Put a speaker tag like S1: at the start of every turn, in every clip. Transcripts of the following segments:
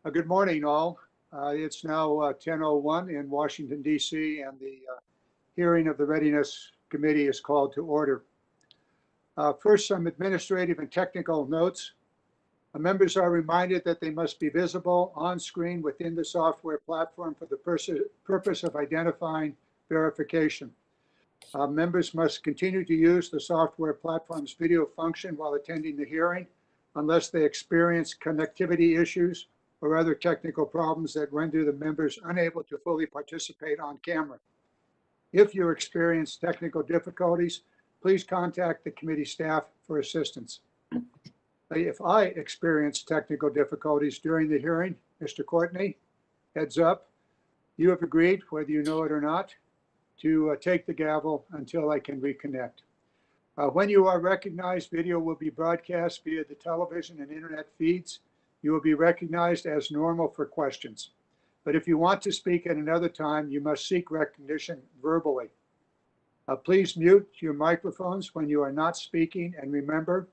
S1: Good morning, all. It's now 10:01 in Washington, D.C., and the hearing of the Readiness Committee is called to order. First, some administrative and technical notes. Members are reminded that they must be visible on screen within the software platform for the purpose of identifying verification. Members must continue to use the software platform's video function while attending the hearing unless they experience connectivity issues or other technical problems that render the members unable to fully participate on camera. If you experience technical difficulties, please contact the committee staff for assistance. If I experience technical difficulties during the hearing, Mr. Courtney, heads up, you have agreed, whether you know it or not, to take the gavel until I can reconnect. When you are recognized, video will be broadcast via the television and internet feeds. You will be recognized as normal for questions. But if you want to speak at another time, you must seek recognition verbally. Please mute your microphones when you are not speaking, and remember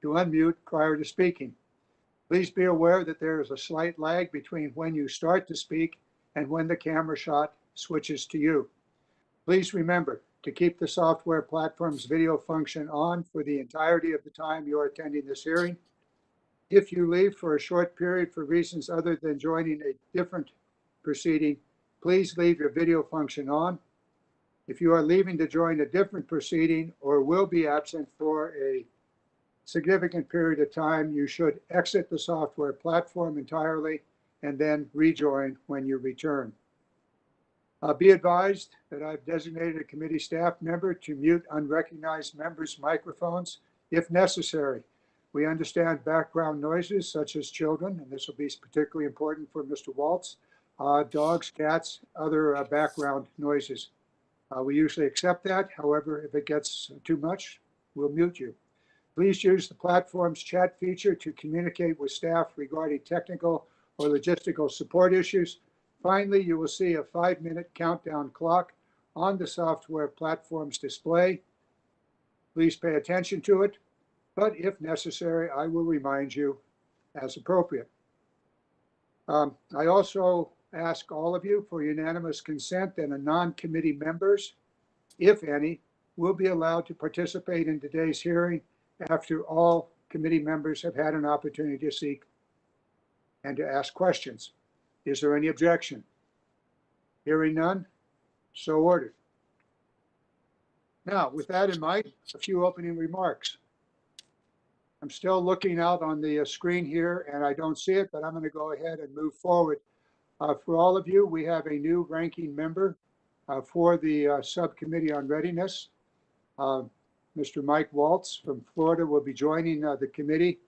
S1: to unmute prior to speaking. Please be aware that there is a slight lag between when you start to speak and when the camera shot switches to you. Please remember to keep the software platform's video function on for the entirety of the time you are attending this hearing. If you leave for a short period for reasons other than joining a different proceeding, please leave your video function on. If you are leaving to join a different proceeding or will be absent for a significant period of time, you should exit the software platform entirely and then rejoin when you return. Be advised that I've designated a committee staff member to mute unrecognized members' microphones if necessary. We understand background noises such as children, and this will be particularly important for Mr. Waltz, dogs, cats, other background noises. We usually accept that. However, if it gets too much, we'll mute you. Please use the platform's chat feature to communicate with staff regarding technical or logistical support issues. Finally, you will see a 5-minute countdown clock on the software platform's display. Please pay attention to it, but if necessary, I will remind you as appropriate. I also ask all of you for unanimous consent that non-committee members, if any, will be allowed to participate in today's hearing after all committee members have had an opportunity to speak and to ask questions. Is there any objection? Hearing none, so ordered. Now, with that in mind, a few opening remarks. I'm still looking out on the screen here and I don't see it, but I'm going to go ahead and move forward. For all of you, we have a new ranking member for the Subcommittee on Readiness. Mr. Mike Waltz from Florida will be joining the committee.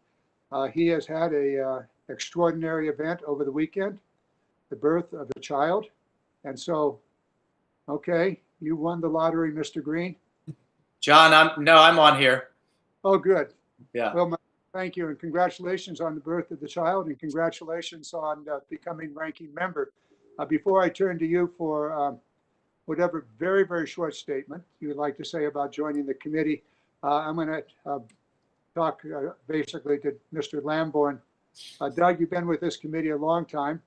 S1: He has had an extraordinary event over the weekend, the birth of a child. And so, okay, you won the lottery, Mr. Green.
S2: John, I'm on here.
S1: Oh, good.
S2: Yeah.
S1: Well, thank you, and congratulations on the birth of the child, and congratulations on becoming ranking member. Before I turn to you for whatever very, very short statement you would like to say about joining the committee, I'm going to talk basically to Mr. Lamborn. Doug, you've been with this committee a long time.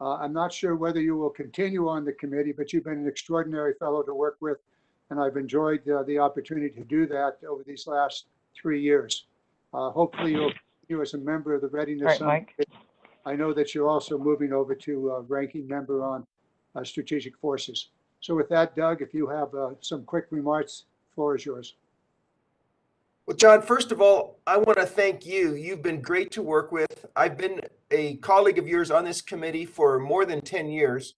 S1: I'm not sure whether you will continue on the committee, but you've been an extraordinary fellow to work with, and I've enjoyed the opportunity to do that over these last 3 years. Hopefully you'll continue as a member of the Readiness Summit. I know that you're also moving over to ranking member on strategic forces. So with that, Doug, if you have some quick remarks, the floor is yours.
S3: Well, John, first of all, I want to thank you. You've been great to work with. I've been a colleague of yours on this committee for more than 10 years,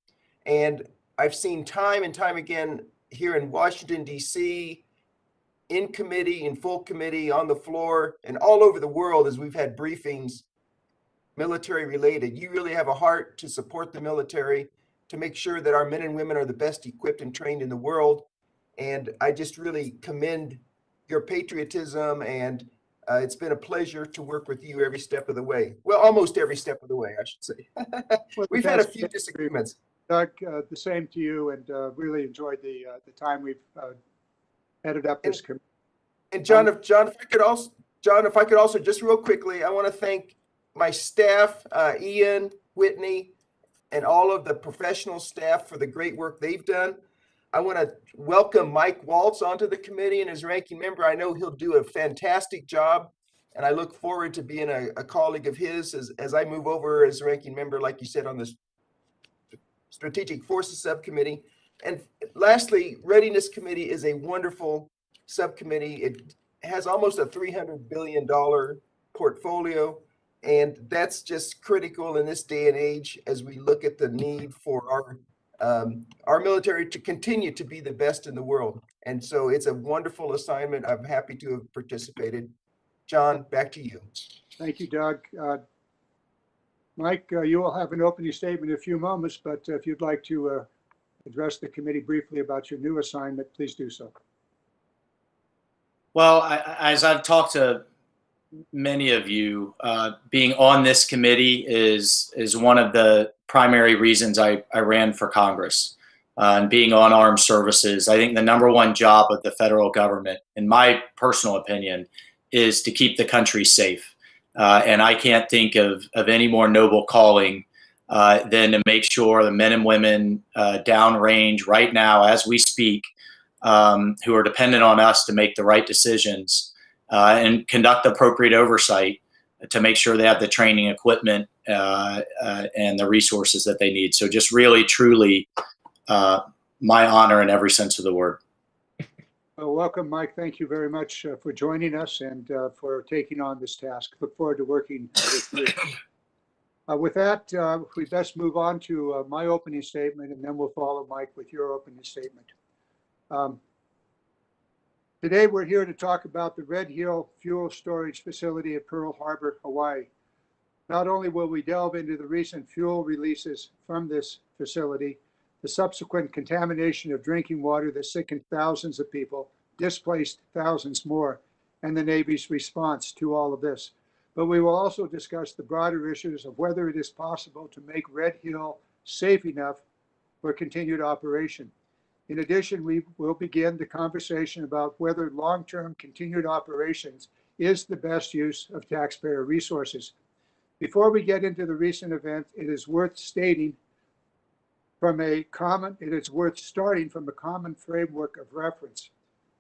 S3: and I've seen time and time again here in Washington, D.C., in committee, in full committee, on the floor, and all over the world as we've had briefings military related. You really have a heart to support the military, to make sure that our men and women are the best equipped and trained in the world. And I just really commend your patriotism, and it's been a pleasure to work with you every step of the way. Well, almost every step of the way, I should say. We've had a few disagreements.
S1: Doug, the same to you, and really enjoyed the time we've headed up this committee.
S3: And John, if I could also just real quickly, I want to thank my staff, Ian, Whitney, and all of the professional staff for the great work they've done. I want to welcome Mike Waltz onto the committee and as ranking member. I know he'll do a fantastic job, and I look forward to being a colleague of his as I move over as ranking member, like you said, on this Strategic Forces Subcommittee. And lastly, Readiness Committee is a wonderful subcommittee. It has almost a $300 billion portfolio, and that's just critical in this day and age as we look at the need for our military to continue to be the best in the world. And so it's a wonderful assignment. I'm happy to have participated. John, back to you.
S1: Thank you, Doug. Mike, you will have an opening statement in a few moments, but if you'd like to address the committee briefly about your new assignment, please do so.
S2: Well, as I've talked to many of you, being on this committee is one of the primary reasons I ran for Congress. And being on armed services, I think the #1 job of the federal government, in my personal opinion, is to keep the country safe. And I can't think of any more noble calling than to make sure the men and women downrange right now as we speak, who are dependent on us to make the right decisions and conduct appropriate oversight to make sure they have the training, equipment, and the resources that they need. So just really, truly my honor in every sense of the word.
S1: Well, welcome, Mike. Thank you very much for joining us and for taking on this task. Look forward to working with you. With that, we best move on to my opening statement, and then we'll follow Mike with your opening statement. Today, we're here to talk about the Red Hill Fuel Storage Facility at Pearl Harbor, Hawaii. Not only will we delve into the recent fuel releases from this facility, the subsequent contamination of drinking water that sickened thousands of people, displaced thousands more, and the Navy's response to all of this. But we will also discuss the broader issues of whether it is possible to make Red Hill safe enough for continued operation. In addition, we will begin the conversation about whether long-term continued operations is the best use of taxpayer resources. Before we get into the recent event, it is worth starting from a common framework of reference.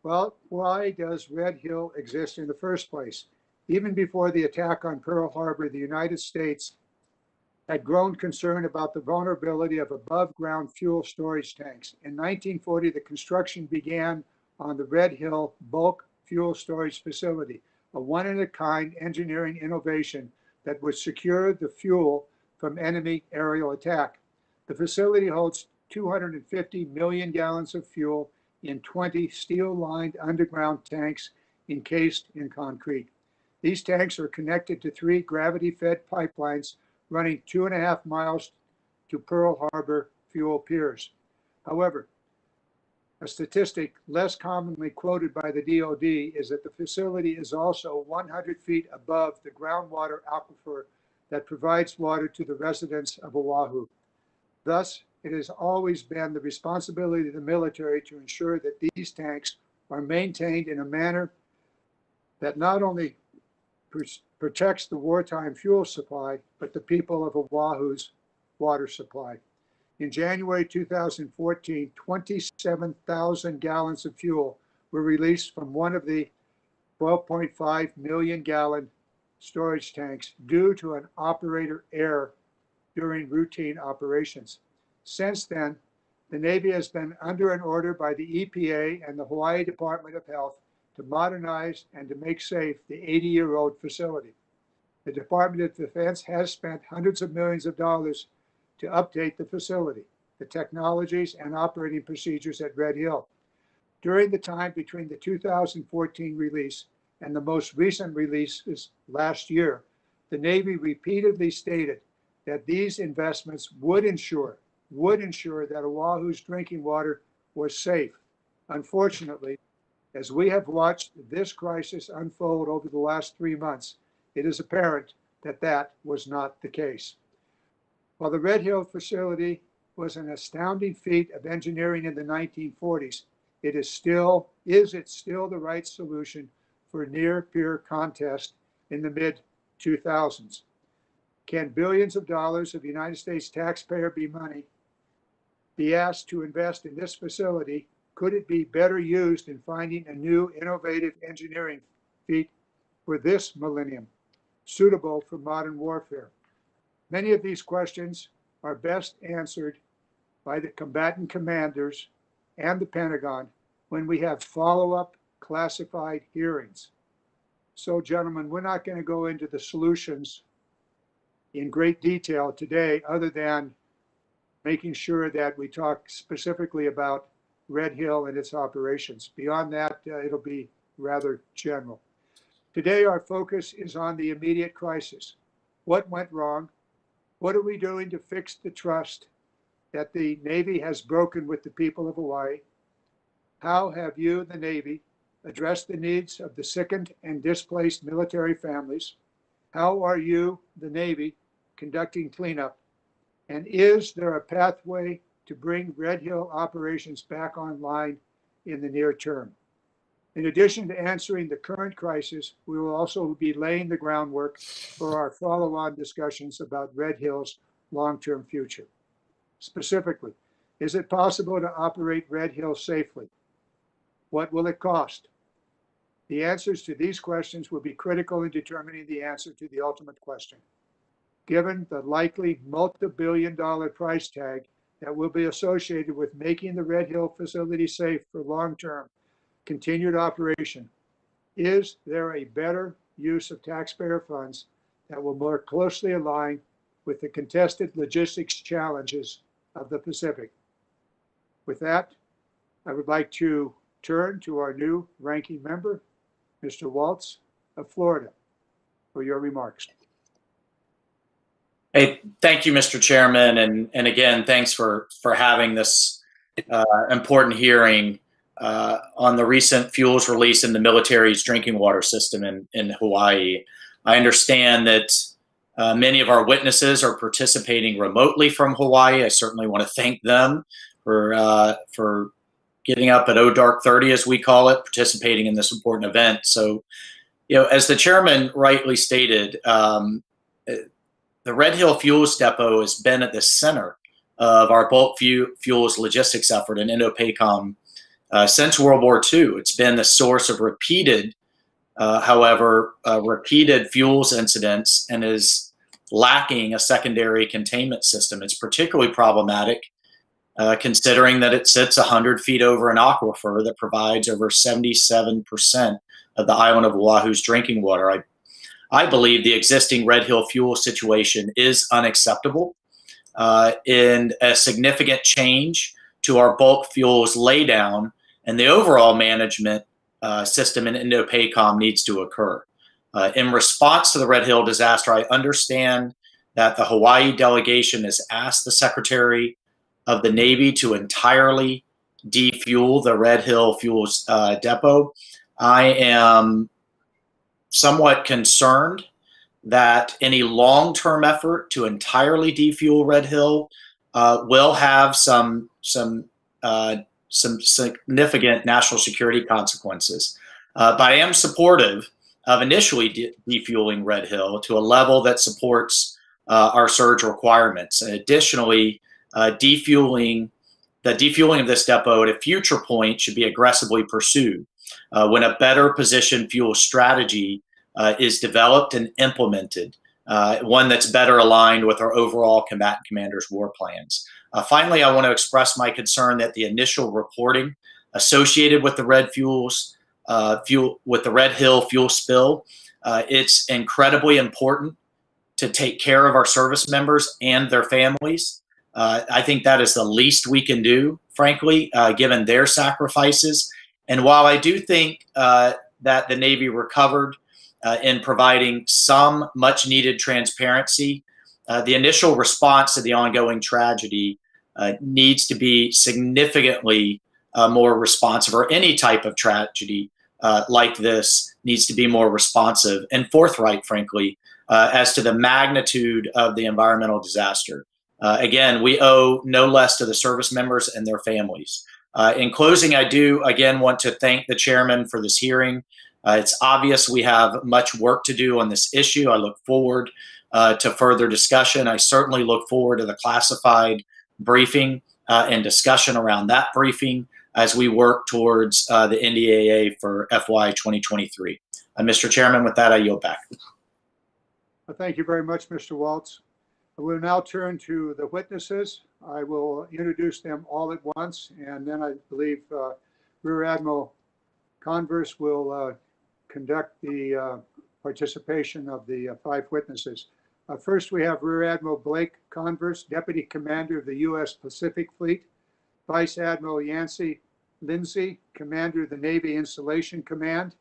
S1: Well, why does Red Hill exist in the first place? Even before the attack on Pearl Harbor, the United States had grown concern about the vulnerability of above-ground fuel storage tanks. In 1940, the construction began on the Red Hill Bulk Fuel Storage Facility, a one-of-a-kind engineering innovation that would secure the fuel from enemy aerial attack. The facility holds 250 million gallons of fuel in 20 steel-lined underground tanks encased in concrete. These tanks are connected to 3 gravity-fed pipelines running 2.5 miles to Pearl Harbor fuel piers. However, a statistic less commonly quoted by the DoD is that the facility is also 100 feet above the groundwater aquifer that provides water to the residents of Oahu. Thus, it has always been the responsibility of the military to ensure that these tanks are maintained in a manner that not only protects the wartime fuel supply, but the people of Oahu's water supply. In January 2014, 27,000 gallons of fuel were released from one of the 12.5 million gallon storage tanks due to an operator error during routine operations. Since then, the Navy has been under an order by the EPA and the Hawaii Department of Health to modernize and to make safe the 80-year-old facility. The Department of Defense has spent hundreds of millions of dollars to update the facility, the technologies and operating procedures at Red Hill. During the time between the 2014 release and the most recent releases last year, the Navy repeatedly stated that these investments would ensure that Oahu's drinking water was safe. Unfortunately, as we have watched this crisis unfold over the last 3 months, it is apparent that that was not the case. While the Red Hill facility was an astounding feat of engineering in the 1940s, is it still the right solution for near-peer contest in the mid-2000s? Can billions of dollars of United States taxpayer money be asked to invest in this facility? Could it be better used in finding a new innovative engineering feat for this millennium, suitable for modern warfare? Many of these questions are best answered by the combatant commanders and the Pentagon when we have follow-up classified hearings. So, gentlemen, we're not going to go into the solutions in great detail today, other than making sure that we talk specifically about Red Hill and its operations. Beyond that, it'll be rather general. Today, our focus is on the immediate crisis. What went wrong? What are we doing to fix the trust that the Navy has broken with the people of Hawaii? How have you, the Navy, addressed the needs of the sickened and displaced military families? How are you, the Navy, conducting cleanup? And is there a pathway to bring Red Hill operations back online in the near term? In addition to answering the current crisis, we will also be laying the groundwork for our follow-on discussions about Red Hill's long-term future. Specifically, is it possible to operate Red Hill safely? What will it cost? The answers to these questions will be critical in determining the answer to the ultimate question. Given the likely multi-billion-dollar price tag that will be associated with making the Red Hill facility safe for long-term continued operation, is there a better use of taxpayer funds that will more closely align with the contested logistics challenges of the Pacific? With that, I would like to turn to our new ranking member, Mr. Waltz of Florida, for your remarks.
S2: Hey, thank you, Mr. Chairman, and again, thanks for having this important hearing on the recent fuels release in the military's drinking water system in Hawaii. I understand that many of our witnesses are participating remotely from Hawaii. I certainly want to thank them for getting up at dark 30, as we call it, participating in this important event. So, as the chairman rightly stated, the Red Hill Fuels Depot has been at the center of our bulk fuels logistics effort in Indo-PACOM since World War II. It's been the source of repeated fuels incidents and is lacking a secondary containment system. It's particularly problematic considering that it sits 100 feet over an aquifer that provides over 77% of the island of Oahu's drinking water. I believe the existing Red Hill fuel situation is unacceptable, and a significant change to our bulk fuels laydown and the overall management system in Indo-PACOM needs to occur. In response to the Red Hill disaster, I understand that the Hawaii delegation has asked the Secretary of the Navy to entirely defuel the Red Hill Fuels Depot. I am somewhat concerned that any long-term effort to entirely defuel Red Hill will have some significant national security consequences. But I am supportive of initially defueling Red Hill to a level that supports our surge requirements. And additionally, the defueling of this depot at a future point should be aggressively pursued when a better positioned fuel strategy is developed and implemented, one that's better aligned with our overall combatant commanders' war plans. Finally, I want to express my concern that the initial reporting associated with the Red Hill fuel spill, it's incredibly important to take care of our service members and their families. I think that is the least we can do, frankly, given their sacrifices. And while I do think that the Navy recovered in providing some much needed transparency, the initial response to the ongoing tragedy needs to be significantly more responsive, or any type of tragedy like this needs to be more responsive and forthright, frankly, as to the magnitude of the environmental disaster. Again, we owe no less to the service members and their families. In closing, I do again want to thank the chairman for this hearing. It's obvious we have much work to do on this issue. I look forward to further discussion. I certainly look forward to the classified briefing and discussion around that briefing as we work towards the NDAA for FY 2023. Mr. Chairman, with that, I yield back.
S1: Thank you very much, Mr. Waltz. We'll now turn to the witnesses. I will introduce them all at once, and then I believe Rear Admiral Converse will conduct the participation of the 5 witnesses. First, we have Rear Admiral Blake Converse, Deputy Commander of the U.S. Pacific Fleet, Vice Admiral Yancey Lindsay, Commander of the Navy Installation Command,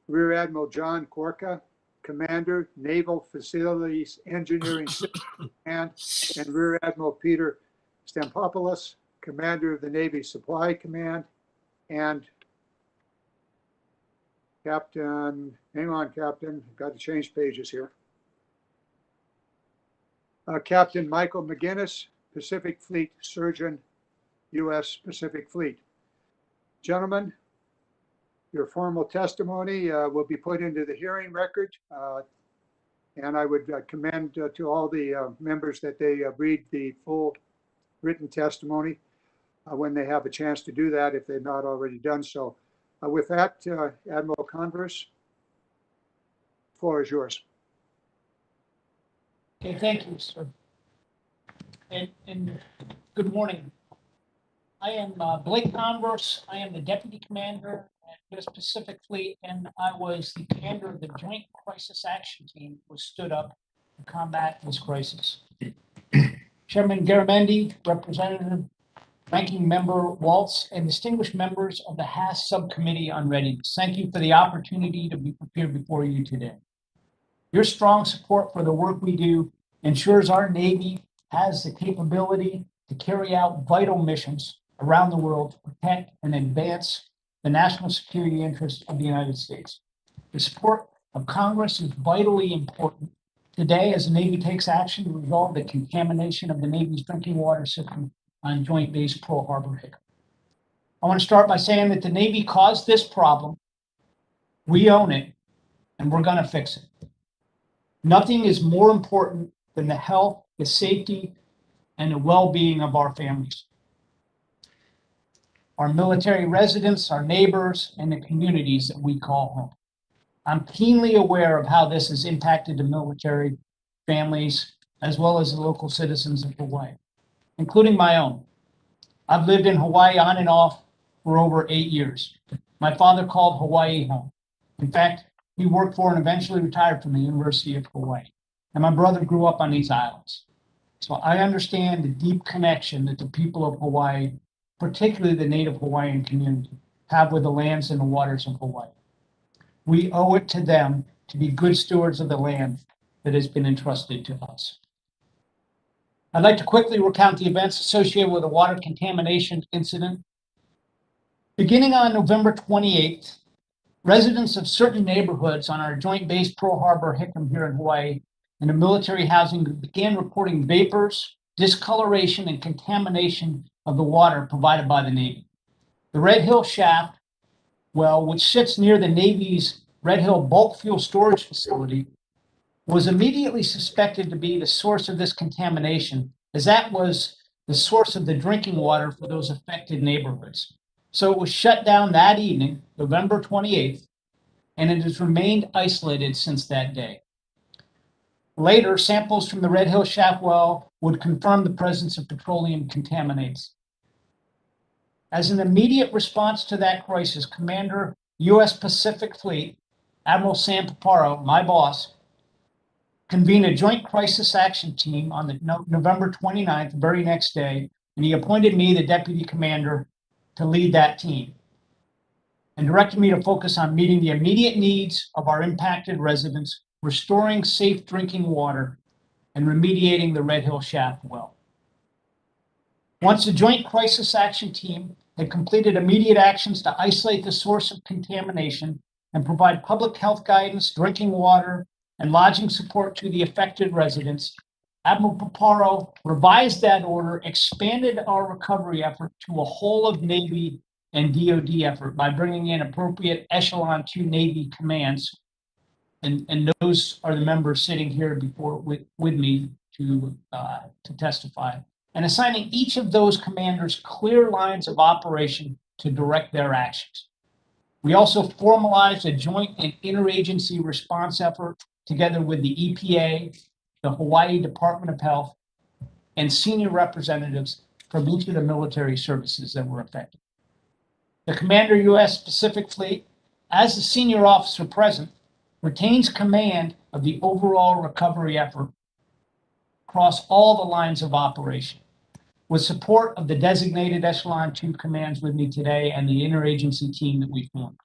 S1: Rear Admiral John Gorka, Commander, Naval Facilities Engineering Systems Command, and Rear Admiral Peter Stampopoulos, Commander of the Navy Supply Command, and Captain, hang on, Captain, got to change pages here. Captain Michael McGinnis, Pacific Fleet Surgeon, U.S. Pacific Fleet. Gentlemen, your formal testimony will be put into the hearing record, and I would commend to all the members that they read the full written testimony when they have a chance to do that if they've not already done so. With that, Admiral Converse, the floor is yours.
S4: Okay, thank you, sir. And good morning. I am Blake Converse. I am the Deputy Commander at U.S. Pacific Fleet, and I was the commander of the Joint Crisis Action Team, which stood up to combat this crisis. Chairman Garamendi, Representative Ranking Member Waltz, and distinguished members of the HASS Subcommittee on Readiness, thank you for the opportunity to be prepared before you today. Your strong support for the work we do ensures our Navy has the capability to carry out vital missions around the world to protect and advance the national security interests of the United States. The support of Congress is vitally important today as the Navy takes action to resolve the contamination of the Navy's drinking water system on Joint Base Pearl Harbor Hickam. I want to start by saying that the Navy caused this problem. We own it, and we're going to fix it. Nothing is more important than the health, the safety, and the well-being of our families, our military residents, our neighbors, and the communities that we call home. I'm keenly aware of how this has impacted the military families as well as the local citizens of Hawaii, including my own. I've lived in Hawaii on and off for over 8 years. My father called Hawaii home. In fact, he worked for and eventually retired from the University of Hawaii. And my brother grew up on these islands. So I understand the deep connection that the people of Hawaii, particularly the Native Hawaiian community, have with the lands and the waters of Hawaii. We owe it to them to be good stewards of the land that has been entrusted to us. I'd like to quickly recount the events associated with the water contamination incident. Beginning on November 28th, residents of certain neighborhoods on our Joint Base Pearl Harbor Hickam here in Hawaii and the military housing began reporting vapors, discoloration, and contamination of the water provided by the Navy. The Red Hill Shaft well, which sits near the Navy's Red Hill bulk fuel storage facility, was immediately suspected to be the source of this contamination, as that was the source of the drinking water for those affected neighborhoods. So it was shut down that evening, November 28th, and it has remained isolated since that day. Later, samples from the Red Hill Shaft well would confirm the presence of petroleum contaminants. As an immediate response to that crisis, Commander U.S. Pacific Fleet, Admiral Sam Paparo, my boss, convened a joint crisis action team on the November 29th, the very next day, and he appointed me the deputy commander to lead that team and directed me to focus on meeting the immediate needs of our impacted residents, restoring safe drinking water, and remediating the Red Hill Shaft well. Once the Joint Crisis Action Team had completed immediate actions to isolate the source of contamination and provide public health guidance, drinking water, and lodging support to the affected residents, Admiral Paparo revised that order, expanded our recovery effort to a whole of Navy and DoD effort by bringing in appropriate Echelon 2 Navy commands and those are the members sitting here before with me to testify, and assigning each of those commanders clear lines of operation to direct their actions. We also formalized a joint and interagency response effort together with the EPA, the Hawaii Department of Health, and senior representatives from each of the military services that were affected. The Commander, U.S. Pacific Fleet, as the senior officer present, retains command of the overall recovery effort across all the lines of operation, with support of the designated Echelon 2 commands with me today and the interagency team that we formed.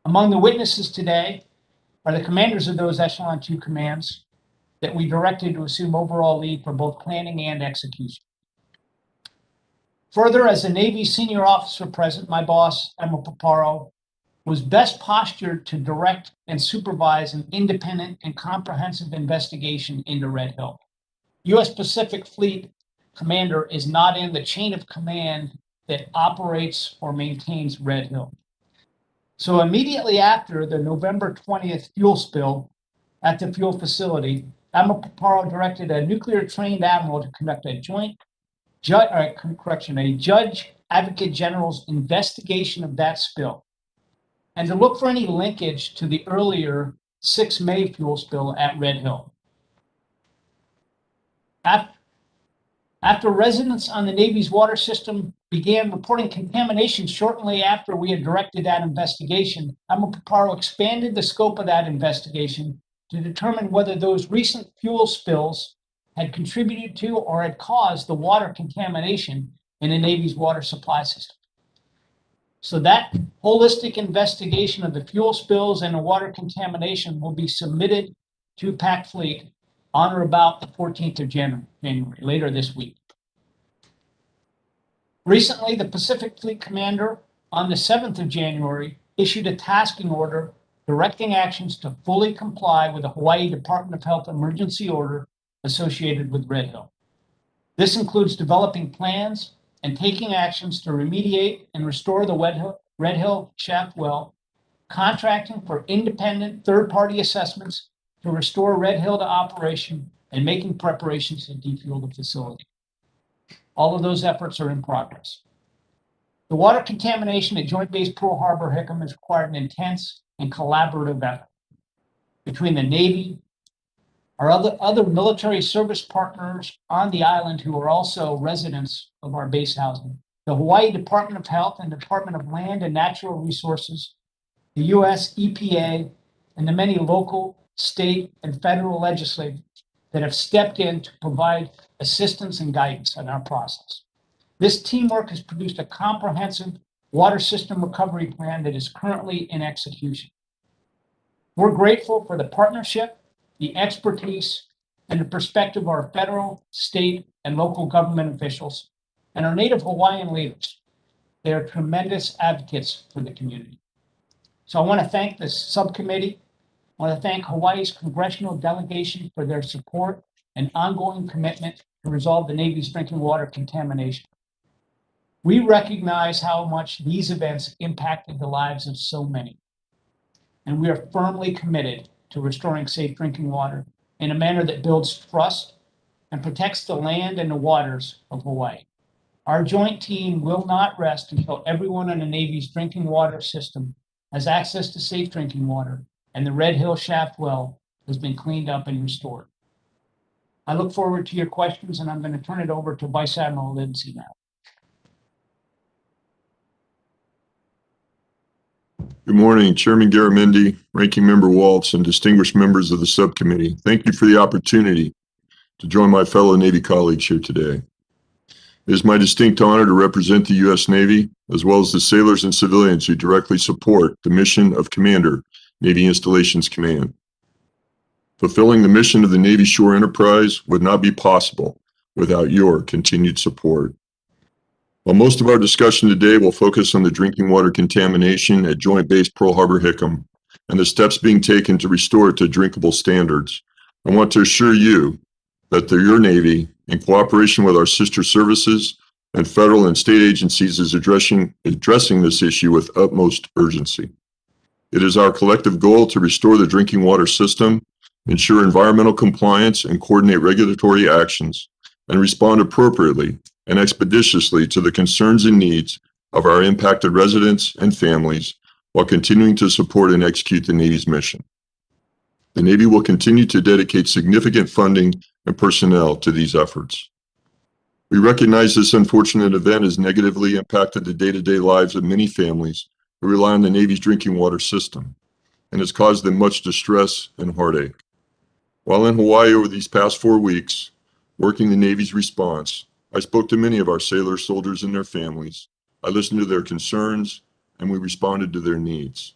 S4: Among the witnesses today are the commanders of those Echelon 2 commands that we directed to assume overall lead for both planning and execution. Further, as the Navy senior officer present, my boss, Admiral Paparo, was best postured to direct and supervise an independent and comprehensive investigation into Red Hill. U.S. Pacific Fleet Commander is not in the chain of command that operates or maintains Red Hill. So immediately after the November 20th fuel spill at the fuel facility, Admiral Paparo directed a nuclear-trained admiral to conduct a judge advocate general's investigation of that spill, and to look for any linkage to the earlier 6 May fuel spill at Red Hill. After residents on the Navy's water system began reporting contamination shortly after we had directed that investigation, Admiral Paparo expanded the scope of that investigation to determine whether those recent fuel spills had contributed to or had caused the water contamination in the Navy's water supply system. So that holistic investigation of the fuel spills and the water contamination will be submitted to PAC Fleet on or about the 14th of January, later this week. Recently, the Pacific Fleet Commander, on the 7th of January, issued a tasking order directing actions to fully comply with the Hawaii Department of Health emergency order associated with Red Hill. This includes developing plans and taking actions to remediate and restore the Red Hill shaft well, contracting for independent third-party assessments to restore Red Hill to operation, and making preparations to defuel the facility. All of those efforts are in progress. The water contamination at Joint Base Pearl Harbor Hickam has required an intense and collaborative effort between the Navy, our other military service partners on the island who are also residents of our base housing, the Hawaii Department of Health and Department of Land and Natural Resources, the U.S. EPA, and the many local, state, and federal legislators that have stepped in to provide assistance and guidance in our process. This teamwork has produced a comprehensive water system recovery plan that is currently in execution. We're grateful for the partnership, the expertise, and the perspective of our federal, state, and local government officials, and our Native Hawaiian leaders. They are tremendous advocates for the community. So I want to thank this subcommittee. I want to thank Hawaii's congressional delegation for their support and ongoing commitment to resolve the Navy's drinking water contamination. We recognize how much these events impacted the lives of so many, and we are firmly committed to restoring safe drinking water in a manner that builds trust and protects the land and the waters of Hawaii. Our joint team will not rest until everyone in the Navy's drinking water system has access to safe drinking water and the Red Hill shaft well has been cleaned up and restored. I look forward to your questions, and I'm going to turn it over to Vice Admiral Lindsay now.
S5: Good morning, Chairman Garamendi, Ranking Member Waltz, and distinguished members of the subcommittee. Thank you for the opportunity to join my fellow Navy colleagues here today. It is my distinct honor to represent the U.S. Navy, as well as the sailors and civilians who directly support the mission of Commander, Navy Installations Command. Fulfilling the mission of the Navy Shore Enterprise would not be possible without your continued support. While most of our discussion today will focus on the drinking water contamination at Joint Base Pearl Harbor Hickam and the steps being taken to restore it to drinkable standards, I want to assure you that your Navy, in cooperation with our sister services and federal and state agencies, is addressing this issue with utmost urgency. It is our collective goal to restore the drinking water system, ensure environmental compliance, and coordinate regulatory actions, and respond appropriately and expeditiously to the concerns and needs of our impacted residents and families while continuing to support and execute the Navy's mission. The Navy will continue to dedicate significant funding and personnel to these efforts. We recognize this unfortunate event has negatively impacted the day-to-day lives of many families who rely on the Navy's drinking water system and has caused them much distress and heartache. While in Hawaii over these past 4 weeks, working the Navy's response, I spoke to many of our sailors, soldiers, and their families. I listened to their concerns, and we responded to their needs.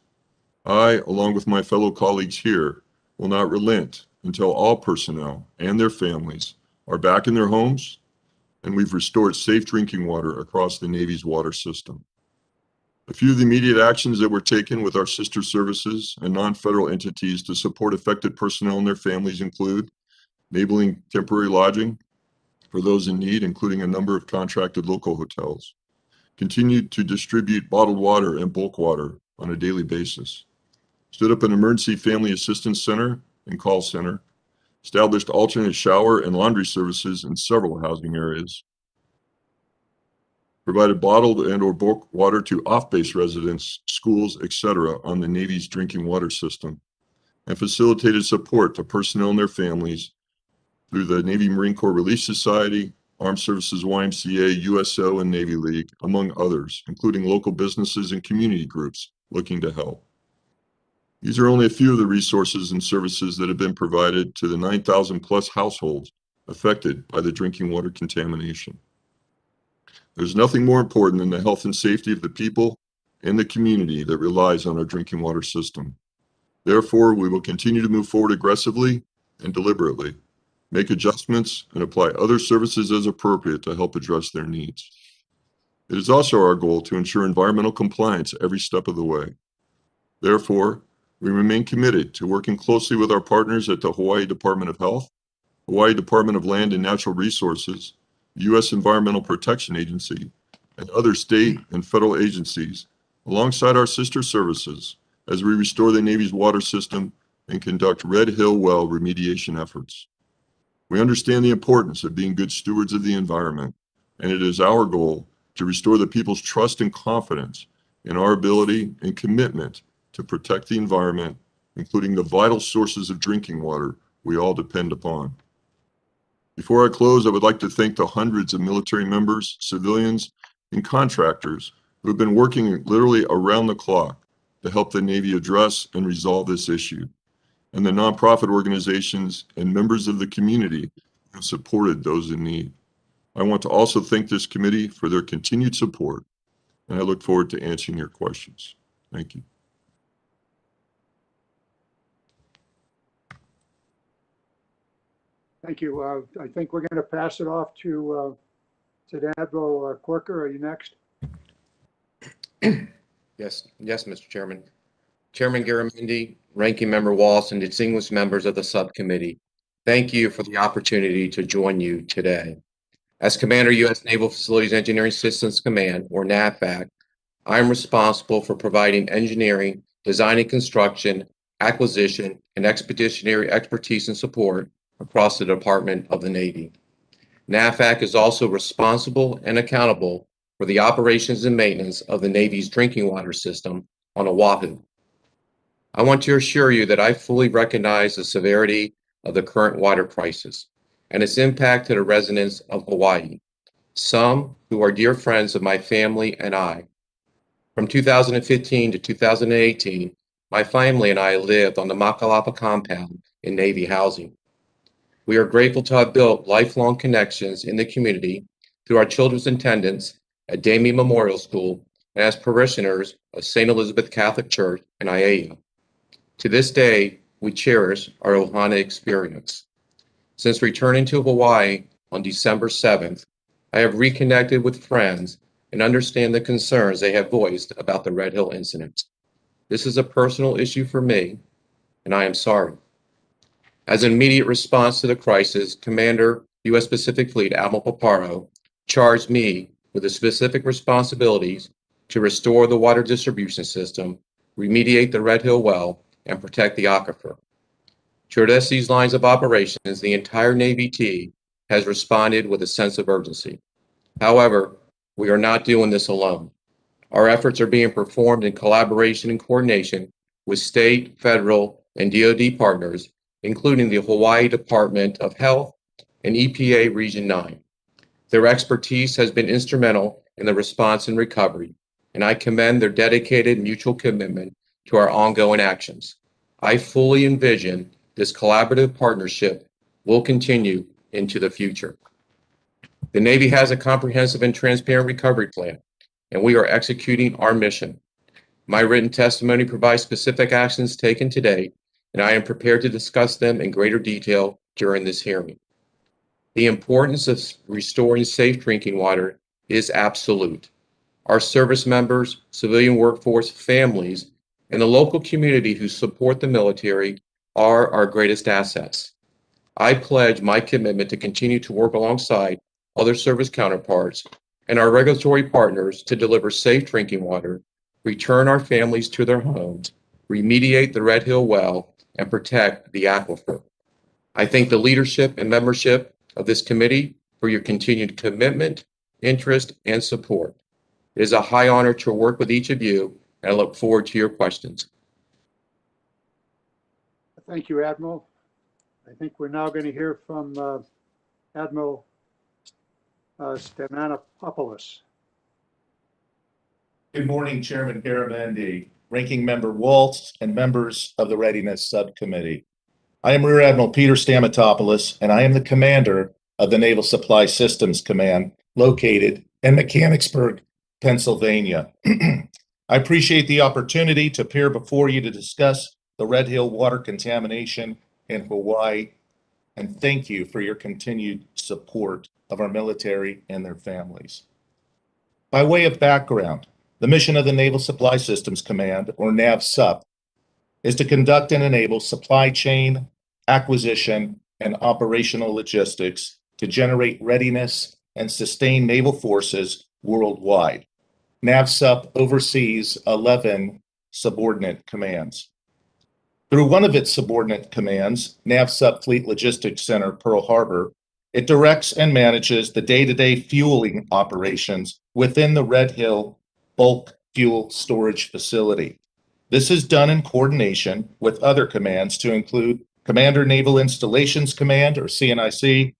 S5: I, along with my fellow colleagues here, will not relent until all personnel and their families are back in their homes and we've restored safe drinking water across the Navy's water system. A few of the immediate actions that were taken with our sister services and non-federal entities to support affected personnel and their families include enabling temporary lodging for those in need, including a number of contracted local hotels, continued to distribute bottled water and bulk water on a daily basis, stood up an emergency family assistance center and call center, established alternate shower and laundry services in several housing areas, provided bottled and or bulk water to off-base residents, schools, etc. on the Navy's drinking water system, and facilitated support to personnel and their families through the Navy Marine Corps Relief Society, Armed Services YMCA, USO, and Navy League, among others, including local businesses and community groups looking to help. These are only a few of the resources and services that have been provided to the 9,000 plus households affected by the drinking water contamination. There's nothing more important than the health and safety of the people and the community that relies on our drinking water system. Therefore, we will continue to move forward aggressively and deliberately, make adjustments, and apply other services as appropriate to help address their needs. It is also our goal to ensure environmental compliance every step of the way. Therefore, we remain committed to working closely with our partners at the Hawaii Department of Health, Hawaii Department of Land and Natural Resources, U.S. Environmental Protection Agency, and other state and federal agencies, alongside our sister services, as we restore the Navy's water system and conduct Red Hill well remediation efforts. We understand the importance of being good stewards of the environment, and it is our goal to restore the people's trust and confidence in our ability and commitment to protect the environment, including the vital sources of drinking water we all depend upon. Before I close, I would like to thank the hundreds of military members, civilians, and contractors who have been working literally around the clock to help the Navy address and resolve this issue, and the nonprofit organizations and members of the community who have supported those in need. I want to also thank this committee for their continued support, and I look forward to answering your questions. Thank you.
S1: Thank you. I think we're going to pass it off to Admiral Corker. Are you next?
S6: Yes, Mr. Chairman. Chairman Garamendi, Ranking Member Walsh, and distinguished members of the subcommittee, thank you for the opportunity to join you today. As Commander, U.S. Naval Facilities Engineering Systems Command, or NAVFAC, I am responsible for providing engineering, design and construction, acquisition, and expeditionary expertise and support across the Department of the Navy. NAVFAC is also responsible and accountable for the operations and maintenance of the Navy's drinking water system on Oahu. I want to assure you that I fully recognize the severity of the current water crisis and its impact to the residents of Hawaii, some who are dear friends of my family and I. From 2015 to 2018, my family and I lived on the Makalapa compound in Navy housing. We are grateful to have built lifelong connections in the community through our children's attendance at Damie Memorial School and as parishioners of St. Elizabeth Catholic Church in Aiea. To this day, we cherish our Ohana experience. Since returning to Hawaii on December 7th, I have reconnected with friends and understand the concerns they have voiced about the Red Hill incident. This is a personal issue for me, and I am sorry. As an immediate response to the crisis, Commander, U.S. Pacific Fleet Admiral Paparo charged me with the specific responsibilities to restore the water distribution system, remediate the Red Hill well, and protect the aquifer. To address these lines of operations, the entire Navy team has responded with a sense of urgency. However, we are not doing this alone. Our efforts are being performed in collaboration and coordination with state, federal, and DoD partners, including the Hawaii Department of Health and EPA Region 9. Their expertise has been instrumental in the response and recovery, and I commend their dedicated mutual commitment to our ongoing actions. I fully envision this collaborative partnership will continue into the future. The Navy has a comprehensive and transparent recovery plan, and we are executing our mission. My written testimony provides specific actions taken today, and I am prepared to discuss them in greater detail during this hearing. The importance of restoring safe drinking water is absolute. Our service members, civilian workforce, families, and the local community who support the military are our greatest assets. I pledge my commitment to continue to work alongside other service counterparts and our regulatory partners to deliver safe drinking water, return our families to their homes, remediate the Red Hill well, and protect the aquifer. I thank the leadership and membership of this committee for your continued commitment, interest, and support. It is a high honor to work with each of you, and I look forward to your questions.
S1: Thank you, Admiral. I think we're now going to hear from Admiral Stamanopoulos.
S7: Good morning, Chairman Garamendi, Ranking Member Waltz, and members of the Readiness Subcommittee. I am Rear Admiral Peter Stamatopoulos, and I am the commander of the Naval Supply Systems Command located in Mechanicsburg, Pennsylvania. I appreciate the opportunity to appear before you to discuss the Red Hill water contamination in Hawaii, and thank you for your continued support of our military and their families. By way of background, the mission of the Naval Supply Systems Command, or NAVSUP, is to conduct and enable supply chain, acquisition, and operational logistics to generate readiness and sustain naval forces worldwide. NAVSUP oversees 11 subordinate commands. Through one of its subordinate commands, NAVSUP Fleet Logistics Center, Pearl Harbor, it directs and manages the day-to-day fueling operations within the Red Hill bulk fuel storage facility. This is done in coordination with other commands to include Commander Naval Installations Command, or CNIC,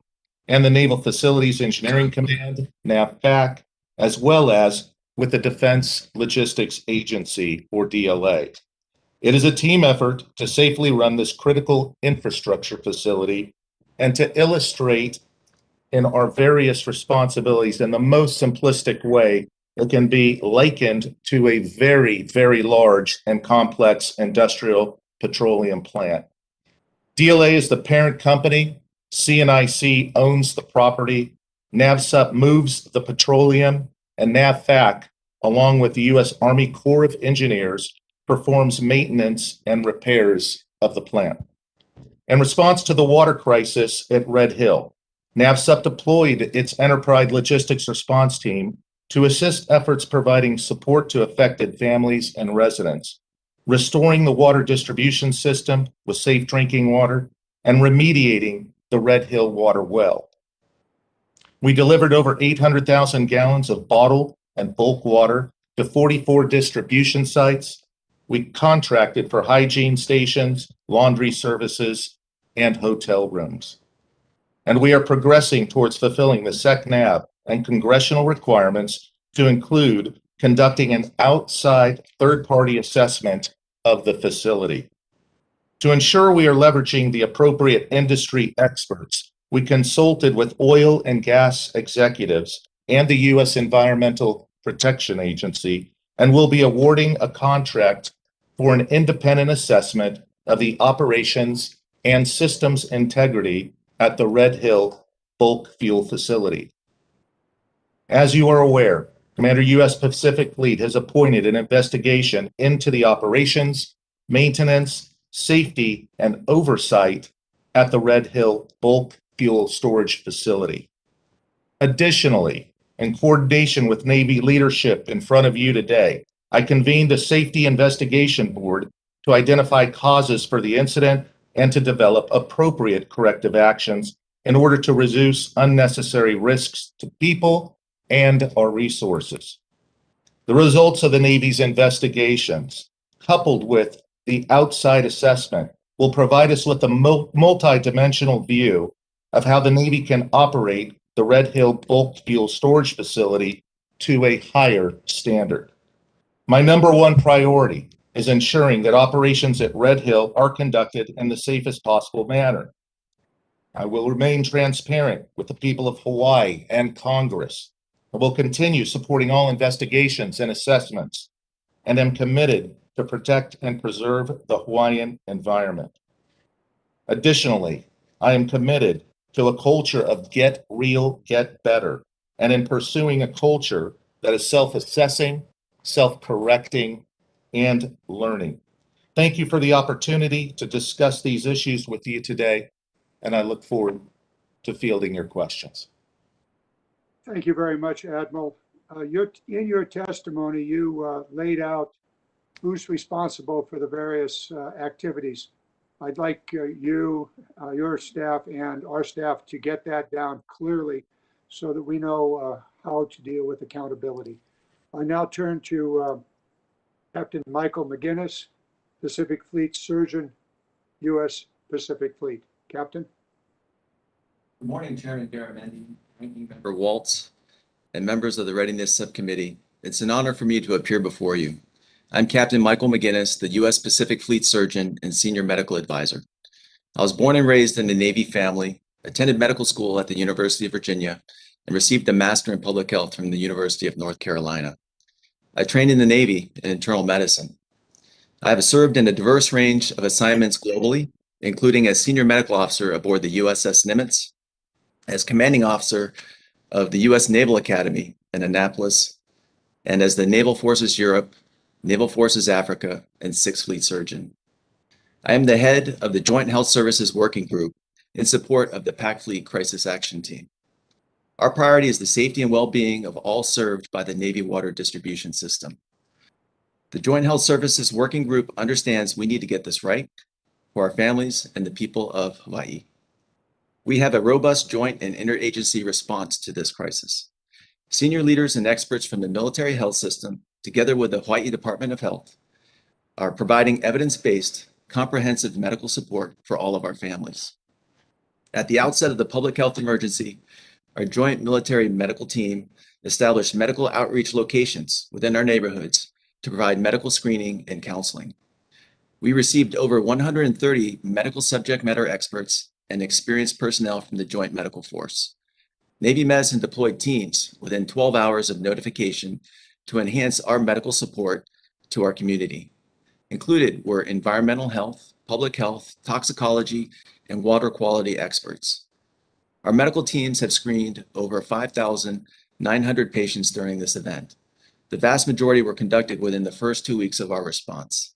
S7: and the Naval Facilities Engineering Command, NAVFAC, as well as with the Defense Logistics Agency, or DLA. It is a team effort to safely run this critical infrastructure facility and to illustrate in our various responsibilities in the most simplistic way, it can be likened to a very, very large and complex industrial petroleum plant. DLA is the parent company. CNIC owns the property. NAVSUP moves the petroleum, and NAVFAC, along with the U.S. Army Corps of Engineers, performs maintenance and repairs of the plant. In response to the water crisis at Red Hill, NAVSUP deployed its Enterprise Logistics Response Team to assist efforts providing support to affected families and residents, restoring the water distribution system with safe drinking water, and remediating the Red Hill water well. We delivered over 800,000 gallons of bottled and bulk water to 44 distribution sites. We contracted for hygiene stations, laundry services, and hotel rooms. And we are progressing towards fulfilling the SECNAV and congressional requirements to include conducting an outside third-party assessment of the facility. To ensure we are leveraging the appropriate industry experts, we consulted with oil and gas executives and the U.S. Environmental Protection Agency and will be awarding a contract for an independent assessment of the operations and systems integrity at the Red Hill bulk fuel facility. As you are aware, Commander U.S. Pacific Fleet has appointed an investigation into the operations, maintenance, safety, and oversight at the Red Hill bulk fuel storage facility. Additionally, in coordination with Navy leadership in front of you today, I convened a safety investigation board to identify causes for the incident and to develop appropriate corrective actions in order to reduce unnecessary risks to people and our resources. The results of the Navy's investigations, coupled with the outside assessment, will provide us with a multi-dimensional view of how the Navy can operate the Red Hill bulk fuel storage facility to a higher standard. My number one priority is ensuring that operations at Red Hill are conducted in the safest possible manner. I will remain transparent with the people of Hawaii and Congress. I will continue supporting all investigations and assessments, and am committed to protect and preserve the Hawaiian environment. Additionally, I am committed to a culture of get real, get better, and in pursuing a culture that is self-assessing, self-correcting, and learning. Thank you for the opportunity to discuss these issues with you today, and I look forward to fielding your questions.
S1: Thank you very much, Admiral. In your testimony, you laid out who's responsible for the various activities. I'd like you, your staff, and our staff to get that down clearly so that we know how to deal with accountability. I now turn to Captain Michael McGinnis, Pacific Fleet Surgeon, U.S. Pacific Fleet. Captain.
S8: Good morning, Chairman Garamendi, Ranking Member Waltz, and members of the Readiness Subcommittee. It's an honor for me to appear before you. I'm Captain Michael McGinnis, the U.S. Pacific Fleet Surgeon and Senior Medical Advisor. I was born and raised in a Navy family, attended medical school at the University of Virginia, and received a Master in Public Health from the University of North Carolina. I trained in the Navy in internal medicine. I have served in a diverse range of assignments globally, including as Senior Medical Officer aboard the USS Nimitz, as Commanding Officer of the U.S. Naval Academy in Annapolis, and as the Naval Forces Europe, Naval Forces Africa, and Sixth Fleet Surgeon. I am the head of the Joint Health Services Working Group in support of the PAC Fleet Crisis Action Team. Our priority is the safety and well-being of all served by the Navy water distribution system. The Joint Health Services Working Group understands we need to get this right for our families and the people of Hawaii. We have a robust joint and interagency response to this crisis. Senior leaders and experts from the military health system, together with the Hawaii Department of Health, are providing evidence-based, comprehensive medical support for all of our families. At the outset of the public health emergency, our joint military medical team established medical outreach locations within our neighborhoods to provide medical screening and counseling. We received over 130 medical subject matter experts and experienced personnel from the Joint Medical Force. Navy Medicine deployed teams within 12 hours of notification to enhance our medical support to our community. Included were environmental health, public health, toxicology, and water quality experts. Our medical teams have screened over 5,900 patients during this event. The vast majority were conducted within the first 2 weeks of our response.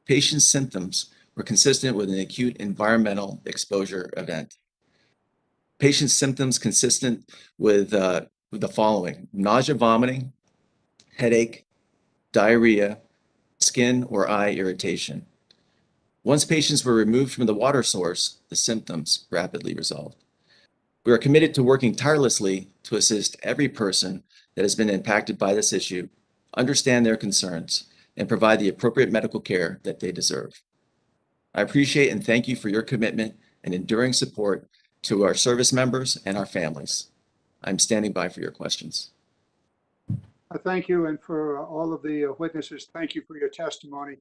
S8: Patients' symptoms were consistent with an acute environmental exposure event. Patients' symptoms consistent with the following: nausea, vomiting, headache, diarrhea, skin or eye irritation. Once patients were removed from the water source, the symptoms rapidly resolved. We are committed to working tirelessly to assist every person that has been impacted by this issue, understand their concerns, and provide the appropriate medical care that they deserve. I appreciate and thank you for your commitment and enduring support to our service members and our families. I'm standing by for your questions.
S1: Thank you, and for all of the witnesses, thank you for your testimony.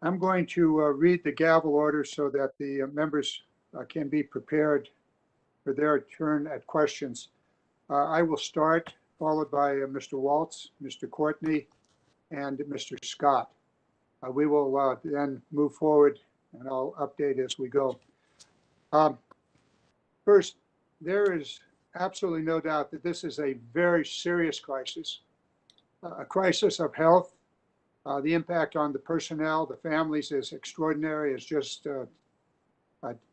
S1: I'm going to read the gavel order so that the members can be prepared for their turn at questions. I will start, followed by Mr. Waltz, Mr. Courtney, and Mr. Scott. We will then move forward, and I'll update as we go. First, there is absolutely no doubt that this is a very serious crisis, a crisis of health. The impact on the personnel, the families is extraordinary, as just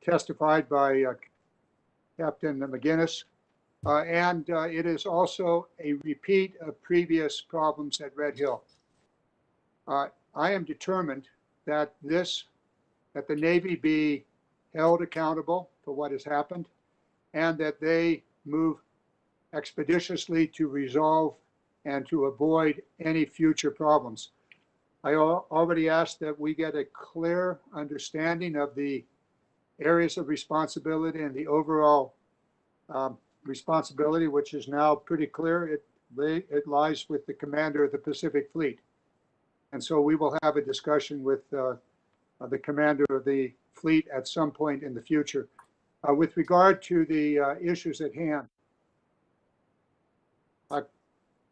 S1: testified by Captain McGinnis. And it is also a repeat of previous problems at Red Hill. I am determined that the Navy be held accountable for what has happened and that they move expeditiously to resolve and to avoid any future problems. I already asked that we get a clear understanding of the areas of responsibility and the overall responsibility, which is now pretty clear. It lies with the commander of the Pacific Fleet. And so we will have a discussion with the commander of the fleet at some point in the future. With regard to the issues at hand,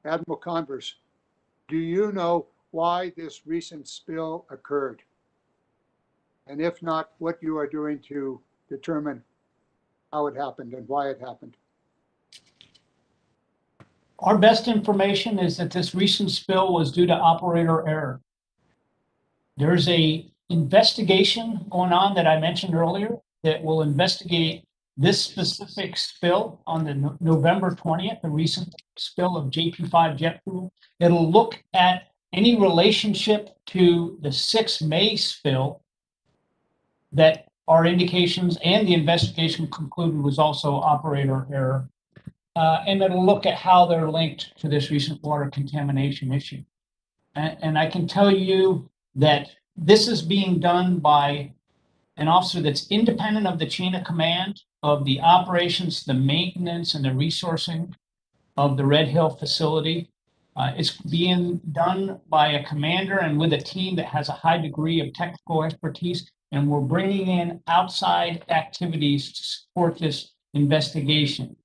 S1: Admiral Converse, do you know why this recent spill occurred? And if not, what you are doing to determine how it happened and why it happened?
S4: Our best information is that this recent spill was due to operator error. There's a investigation going on that I mentioned earlier that will investigate this specific spill on the November 20th, the recent spill of JP5 jet fuel. It'll look at any relationship to the 6 May spill that our indications and the investigation concluded was also operator error. And it'll look at how they're linked to this recent water contamination issue. And I can tell you that this is being done by an officer that's independent of the chain of command of the operations, the maintenance, and the resourcing of the Red Hill facility. It's being done by a commander and with a team that has a high degree of technical expertise. And we're bringing in outside activities to support this investigation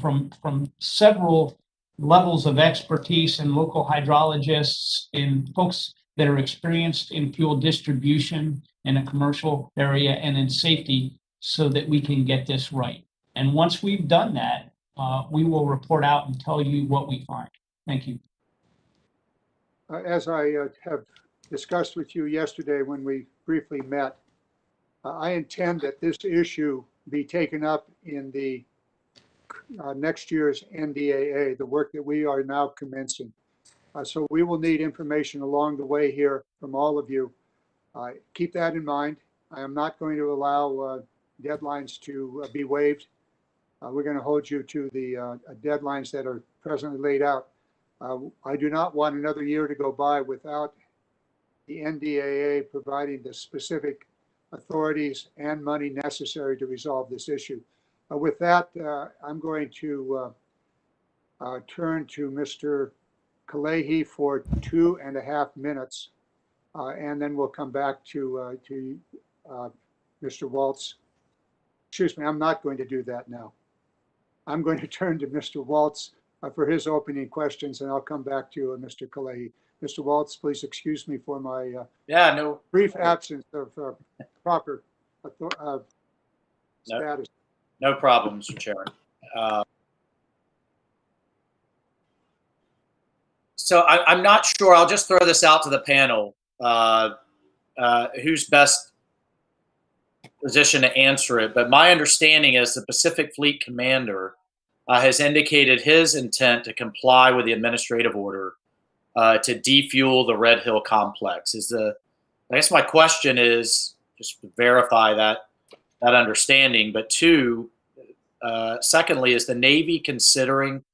S4: from several levels of expertise and local hydrologists and folks that are experienced in fuel distribution in a commercial area and in safety so that we can get this right. And once we've done that, we will report out and tell you what we find. Thank you.
S1: As I have discussed with you yesterday when we briefly met, I intend that this issue be taken up in the next year's NDAA, the work that we are now commencing. So we will need information along the way here from all of you. Keep that in mind. I am not going to allow deadlines to be waived. We're going to hold you to the deadlines that are presently laid out. I do not want another year to go by without the NDAA providing the specific authorities and money necessary to resolve this issue. With that, I'm going to turn to Mr. Kalehi for 2.5 minutes, and then we'll come back to Mr. Waltz. Excuse me, I'm not going to do that now. I'm going to turn to Mr. Waltz for his opening questions, and I'll come back to you, Mr. Kalehi. Mr. Waltz, please excuse me for my brief absence of proper status.
S2: No problem, Mr. Chairman. So I'm not sure. I'll just throw this out to the panel. Who's best positioned to answer it? But my understanding is the Pacific Fleet Commander has indicated his intent to comply with the administrative order to defuel the Red Hill complex. I guess my question is just to verify that understanding. But two, secondly, is the Navy considering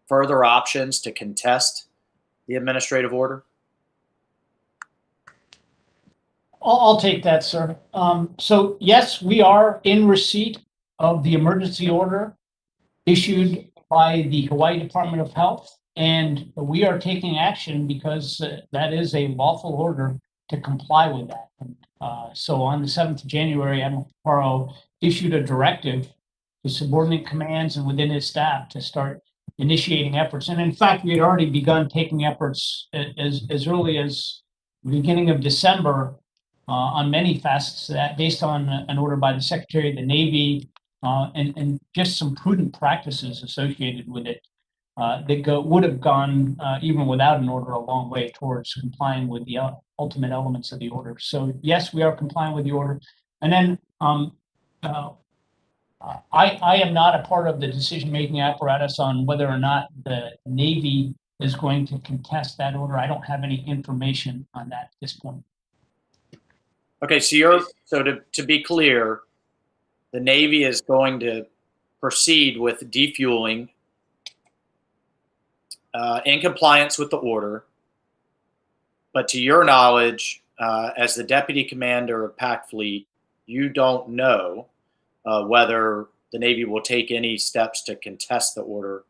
S2: further options to contest the administrative order?
S4: I'll take that, sir. So yes, we are in receipt of the emergency order issued by the Hawaii Department of Health, and we are taking action because that is a lawful order to comply with that. So on the 7th of January, Admiral Paro issued a directive to subordinate commands and within his staff to start initiating efforts. And in fact, we had already begun taking efforts as early as the beginning of December on many facets of that, based on an order by the Secretary of the Navy and just some prudent practices associated with it that would have gone, even without an order, a long way towards complying with the ultimate elements of the order. So yes, we are complying with the order. And then I am not a part of the decision-making apparatus on whether or not the Navy is going to contest that order. I don't have any information on that at this point.
S2: Okay, so to be clear, the Navy is going to proceed with defueling in compliance with the order. But to your knowledge, as the deputy commander of PAC Fleet, you don't know whether the Navy will take any steps to contest the order,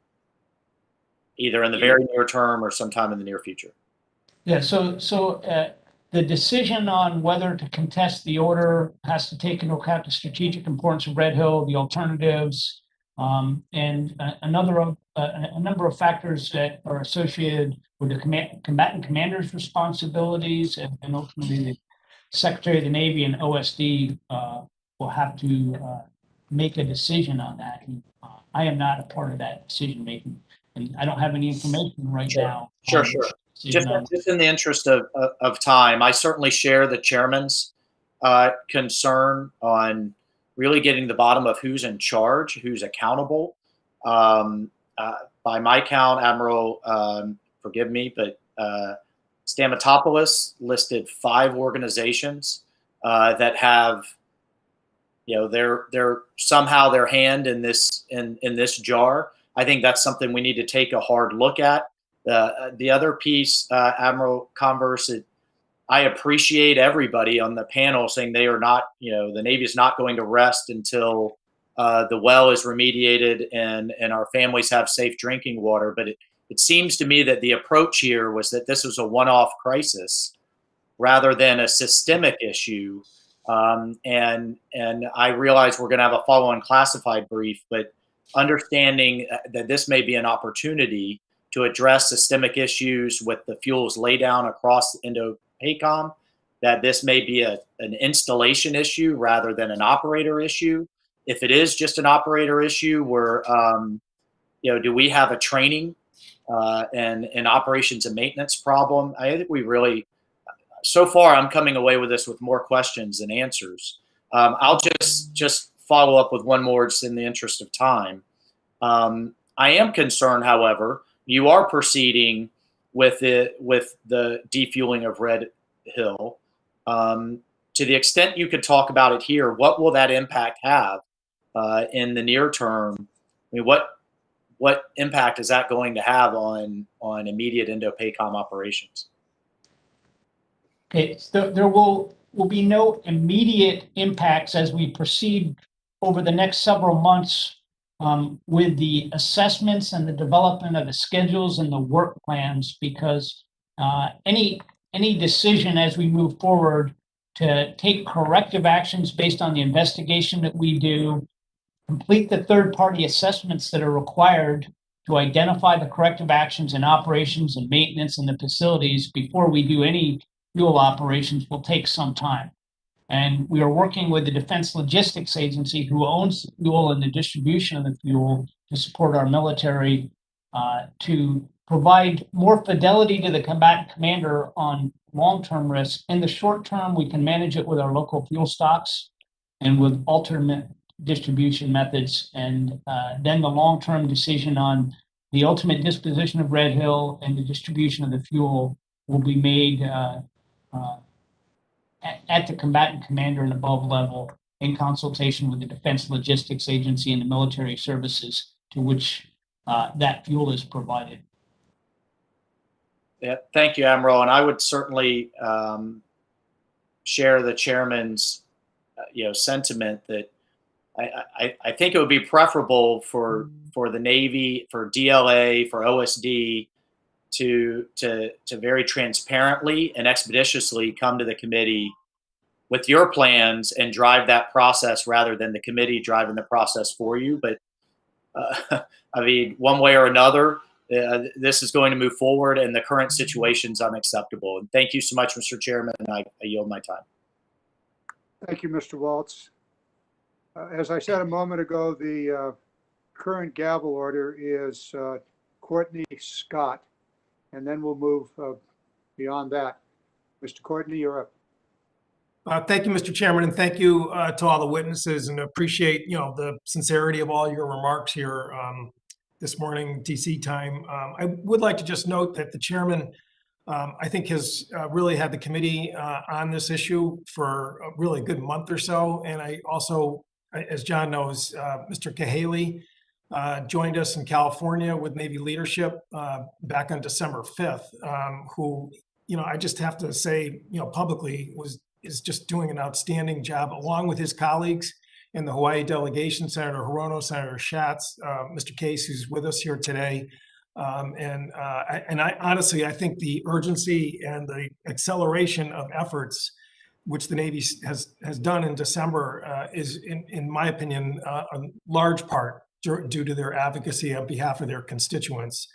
S2: either in the very near term or sometime in the near future.
S4: Yeah, so the decision on whether to contest the order has to take into account the strategic importance of Red Hill, the alternatives, and a number of factors that are associated with the combatant commander's responsibilities, and ultimately the Secretary of the Navy and OSD will have to make a decision on that. And, I am not a part of that decision making, and I don't have any information right now.
S2: Sure. Just in the interest of time, I certainly share the chairman's concern on really getting the bottom of who's in charge, who's accountable. By my count, Admiral, forgive me, but Stamatopoulos listed 5 organizations that have, they're somehow their hand in this jar. I think that's something we need to take a hard look at. The other piece, Admiral Converse, I appreciate everybody on the panel saying they are not, the Navy is not going to rest until the well is remediated and our families have safe drinking water. But it seems to me that the approach here was that this was a one-off crisis rather than a systemic issue. And I realize we're going to have a follow-on classified brief, but understanding that this may be an opportunity to address systemic issues with the fuels laydown across Indo-PACOM, that this may be an installation issue rather than an operator issue. If it is just an operator issue, where do we have a training and operations and maintenance problem? I think we really, so far, I'm coming away with this with more questions than answers. I'll just follow up with one more, just in the interest of time. I am concerned, however, you are proceeding with the defueling of Red Hill. To the extent you could talk about it here, what will that impact have in the near term? I mean, what impact is that going to have on immediate Indo-PACOM operations?
S4: Okay, so there will be no immediate impacts as we proceed over the next several months with the assessments and the development of the schedules and the work plans, because any decision as we move forward to take corrective actions based on the investigation that we do, complete the third-party assessments that are required to identify the corrective actions in operations and maintenance in the facilities before we do any fuel operations will take some time. And we are working with the Defense Logistics Agency, who owns the fuel and the distribution of the fuel, to support our military to provide more fidelity to the combatant commander on long-term risk. In the short term, we can manage it with our local fuel stocks and with alternate distribution methods. And then the long-term decision on the ultimate disposition of Red Hill and the distribution of the fuel will be made at the combatant commander and above level, in consultation with the Defense Logistics Agency and the military services to which that fuel is provided.
S2: Yeah, thank you, Admiral. And I would certainly share the chairman's sentiment that I think it would be preferable for the Navy, for DLA, for OSD to very transparently and expeditiously come to the committee with your plans and drive that process rather than the committee driving the process for you. But I mean, one way or another, this is going to move forward, and the current situation is unacceptable. And thank you so much, Mr. Chairman. I yield my time.
S1: Thank you, Mr. Waltz. As I said a moment ago, the current gavel order is Courtney Scott, and then we'll move beyond that. Mr. Courtney, you're up.
S9: Thank you, Mr. Chairman, and thank you to all the witnesses, and appreciate the sincerity of all your remarks here. this morning, DC time. I would like to just note that the chairman, I think, has really had the committee on this issue for a really good month or so. And I also, as John knows, Mr. Cahaley joined us in California with Navy leadership back on December 5th, who, I just have to say, publicly is just doing an outstanding job, along with his colleagues in the Hawaii delegation, Senator Hirono, Senator Schatz, Mr. Case, who's with us here today. I honestly, I think the urgency and the acceleration of efforts which the Navy has done in December is, in my opinion, a large part due to their advocacy on behalf of their constituents.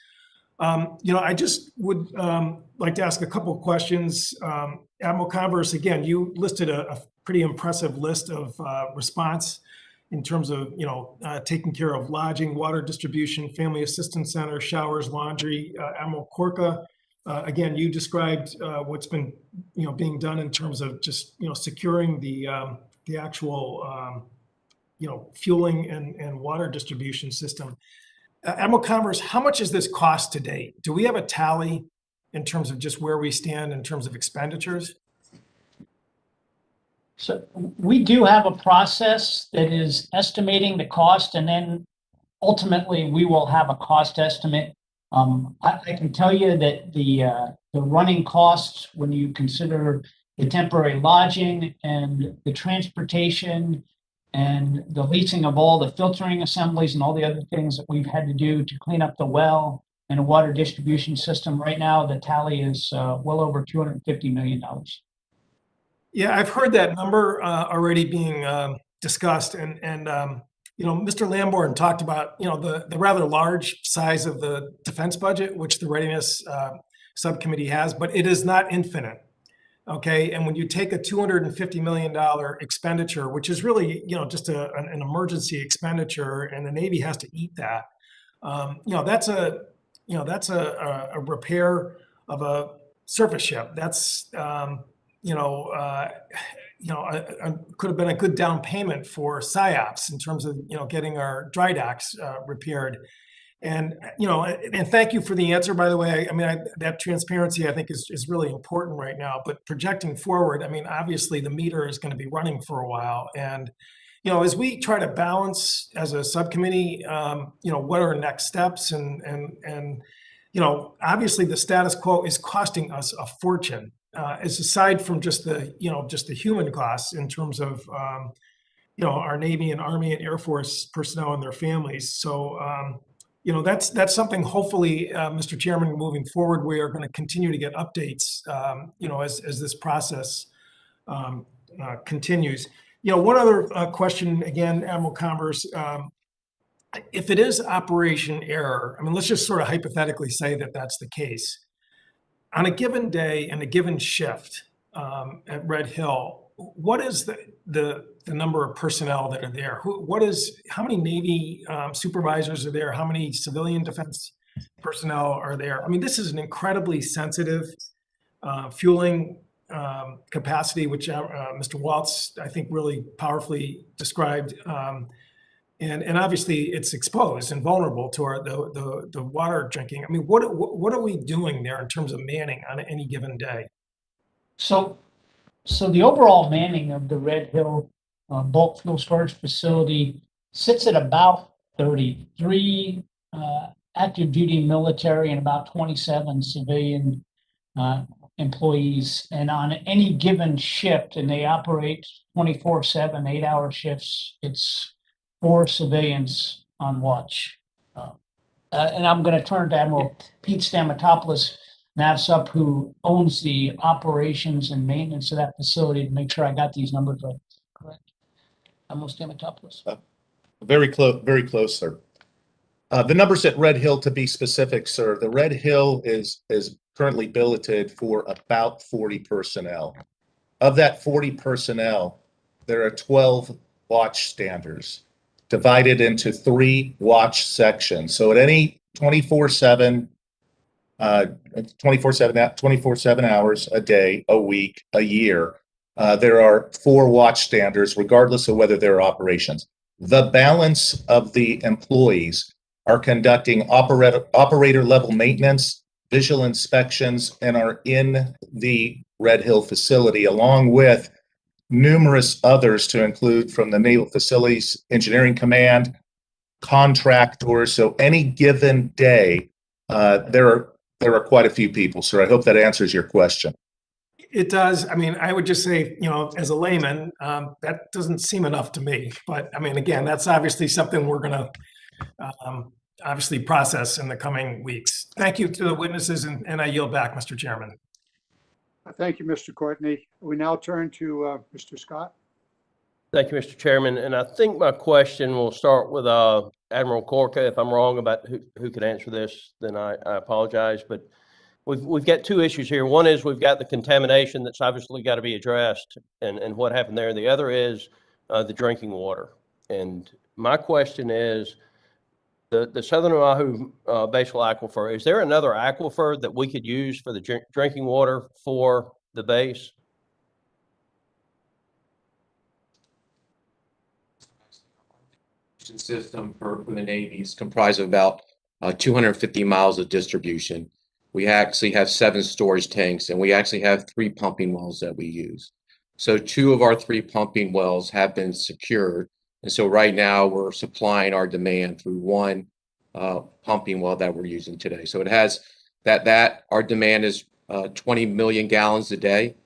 S9: I just would like to ask a couple of questions. Admiral Converse, again, you listed a pretty impressive list of response in terms of, taking care of lodging, water distribution, family assistance center, showers, laundry. Admiral Korka, again, you described what's been, being done in terms of just, securing the actual, fueling and water distribution system. Admiral Converse, how much does this cost to date? Do we have a tally in terms of just where we stand in terms of expenditures?
S4: So we do have a process that is estimating the cost, and then ultimately we will have a cost estimate. I can tell you that the running costs, when you consider the temporary lodging and the transportation and the leasing of all the filtering assemblies and all the other things that we've had to do to clean up the well and a water distribution system, right now the tally is well over $250 million.
S9: Yeah, I've heard that number already being discussed, and Mr. Lamborn talked about the rather large size of the defense budget, which the readiness subcommittee has, but it is not infinite. Okay, and when you take a $250 million expenditure, which is really just an emergency expenditure, and the Navy has to eat that, that's a repair of a surface ship. That's could have been a good down payment for PSYOPs in terms of getting our dry docks repaired. And and thank you for the answer, by the way. I mean, that transparency I think is really important right now. But projecting forward, I mean, obviously the meter is going to be running for a while, and as we try to balance as a subcommittee, what are next steps, and obviously the status quo is costing us a fortune. As aside from just the human costs in terms of our Navy and Army and Air Force personnel and their families. So that's something hopefully, Mr. Chairman, moving forward, we are going to continue to get updates as this process continues. One other question, again, Admiral Converse, if it is operation error, I mean, let's just sort of hypothetically say that that's the case. On a given day and a given shift at Red Hill, what is the number of personnel that are there? How many Navy supervisors are there? How many civilian defense personnel are there? I mean, this is an incredibly sensitive fueling capacity, which Mr. Waltz, I think, really powerfully described. And obviously it's exposed and vulnerable to the water drinking. I mean, what are we doing there in terms of manning on any given day? So the overall manning of the Red Hill bulk fuel storage facility sits at about 33 active duty military and about 27 civilian employees. And on any given shift, and they operate 24/7, 8-hour shifts, it's 4 civilians on watch. And I'm going to turn to Admiral Pete Stamatopoulos, NAVSUP, who owns the operations and maintenance of that facility, to make sure I got these numbers right. Correct. Admiral Stamatopoulos.
S7: Very close, sir. The numbers at Red Hill, to be specific, sir, the Red Hill is currently billeted for about 40 personnel. Of that 40 personnel, there are 12 watch standers, divided into 3 watch sections. So at any 24/7 hours a day, a week, a year, there are 4 watch standers, regardless of whether there are operations. The balance of the employees are conducting operator level maintenance, visual inspections, and are in the Red Hill facility, along with numerous others to include from the Naval Facilities Engineering Command, contractors. So any given day, there are quite a few people, sir. I hope that answers your question.
S9: It does. I mean, I would just say, as a layman, that doesn't seem enough to me. But I mean, again, that's obviously something we're going to obviously process in the coming weeks. Thank you to the witnesses, and I yield back, Mr. Chairman.
S1: Thank you, Mr. Courtney. We now turn to Mr. Scott.
S10: Thank you, Mr. Chairman. And I think my question will start with Admiral Corca. If I'm wrong about who could answer this, then I apologize. But we've got two issues here. One is we've got the contamination that's obviously got to be addressed and what happened there. The other is the drinking water. And my question is, the Southern Oahu basal aquifer, is there another aquifer that we could use for the drinking water for the base?
S6: System for the Navy is comprised of about 250 miles of distribution. We actually have 7 storage tanks, and we actually have 3 pumping wells that we use. So 2 of our 3 pumping wells have been secured. And so right now we're supplying our demand through 1 pumping well that we're using today. So it has that our demand is 20 million gallons a day.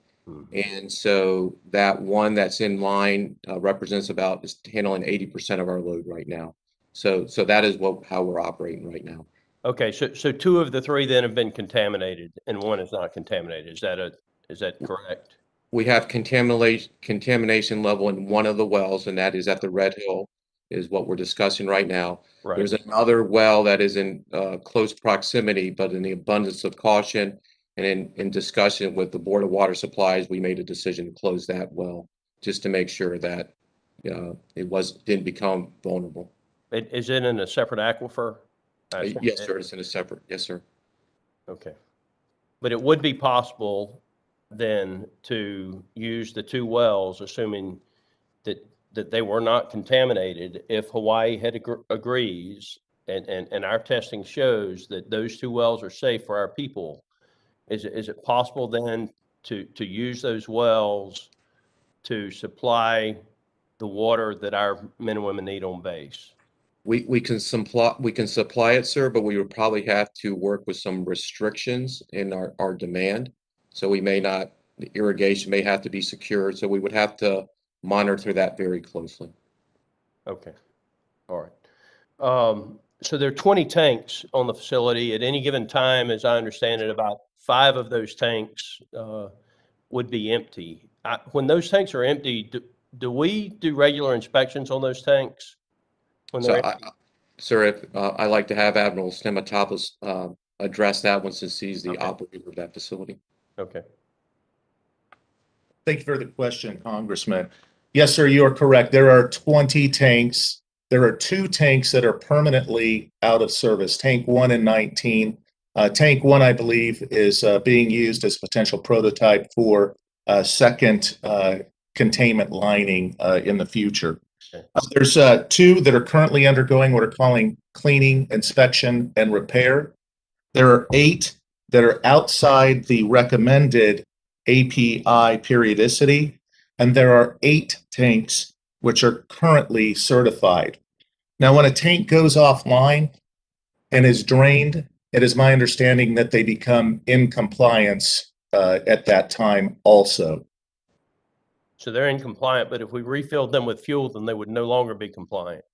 S6: And so that one that's in line represents about is handling 80% of our load right now. So that is how we're operating right now.
S10: Okay, so 2 of the 3 then have been contaminated, and 1 is not contaminated. Is that correct?
S6: We have contamination level in 1 of the wells, and that is at the Red Hill, is what we're discussing right now.
S10: Right.
S6: There's another well that is in close proximity, but in the abundance of caution and in discussion with the Board of Water Supplies, we made a decision to close that well just to make sure that it didn't become vulnerable.
S10: Is it in a separate aquifer?
S6: Yes, sir. It's in a separate. Yes, sir.
S10: Okay. But it would be possible then to use the 2 wells, assuming that they were not contaminated, if Hawaii agrees and our testing shows that those 2 wells are safe for our people. Is it possible then to use those wells to supply the water that our men and women need on base?
S6: We can supply it, sir, but we would probably have to work with some restrictions in our demand. So the irrigation may have to be secured. So we would have to monitor that very closely.
S10: Okay. All right. So there are 20 tanks on the facility at any given time. As I understand it, about 5 of those tanks would be empty. When those tanks are empty, do we do regular inspections on those tanks?
S6: Sir, I'd like to have Admiral Stamatopoulos address that one since he's the operator of that facility.
S10: Okay.
S7: Thank you for the question, Congressman. Yes, sir, you are correct. There are 20 tanks. There are 2 tanks that are permanently out of service, tank 1 and 19. Tank 1, I believe, is being used as a potential prototype for second containment lining in the future.
S10: Okay.
S7: There's 2 that are currently undergoing what are calling cleaning, inspection, and repair. There are 8 that are outside the recommended API periodicity, and there are 8 tanks which are currently certified. Now, when a tank goes offline and is drained, it is my understanding that they become in compliance at that time also.
S10: So they're in compliant, but if we refilled them with fuel, then they would no longer be compliant.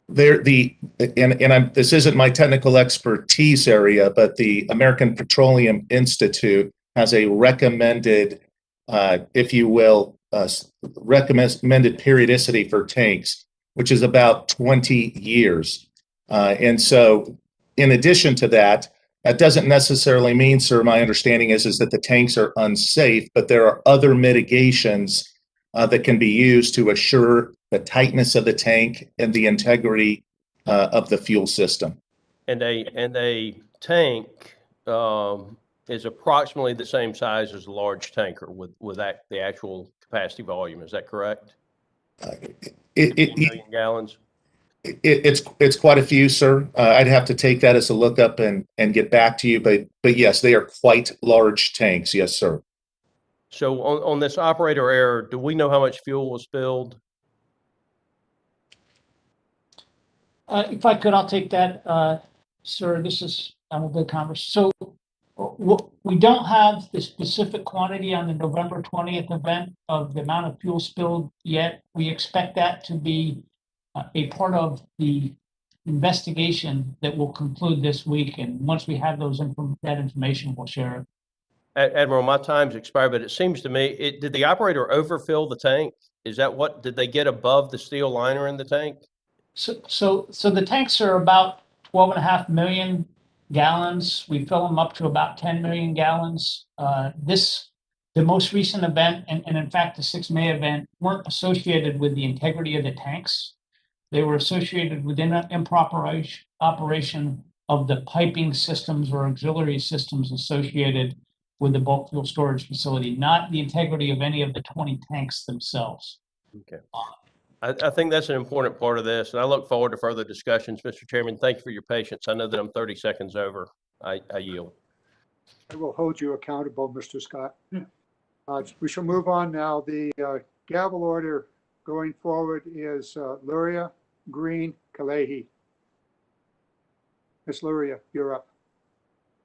S7: This isn't my technical expertise area, but the American Petroleum Institute has a recommended, if you will, recommended periodicity for tanks, which is about 20 years. And so in addition to that, that doesn't necessarily mean, sir, my understanding is that the tanks are unsafe, but there are other mitigations that can be used to assure the tightness of the tank and the integrity of the fuel system.
S10: And a tank is approximately the same size as a large tanker with the actual capacity volume. Is that correct? 15 million gallons.
S7: It's quite a few, sir. I'd have to take that as a lookup and get back to you, but yes, they are quite large tanks. Yes, sir.
S10: So on this operator error, do we know how much fuel was spilled?
S4: If I could, I'll take that, sir. This is, I'm a big converse. So we don't have the specific quantity on the November 20th event of the amount of fuel spilled yet. We expect that to be a part of the investigation that will conclude this week. And once we have that information, we'll share it.
S10: Admiral, my time's expired, but it seems to me, did the operator overfill the tank? Is that what, did they get above the steel liner in the tank?
S4: So the tanks are about 12.5 million gallons. We fill them up to about 10 million gallons. The most recent event, and in fact, the 6 May event, weren't associated with the integrity of the tanks. They were associated with improper operation of the piping systems or auxiliary systems associated with the bulk fuel storage facility, not the integrity of any of the 20 tanks themselves.
S10: Okay. I think that's an important part of this, and I look forward to further discussions. Mr. Chairman, thank you for your patience. I know that I'm 30 seconds over. I yield.
S1: I will hold you accountable, Mr. Scott. We shall move on now. The gavel order going forward is Luria, Green, Kalehi. Ms. Luria, you're up.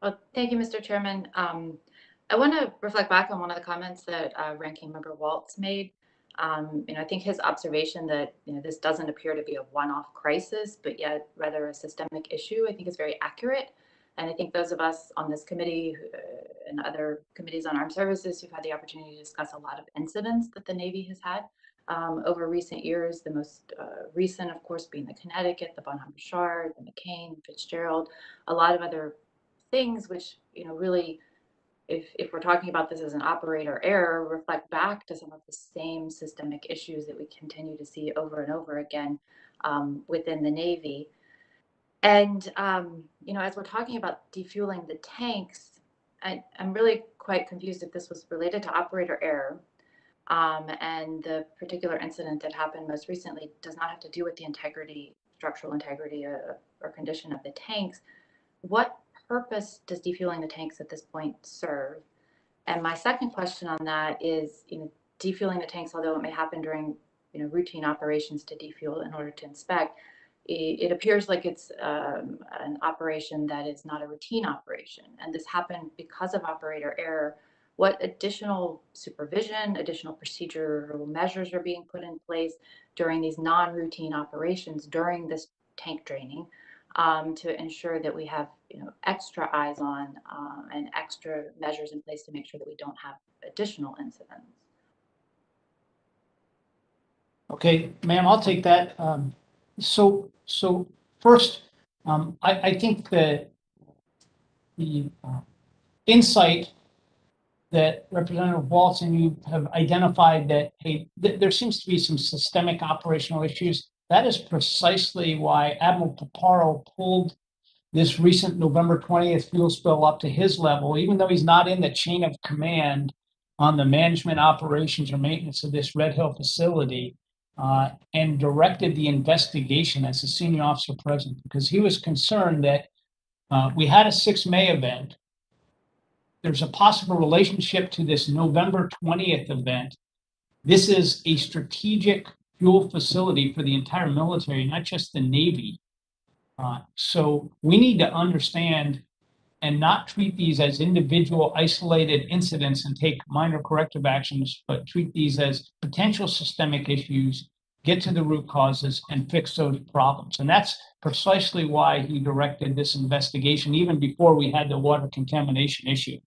S11: Well, thank you, Mr. Chairman. I want to reflect back on one of the comments that Ranking Member Waltz made. I think his observation that this doesn't appear to be a one-off crisis, but yet rather a systemic issue, I think is very accurate. And I think those of us on this committee and other committees on armed services who've had the opportunity to discuss a lot of incidents that the Navy has had over recent years, the most recent, of course, being the Connecticut, the Bonhomme Richard, the McCain, Fitzgerald, a lot of other things which, really, if we're talking about this as an operator error, reflect back to some of the same systemic issues that we continue to see over and over again within the Navy. And, as we're talking about defueling the tanks, I'm really quite confused if this was related to operator error. And the particular incident that happened most recently does not have to do with the integrity, structural integrity or condition of the tanks. What purpose does defueling the tanks at this point serve? And my second question on that is, defueling the tanks, although it may happen during, routine operations to defuel in order to inspect, it appears like it's an operation that is not a routine operation. And this happened because of operator error. What additional supervision, additional procedural measures are being put in place during these non-routine operations during this tank draining to ensure that we have extra eyes on and extra measures in place to make sure that we don't have additional incidents?
S4: Okay, ma'am, I'll take that. So first, I think that the insight that Representative Waltz and you have identified that, hey, there seems to be some systemic operational issues. That is precisely why Admiral Paparo pulled this recent November 20th fuel spill up to his level, even though he's not in the chain of command on the management, operations, or maintenance of this Red Hill facility, and directed the investigation as a senior officer present, because he was concerned that we had a 6 May event. There's a possible relationship to this November 20th event. This is a strategic fuel facility for the entire military, not just the Navy. So we need to understand and not treat these as individual isolated incidents and take minor corrective actions, but treat these as potential systemic issues, get to the root causes and fix those problems. And that's precisely why he directed this investigation, even before we had the water contamination issue.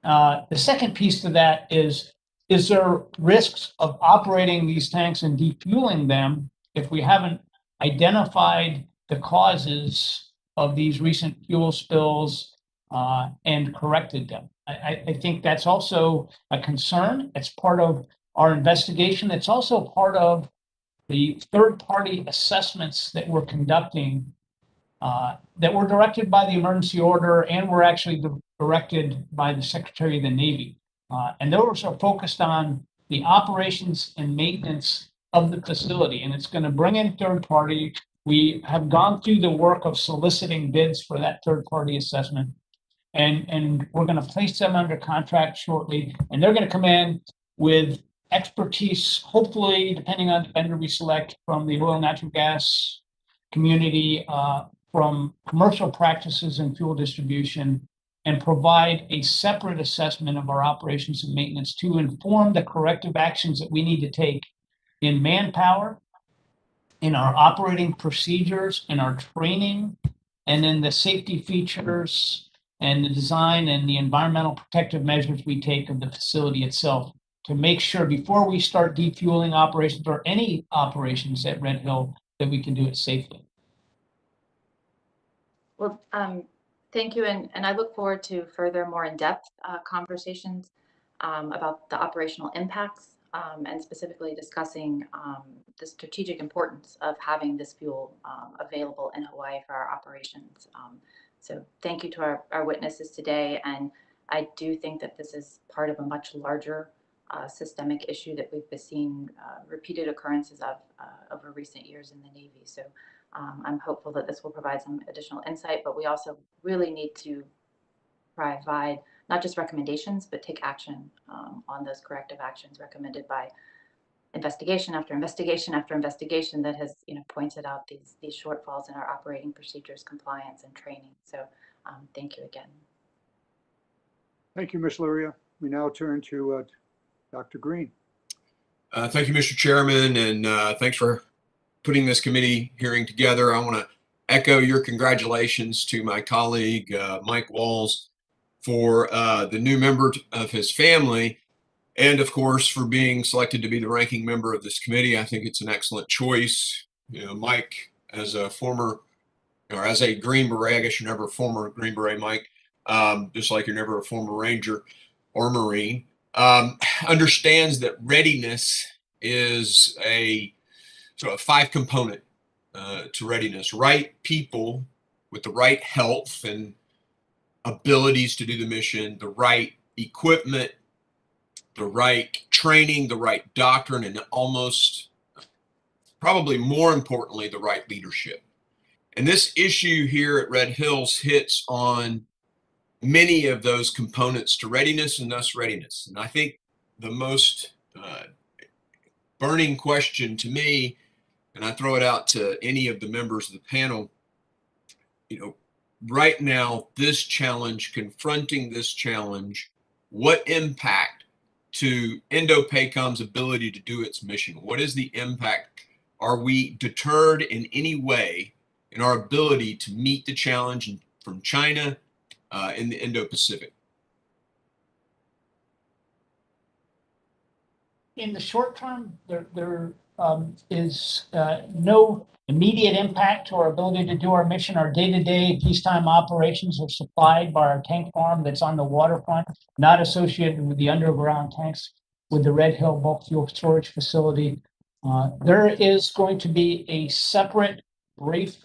S4: The second piece to that is there risks of operating these tanks and defueling them if we haven't identified the causes of these recent fuel spills and corrected them? I think that's also a concern. It's part of our investigation. It's also part of the third-party assessments that we're conducting that were directed by the emergency order and were actually directed by the Secretary of the Navy. And those are focused on the operations and maintenance of the facility. And it's going to bring in third party. We have gone through the work of soliciting bids for that third-party assessment. And we're going to place them under contract shortly, and they're going to come in with expertise, hopefully, depending on the vendor we select, from the oil and natural gas community, from commercial practices and fuel distribution, and provide a separate assessment of our operations and maintenance to inform the corrective actions that we need to take in manpower, in our operating procedures, in our training, and in the safety features and the design and the environmental protective measures we take of the facility itself to make sure before we start defueling operations or any operations at Red Hill that we can do it safely.
S11: Well, thank you, and I look forward to further, more in-depth conversations about the operational impacts and specifically discussing the strategic importance of having this fuel available in Hawaii for our operations. So thank you to our witnesses today, and I do think that this is part of a much larger systemic issue that we've been seeing repeated occurrences of over recent years in the Navy. So I'm hopeful that this will provide some additional insight, but we also really need to provide not just recommendations, but take action on those corrective actions recommended by investigation after investigation after investigation that has, pointed out these shortfalls in our operating procedures, compliance, and training. So thank you again.
S1: Thank you, Ms. Luria. We now turn to Dr. Green.
S12: Thank you, Mr. Chairman, and thanks for putting this committee hearing together. I want to echo your congratulations to my colleague, Mike Walls, for the new member of his family, and of course, for being selected to be the ranking member of this committee. I think it's an excellent choice. Mike, as a former, or as a Green Beret, I guess you're never a former Green Beret, Mike, just like you're never a former Ranger or Marine, understands that readiness is a sort of 5-component to readiness. Right people with the right health and abilities to do the mission, the right equipment, the right training, the right doctrine, and almost probably more importantly, the right leadership. And this issue here at Red Hills hits on many of those components to readiness and thus readiness. And I think the most burning question to me, and I throw it out to any of the members of the panel, right now, this challenge, confronting this challenge, what impact to INDOPACOM's ability to do its mission? What is the impact? Are we deterred in any way in our ability to meet the challenge from China in the Indo-Pacific?
S4: In the short term, there is no immediate impact to our ability to do our mission. Our day-to-day peacetime operations are supplied by our tank farm that's on the waterfront, not associated with the underground tanks with the Red Hill bulk fuel storage facility. There is going to be a separate brief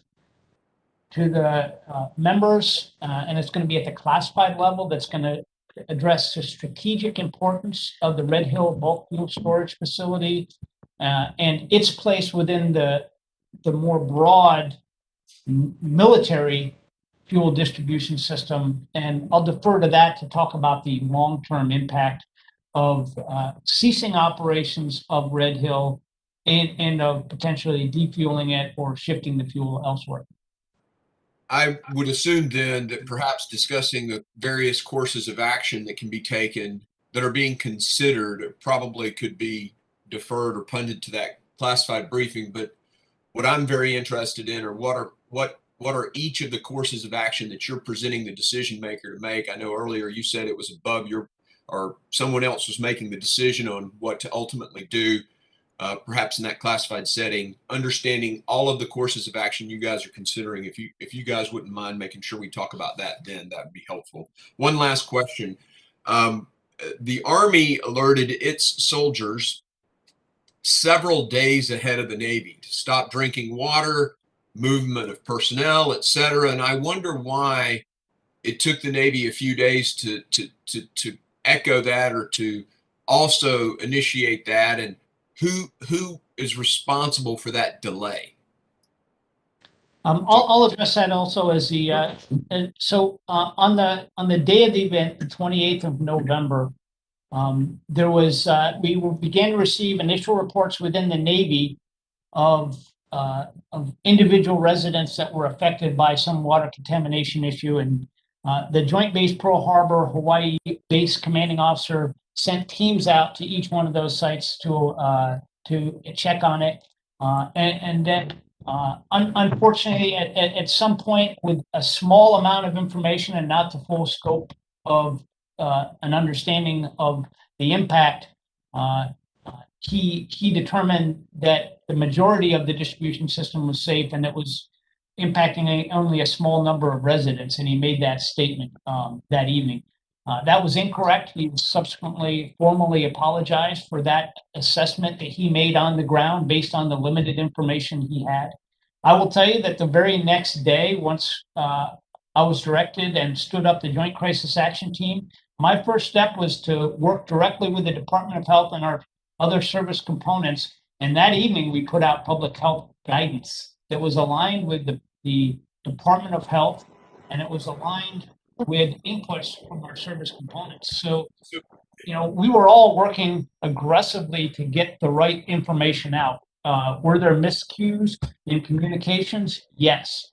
S4: to the members, and it's going to be at the classified level that's going to address the strategic importance of the Red Hill bulk fuel storage facility and its place within the more broad military fuel distribution system. And I'll defer to that to talk about the long-term impact of ceasing operations of Red Hill and of potentially defueling it or shifting the fuel elsewhere.
S12: I would assume then that perhaps discussing the various courses of action that can be taken that are being considered probably could be deferred or punted to that classified briefing. But what I'm very interested in are what are each of the courses of action that you're presenting the decision maker to make. I know earlier you said it was above your, or someone else was making the decision on what to ultimately do. Perhaps in that classified setting, understanding all of the courses of action you guys are considering. If you guys wouldn't mind making sure we talk about that, then that would be helpful. One last question. The Army alerted its soldiers several days ahead of the Navy to stop drinking water, movement of personnel, etc. And I wonder why it took the Navy a few days to echo that or to also initiate that, and who is responsible for that delay?
S4: I'll address that also as the, on the day of the event, the 28th of November, there was, began to receive initial reports within the Navy of individual residents that were affected by some water contamination issue. And the Joint Base Pearl Harbor, Hawaii Base Commanding Officer sent teams out to each one of those sites to check on it. And then, unfortunately, at some point, with a small amount of information and not the full scope of an understanding of the impact, he determined that the majority of the distribution system was safe and it was impacting only a small number of residents, and he made that statement that evening. That was incorrect. He subsequently formally apologized for that assessment that he made on the ground based on the limited information he had. I will tell you that the very next day, once I was directed and stood up the Joint Crisis Action Team, my first step was to work directly with the Department of Health and our other service components. And that evening, we put out public health guidance that was aligned with the Department of Health, and it was aligned with inputs from our service components. So, we were all working aggressively to get the right information out. Were there miscues in communications? Yes.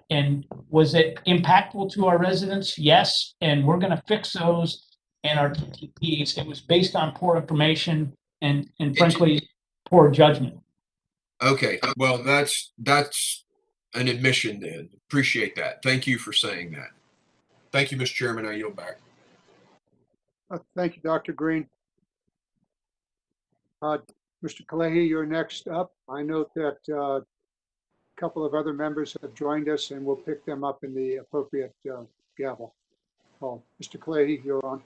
S4: And was it impactful to our residents? Yes. And we're going to fix those in our TTPs. It was based on poor information and frankly, poor judgment.
S12: Okay, well, that's an admission then. Appreciate that. Thank you for saying that. Thank you, Mr. Chairman. I yield back.
S1: Thank you, Dr. Green. Mr. Kalehi, you're next up. I note that a couple of other members have joined us, and we'll pick them up in the appropriate gavel. Mr. Kalehi, you're on.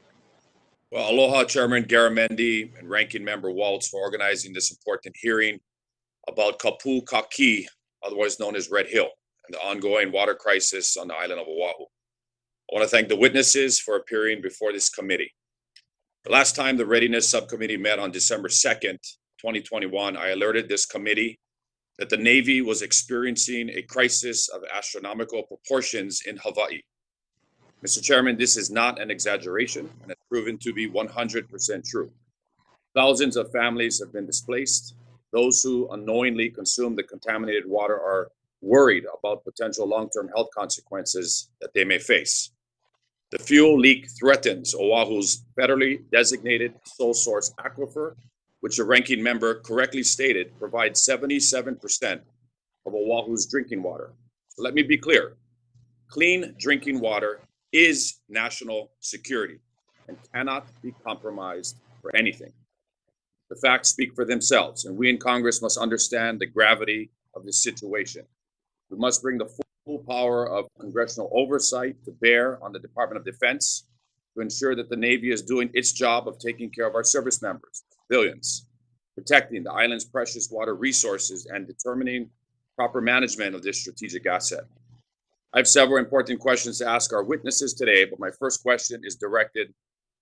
S13: Well, aloha, Chairman Garamendi and Ranking Member Waltz, for organizing this important hearing about Kapu Kaki, otherwise known as Red Hill, and the ongoing water crisis on the island of Oahu. I want to thank the witnesses for appearing before this committee. The last time the Readiness Subcommittee met on December 2nd, 2021, I alerted this committee that the Navy was experiencing a crisis of astronomical proportions in Hawaii. Mr. Chairman, this is not an exaggeration and has proven to be 100% true. Thousands of families have been displaced. Those who unknowingly consume the contaminated water are worried about potential long-term health consequences that they may face. The fuel leak threatens Oahu's federally designated sole source aquifer, which the ranking member correctly stated provides 77% of Oahu's drinking water. So let me be clear. Clean drinking water is national security and cannot be compromised for anything. The facts speak for themselves, and we in Congress must understand the gravity of this situation. We must bring the full power of congressional oversight to bear on the Department of Defense to ensure that the Navy is doing its job of taking care of our service members, civilians, protecting the island's precious water resources, and determining proper management of this strategic asset. I have several important questions to ask our witnesses today, but my first question is directed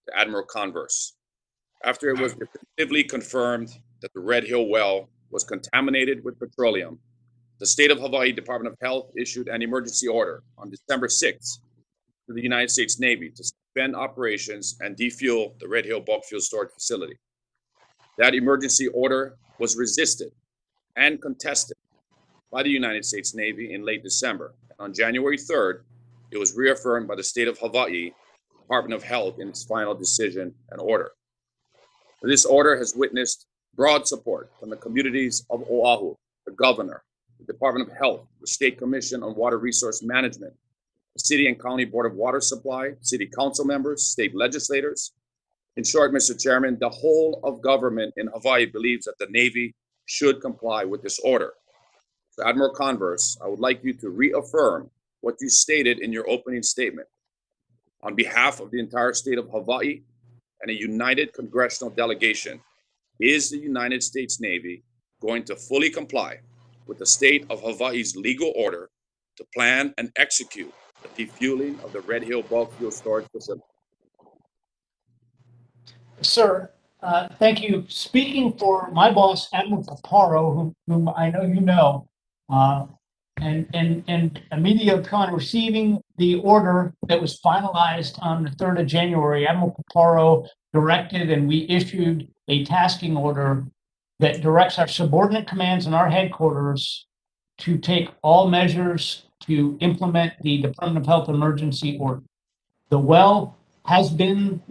S13: to Admiral Converse. After it was definitively confirmed that the Red Hill well was contaminated with petroleum, the State of Hawaii Department of Health issued an emergency order on December 6th to the United States Navy to suspend operations and defuel the Red Hill bulk fuel storage facility. That emergency order was resisted and contested by the United States Navy in late December. On January 3rd, it was reaffirmed by the State of Hawaii Department of Health in its final decision and order. This order has witnessed broad support from the communities of Oahu, the governor, the Department of Health, the State Commission on Water Resource Management, the City and County Board of Water Supply, City Council members, state legislators. In short, Mr. Chairman, the whole of government in Hawaii believes that the Navy should comply with this order. So, Admiral Converse, I would like you to reaffirm what you stated in your opening statement. On behalf of the entire state of Hawaii and a united congressional delegation, is the United States Navy going to fully comply with the state of Hawaii's legal order to plan and execute the defueling of the Red Hill bulk fuel storage facility?
S4: Sir, thank you. Speaking for my boss, Admiral Paparo, whom I know you know, And immediately upon receiving the order that was finalized on the 3rd of January, Admiral Paparo directed and we issued a tasking order that directs our subordinate commands and our headquarters to take all measures to implement the Department of Health emergency order. The well has been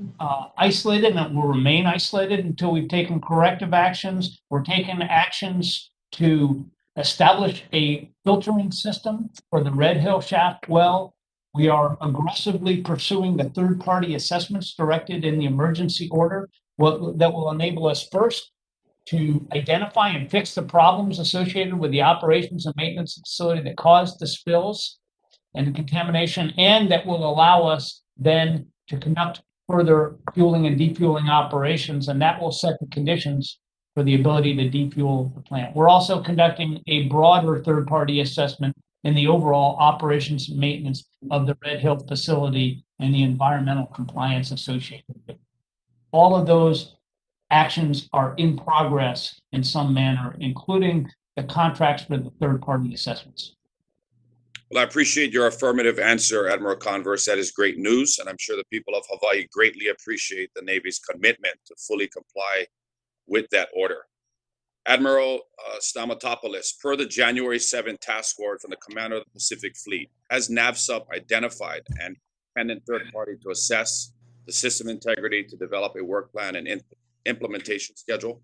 S4: isolated and it will remain isolated until we've taken corrective actions. We're taking actions to establish a filtering system for the Red Hill Shaft well. We are aggressively pursuing the third-party assessments directed in the emergency order that will enable us first to identify and fix the problems associated with the operations and maintenance facility that caused the spills and the contamination, and that will allow us then to conduct further fueling and defueling operations, and that will set the conditions for the ability to defuel the plant. We're also conducting a broader third-party assessment in the overall operations and maintenance of the Red Hill facility and the environmental compliance associated with it. All of those actions are in progress in some manner, including the contracts for the third-party assessments.
S13: Well, I appreciate your affirmative answer, Admiral Converse. That is great news, and I'm sure the people of Hawaii greatly appreciate the Navy's commitment to fully comply with that order. Admiral Stamatopoulos, per the January 7th task order from the Commander of the Pacific Fleet, has NAVSUP identified an independent third party to assess the system integrity to develop a work plan and implementation schedule?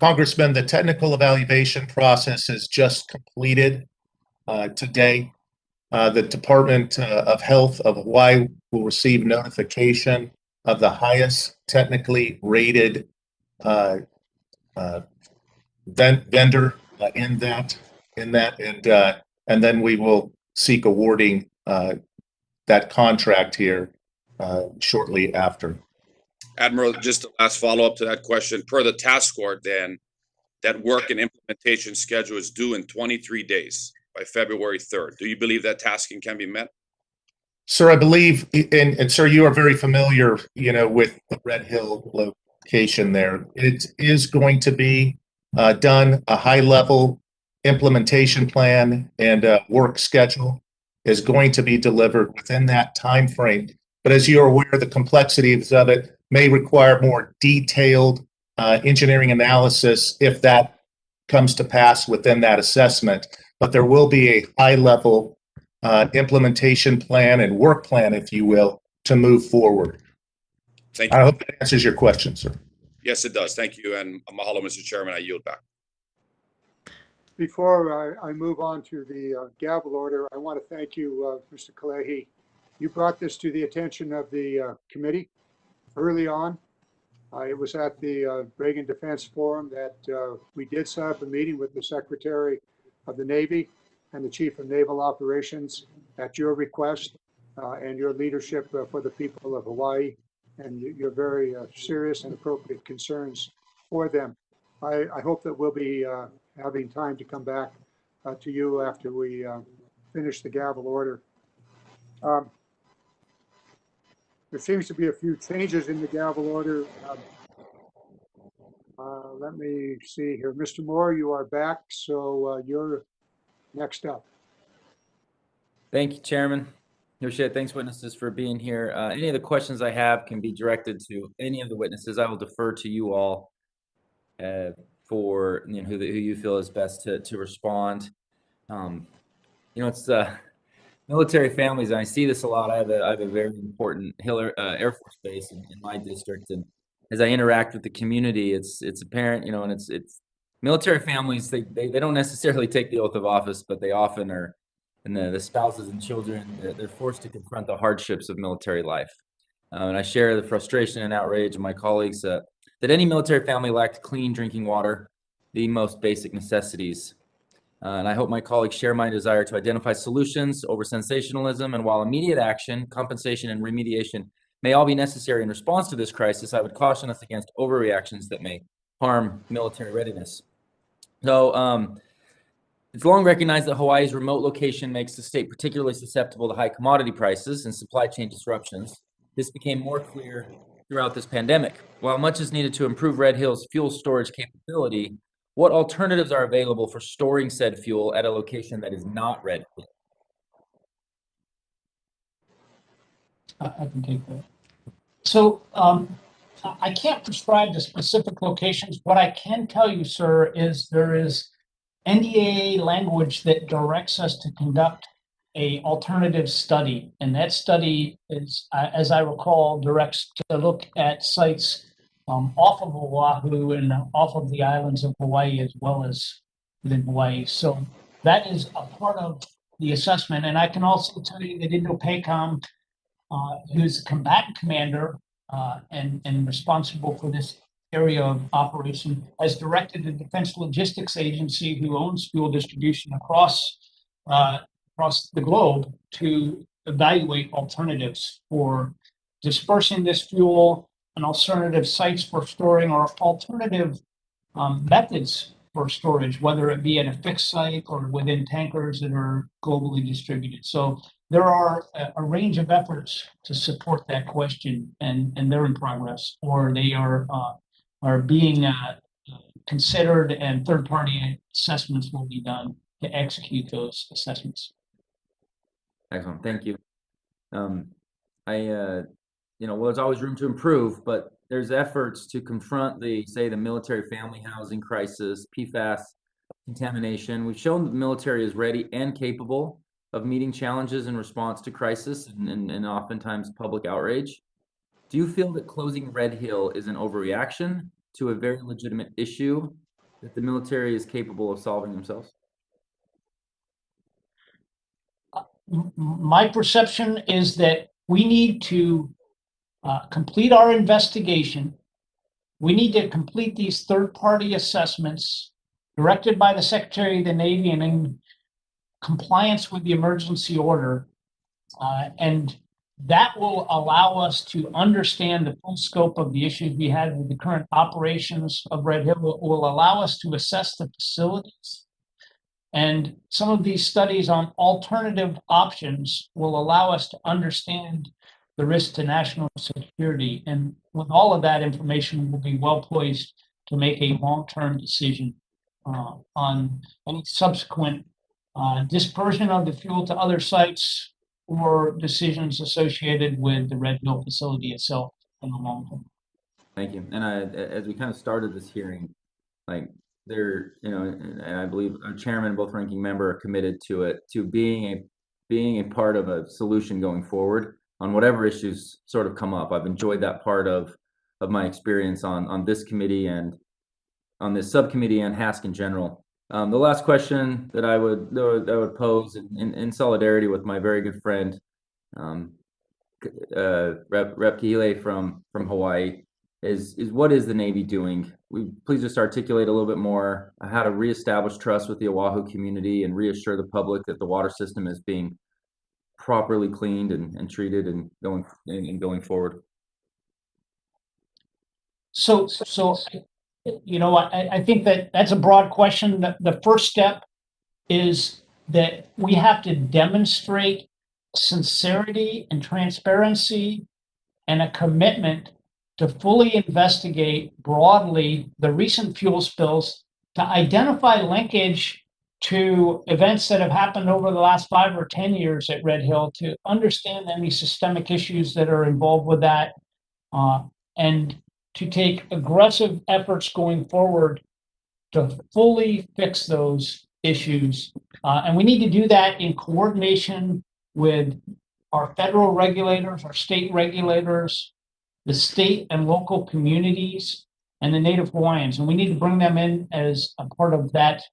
S7: Congressman, the technical evaluation process is just completed today. The Department of Health of Hawaii will receive notification of the highest technically rated vendor in that, and then we will seek awarding that contract here shortly after.
S13: Admiral, just the last follow-up to that question. Per the task order, then, that work and implementation schedule is due in 23 days by February 3rd. Do you believe that tasking can be met?
S7: Sir, I believe, and sir, you are very familiar, with the Red Hill location there. It is going to be done. A high-level implementation plan and work schedule is going to be delivered within that time frame. But as you're aware, the complexities of it may require more detailed engineering analysis if that comes to pass within that assessment. But there will be a high-level implementation plan and work plan, if you will, to move forward.
S13: Thank you.
S7: I hope that answers your question, sir.
S13: Yes, it does. Thank you. And mahalo, Mr. Chairman. I yield back.
S1: Before I move on to the gavel order, I want to thank you, Mr. Kalehi. You brought this to the attention of the committee early on. It was at the Reagan Defense Forum that we did set up a meeting with the Secretary of the Navy and the Chief of Naval Operations at your request and your leadership for the people of Hawaii and your very serious and appropriate concerns for them. I hope that we'll be having time to come back to you after we finish the gavel order. There seems to be a few changes in the gavel order. Let me see here. Mr. Moore, you are back, so you're next up.
S14: Thank you, Chairman. Yoshia, thanks, witnesses, for being here. Any of the questions I have can be directed to any of the witnesses. I will defer to you all for who you feel is best to respond. It's military families, and I see this a lot. I have a very important Air Force base in my district, and as I interact with the community, it's apparent, and it's military families. They don't necessarily take the oath of office, but they often are, and the spouses and children, they're forced to confront the hardships of military life. And I share the frustration and outrage of my colleagues that any military family lacked clean drinking water, the most basic necessities. And I hope my colleagues share my desire to identify solutions over sensationalism. And while immediate action, compensation, and remediation may all be necessary in response to this crisis, I would caution us against overreactions that may harm military readiness. So it's long recognized that Hawaii's remote location makes the state particularly susceptible to high commodity prices and supply chain disruptions. This became more clear throughout this pandemic. While much is needed to improve Red Hill's fuel storage capability, what alternatives are available for storing said fuel at a location that is not Red Hill?
S4: I can take that. So I can't prescribe the specific locations. What I can tell you, sir, is there is NDAA language that directs us to conduct a alternative study. And that study is, as I recall, directs to look at sites off of Oahu and off of the islands of Hawaii as well as within Hawaii. So that is a part of the assessment. And I can also tell you that INDOPACOM, who's the combatant commander and responsible for this area of operation, has directed the Defense Logistics Agency, who owns fuel distribution across the globe, to evaluate alternatives for dispersing this fuel and alternative sites for storing or alternative methods for storage, whether it be at a fixed site or within tankers that are globally distributed. So there are a range of efforts to support that question, and they're in progress, or they are being considered, and third-party assessments will be done to execute those assessments.
S14: Excellent, thank you. Well, there's always room to improve, but there's efforts to confront the military family housing crisis, PFAS, contamination. We've shown that the military is ready and capable of meeting challenges in response to crisis and oftentimes public outrage. Do you feel that closing Red Hill is an overreaction to a very legitimate issue that the military is capable of solving themselves?
S4: My perception is that we need to complete our investigation. We need to complete these third-party assessments directed by the Secretary of the Navy and in compliance with the emergency order. And that will allow us to understand the full scope of the issues we had with the current operations of Red Hill. It will allow us to assess the facilities. And some of these studies on alternative options will allow us to understand the risk to national security. And with all of that information, we'll be well poised to make a long-term decision on any subsequent dispersion of the fuel to other sites or decisions associated with the Red Hill facility itself in the long term.
S14: Thank you. And as we kind of started this hearing, and I believe our chairman and both ranking member are committed to it, to being a part of a solution going forward on whatever issues sort of come up. I've enjoyed that part of my experience on this committee and on this subcommittee and HASC in general. The last question that I would pose in solidarity with my very good friend, Rep. Kihile from Hawaii, is what is the Navy doing? Please just articulate a little bit more how to reestablish trust with the Oahu community and reassure the public that the water system is being properly cleaned and treated and going forward.
S4: So I think that's a broad question. The first step is that we have to demonstrate sincerity and transparency and a commitment to fully investigate broadly the recent fuel spills, to identify linkage to events that have happened over the last 5 or 10 years at Red Hill, to understand any systemic issues that are involved with that, and to take aggressive efforts going forward to fully fix those issues. And we need to do that in coordination with our federal regulators, our state regulators, the state and local communities, and the Native Hawaiians. And we need to bring them in as a part of that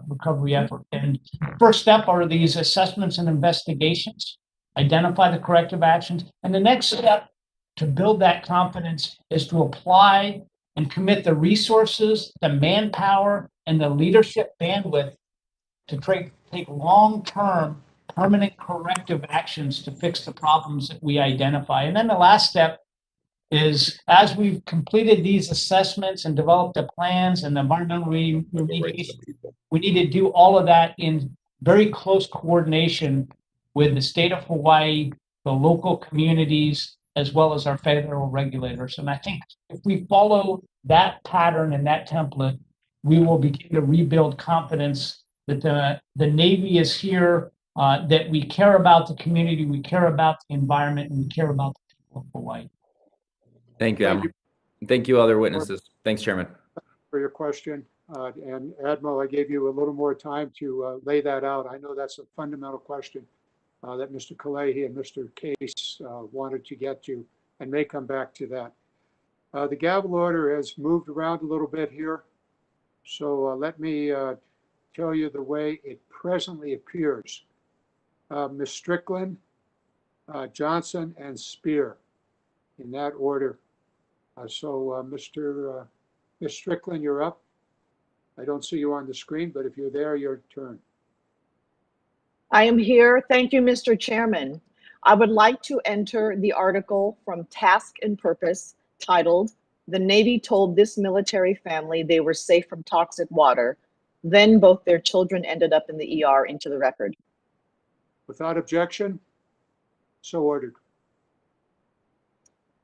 S4: recovery effort. And first step are these assessments and investigations, identify the corrective actions. And the next step to build that confidence is to apply and commit the resources, the manpower, and the leadership bandwidth to take long-term permanent corrective actions to fix the problems that we identify. And then the last step is, as we've completed these assessments and developed the plans and the environmental remediation, we need to do all of that in very close coordination with the state of Hawaii, the local communities, as well as our federal regulators. And I think if we follow that pattern and that template, we will begin to rebuild confidence that the Navy is here, that we care about the community, we care about the environment, and we care about the people of Hawaii.
S14: Thank you,
S1: Thank
S14: Admiral. Thank you, other witnesses. Thanks, Chairman.
S1: For your question. And Admiral, I gave you a little more time to lay that out. I know that's a fundamental question that Mr. Kalehi and Mr. Case wanted to get to, and may come back to that. The gavel order has moved around a little bit here. So let me tell you the way it presently appears. Ms. Strickland, Johnson, and Spear, in that order. Ms. Strickland, you're up. I don't see you on the screen, but if you're there, your turn.
S15: I am here. Thank you, Mr. Chairman. I would like to enter the article from Task and Purpose titled, "The Navy Told This Military Family They Were Safe from Toxic Water. Then both their children ended up in the ER," into the record.
S1: Without objection, so ordered.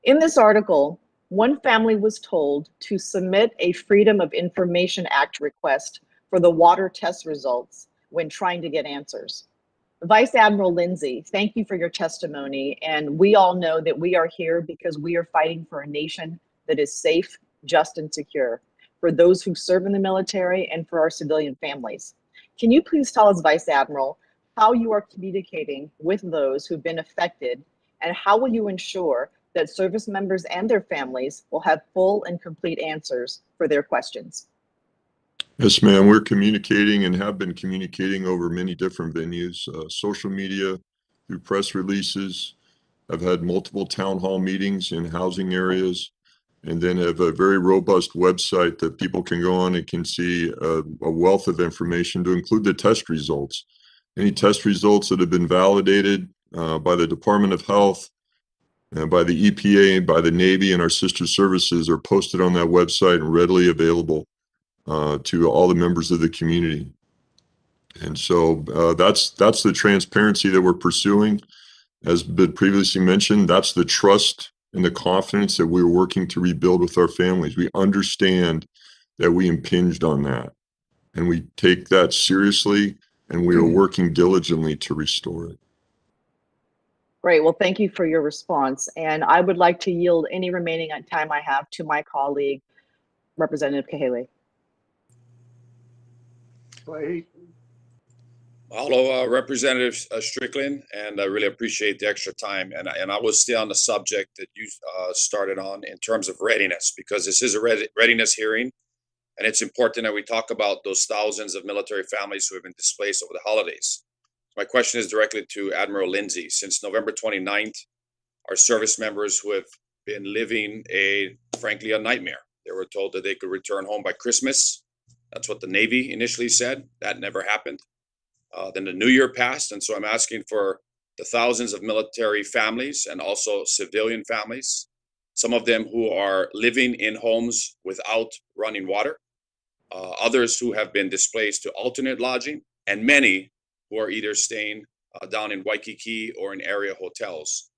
S15: In this article, one family was told to submit a Freedom of Information Act request for the water test results when trying to get answers. Vice Admiral Lindsay, thank you for your testimony. And we all know that we are here because we are fighting for a nation that is safe, just, and secure for those who serve in the military and for our civilian families. Can you please tell us, Vice Admiral, how you are communicating with those who've been affected, and how will you ensure that service members and their families will have full and complete answers for their questions?
S5: Yes, ma'am. We're communicating and have been communicating over many different venues, social media, through press releases. I've had multiple town hall meetings in housing areas, and then have a very robust website that people can go on and can see a wealth of information, to include the test results. Any test results that have been validated by the Department of Health, by the EPA, by the Navy, and our sister services are posted on that website and readily available to all the members of the community. And so that's the transparency that we're pursuing. As been previously mentioned, that's the trust and the confidence that we're working to rebuild with our families. We understand that we impinged on that, and we take that seriously, and we are working diligently to restore it.
S15: Great. Well, thank you for your response. And I would like to yield any remaining time I have to my colleague, Representative Kahele.
S13: Hello, Representative Strickland, and I really appreciate the extra time. And I will stay on the subject that you started on in terms of readiness, because this is a readiness hearing, and it's important that we talk about those thousands of military families who have been displaced over the holidays. My question is directly to Admiral Lindsay. Since November 29th, our service members who have been living frankly, a nightmare. They were told that they could return home by Christmas. That's what the Navy initially said. That never happened. Then the new year passed, and so I'm asking for the thousands of military families and also civilian families, some of them who are living in homes without running water, others who have been displaced to alternate lodging, and many who are either staying down in Waikiki or in area hotels.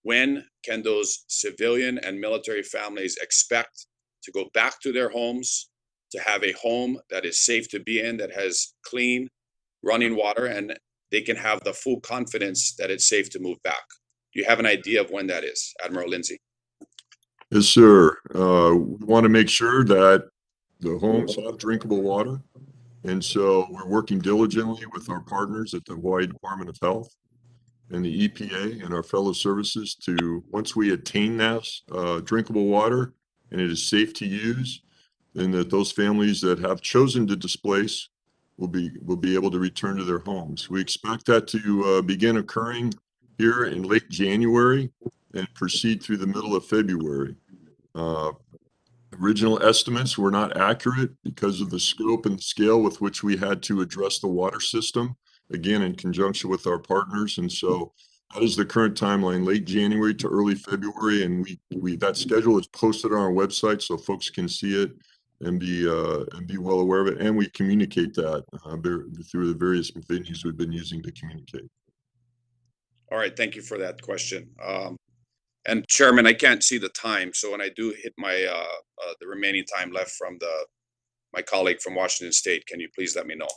S13: When can those civilian and military families expect to go back to their homes, to have a home that is safe to be in, that has clean running water, and they can have the full confidence that it's safe to move back? Do you have an idea of when that is, Admiral Lindsay?
S5: Yes, sir. We want to make sure that the homes have drinkable water. And so we're working diligently with our partners at the Hawaii Department of Health and the EPA and our fellow services to, once we attain that drinkable water and it is safe to use, then that those families that have chosen to displace will be able to return to their homes. We expect that to begin occurring here in late January and proceed through the middle of February. Original estimates were not accurate because of the scope and scale with which we had to address the water system, again, in conjunction with our partners. And so that is the current timeline, late January to early February. And that schedule is posted on our website so folks can see it and be well aware of it. And we communicate that through the various venues we've been using to communicate.
S13: All right, thank you for that question. And Chairman, I can't see the time, so when I do hit my the remaining time left from the my colleague from Washington State, can you please let me know?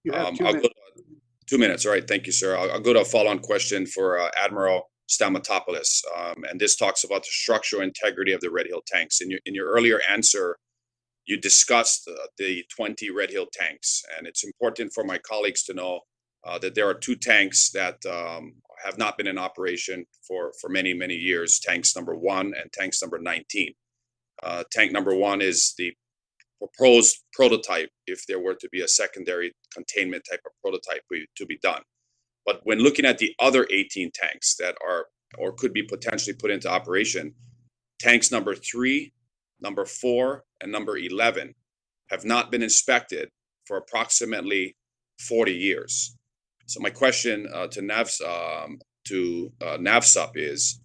S1: You have
S13: I'll
S1: 2
S13: go
S1: minutes.
S13: 2 minutes. All right. Thank you, sir. I'll go to a follow-on question for Admiral Stamatopoulos. And this talks about the structural integrity of the Red Hill tanks. In your earlier answer, you discussed the 20 Red Hill tanks. And it's important for my colleagues to know that there are 2 tanks that have not been in operation for many, many years, tanks number 1 and tanks number 19. Tank number 1 is the proposed prototype if there were to be a secondary containment type of prototype to be done. But when looking at the other 18 tanks that are or could be potentially put into operation, tanks number 3, number 4, and number 11 have not been inspected for approximately 40 years. So my question to NAVSUP is,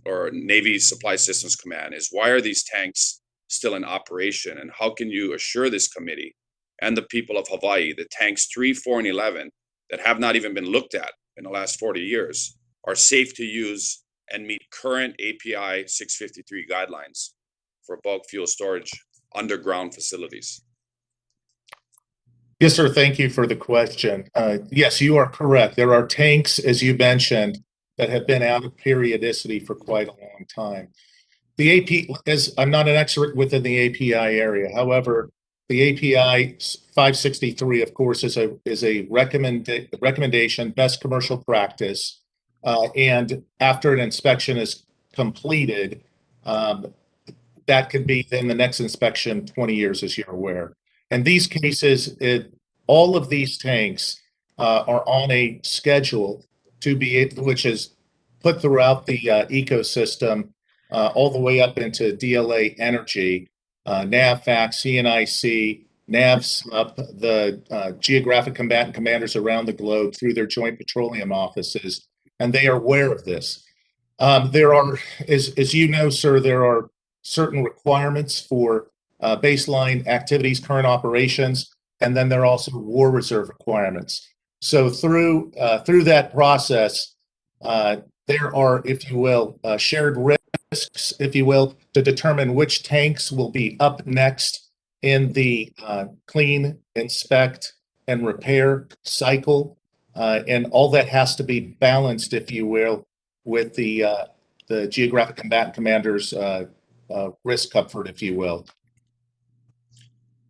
S13: or Navy Supply Systems Command, is why are these tanks still in operation, and how can you assure this committee and the people of Hawaii that tanks 3, 4, and 11 that have not even been looked at in the last 40 years are safe to use and meet current API 653 guidelines for bulk fuel storage underground facilities?
S7: Yes, sir. Thank you for the question. Yes, you are correct. There are tanks, as you mentioned, that have been out of periodicity for quite a long time. The AP, as I'm not an expert within the API area, however, the API 563, of course, is a recommendation, best commercial practice, and after an inspection is completed, that could be then the next inspection 20 years, as you're aware. In these cases, all of these tanks are on a schedule to be, which is put throughout the ecosystem, all the way up into DLA Energy, NAVFAC, CNIC, NAVSUP, the geographic combatant commanders around the globe through their joint petroleum offices, and they are aware of this. There are, as you know, sir, there are certain requirements for baseline activities, current operations, and then there are also war reserve requirements. So through that process, there are, if you will, shared risks, if you will, to determine which tanks will be up next in the clean, inspect, and repair cycle. And all that has to be balanced, if you will, with the geographic combatant commander's risk comfort, if you will.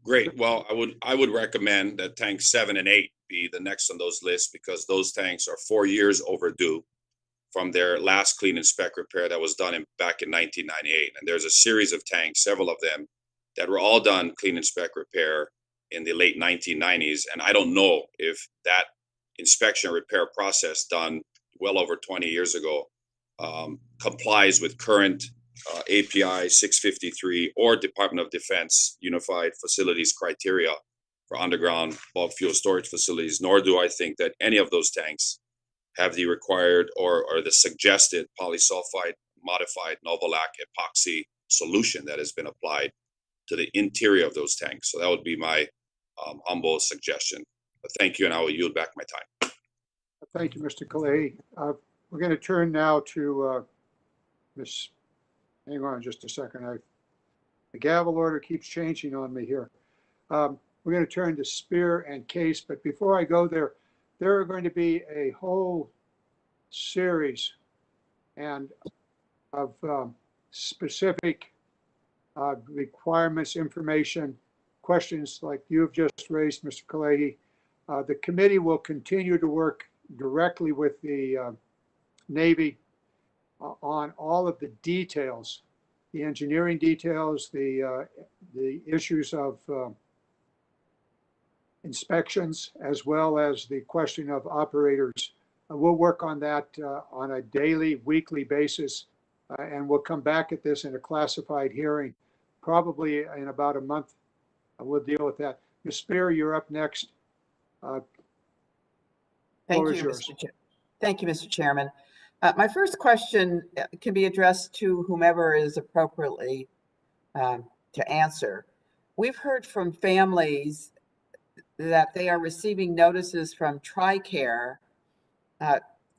S13: Great. Well, I would recommend that tanks 7 and 8 be the next on those lists, because those tanks are 4 years overdue from their last clean inspect repair that was done back in 1998. And there's a series of tanks, several of them, that were all done clean inspect repair in the late 1990s. And I don't know if that inspection repair process done well over 20 years ago complies with current API 653 or Department of Defense Unified Facilities criteria for underground bulk fuel storage facilities, nor do I think that any of those tanks have the required or the suggested polysulfide modified Novolac epoxy solution that has been applied to the interior of those tanks. So that would be my humble suggestion. But thank you, and I will yield back my time.
S1: Thank you, Mr. Kalehi. We're going to turn now to Ms. Hang on just a second. The gavel order keeps changing on me here. We're going to turn to Spear and Case, but before I go there, there are going to be a whole series and of specific requirements, information, questions like you've just raised, Mr. Kalehi. The committee will continue to work directly with the Navy on all of the details, the engineering details, the issues of inspections, as well as the question of operators. We'll work on that on a daily, weekly basis, and we'll come back at this in a classified hearing, probably in about a month. We'll deal with that. Ms. Spear, you're up next.
S16: Thank you, Mr. Chairman. My first question can be addressed to whomever is appropriately to answer. We've heard from families that they are receiving notices from TRICARE,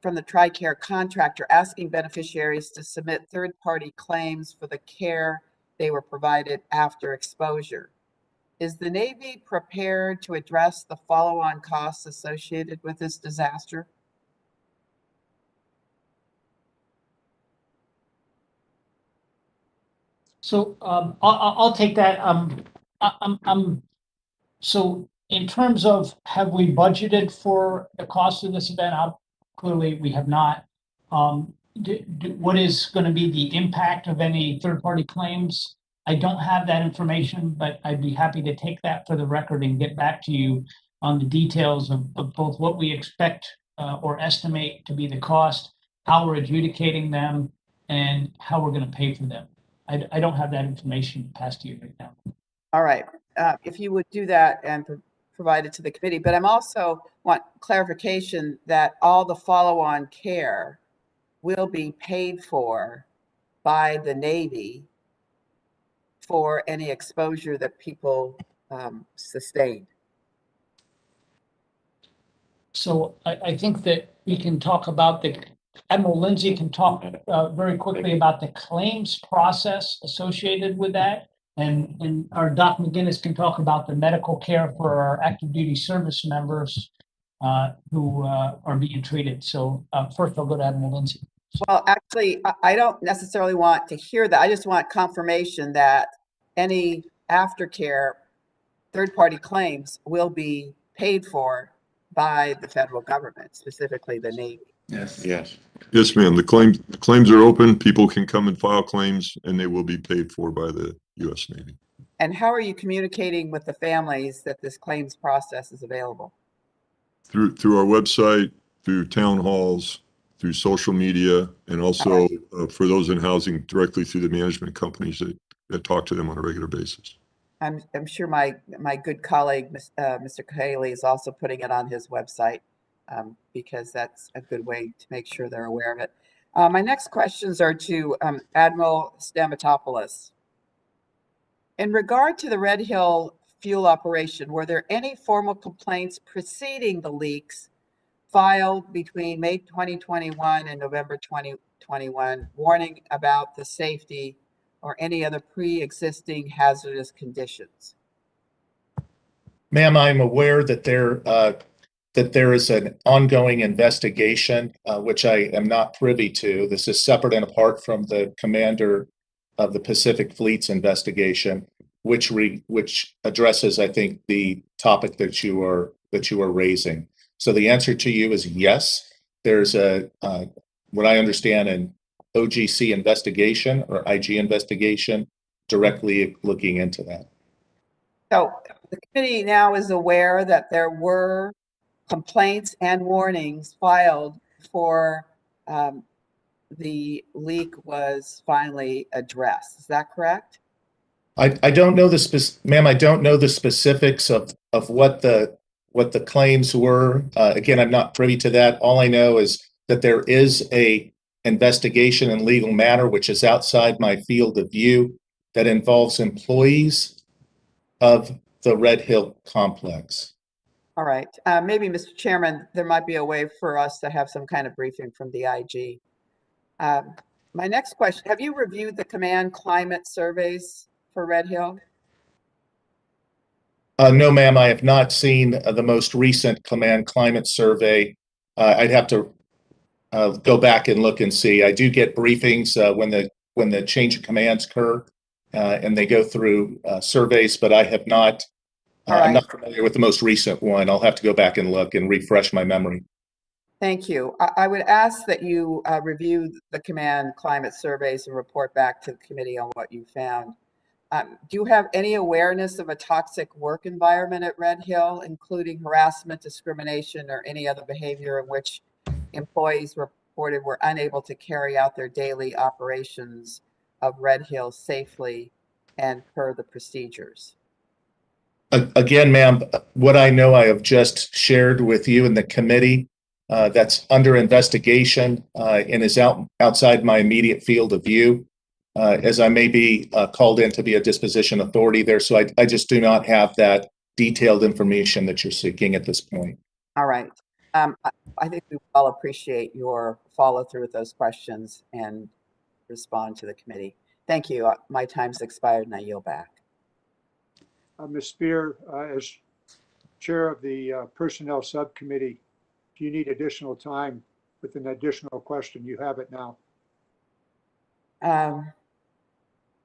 S16: from the TRICARE contractor, asking beneficiaries to submit third-party claims for the care they were provided after exposure. is the Navy prepared to address the follow-on costs associated with this disaster?
S4: So I'll take that. So in terms of have we budgeted for the cost of this event? Clearly, we have not. What is going to be the impact of any third-party claims? I don't have that information, but I'd be happy to take that for the record and get back to you on the details of both what we expect or estimate to be the cost, how we're adjudicating them, and how we're going to pay for them. I don't have that information passed to you right now.
S16: All right. If you would do that and provide it to the committee, but I'm also want clarification that all the follow-on care will be paid for by the Navy for any exposure that people sustained.
S4: So I think that we can talk about Admiral Lindsay can talk very quickly about the claims process associated with that. And our Doc McGinnis can talk about the medical care for our active duty service members who are being treated. So first I'll go to Admiral Lindsay.
S16: Well, actually, I don't necessarily want to hear that. I just want confirmation that any aftercare third-party claims will be paid for by the federal government, specifically the Navy.
S6: Yes. Yes.
S5: Yes, ma'am. The claims are open. People can come and file claims, and they will be paid for by the U.S. Navy.
S16: And how are you communicating with the families that this claims process is available?
S5: Through our website, through town halls, through social media, and also for those in housing, directly through the management companies that talk to them on a regular basis. I'm
S16: sure my good colleague, Mr. Cahaley, is also putting it on his website because that's a good way to make sure they're aware of it. My next questions are to Admiral Stamatopoulos. In regard to the Red Hill fuel operation, were there any formal complaints preceding the leaks filed between May 2021 and November 2021 warning about the safety or any other pre-existing hazardous conditions?
S7: Ma'am, I'm aware that there is an ongoing investigation, which I am not privy to. This is separate and apart from the commander of the Pacific Fleet's investigation, which addresses, I think, the topic that you are raising. So the answer to you is yes. There's what I understand, an OGC investigation or IG investigation directly looking into that.
S16: So the committee now is aware that there were complaints and warnings filed before the leak was finally addressed. Is that correct?
S7: I don't know ma'am, I don't know the specifics of what the claims were. Again, I'm not privy to that. All I know is that there is a investigation and legal matter, which is outside my field of view, that involves employees of the Red Hill complex.
S16: All right. Maybe, Mr. Chairman, there might be a way for us to have some kind of briefing from the IG. My next question, have you reviewed the command climate surveys for Red Hill?
S7: No, ma'am, I have not seen the most recent command climate survey. I'd have to go back and look and see. I do get briefings when the change of commands occur, and they go through surveys, but I have not. I'm not familiar with the most recent one. I'll have to go back and look and refresh my memory.
S16: Thank you. I would ask that you review the command climate surveys and report back to the committee on what you found. Do you have any awareness of a toxic work environment at Red Hill, including harassment, discrimination, or any other behavior in which employees reported were unable to carry out their daily operations of Red Hill safely and per the procedures?
S7: Again, ma'am, what I know I have just shared with you in the committee. That's under investigation and is outside my immediate field of view, as I may be called in to be a disposition authority there. So I just do not have that detailed information that you're seeking at this point.
S16: All right. I think we all appreciate your follow through with those questions and respond to the committee. Thank you. My time's expired and I yield back.
S1: Ms. Spear, as chair of the Personnel Subcommittee, if you need additional time with an additional question, you have it now.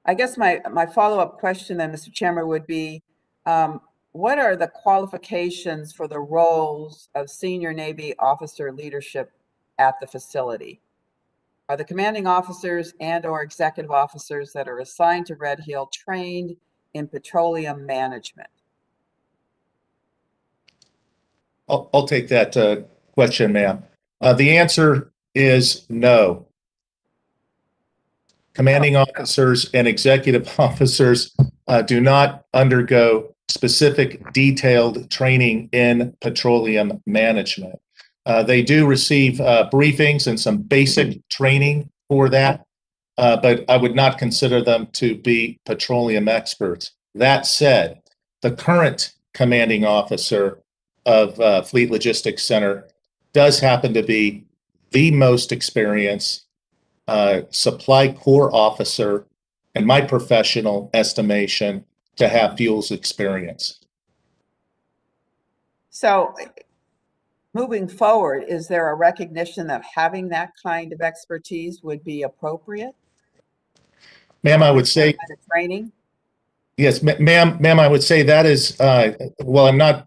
S16: I guess my follow-up question then, Mr. Chairman, would be, what are the qualifications for the roles of senior Navy officer leadership at the facility? Are the commanding officers and/or executive officers that are assigned to Red Hill trained in petroleum management?
S7: I'll take that question, ma'am. The answer is no. Commanding officers and executive officers do not undergo specific detailed training in petroleum management. They do receive briefings and some basic training for that, but I would not consider them to be petroleum experts. That said, the current commanding officer of Fleet Logistics Center does happen to be the most experienced supply corps officer, in my professional estimation, to have fuels experience.
S16: So moving forward, is there a recognition that having that kind of expertise would be appropriate?
S7: Ma'am, I would say,
S16: Kind of training?
S7: yes, ma'am, I would say that is, well, I'm not,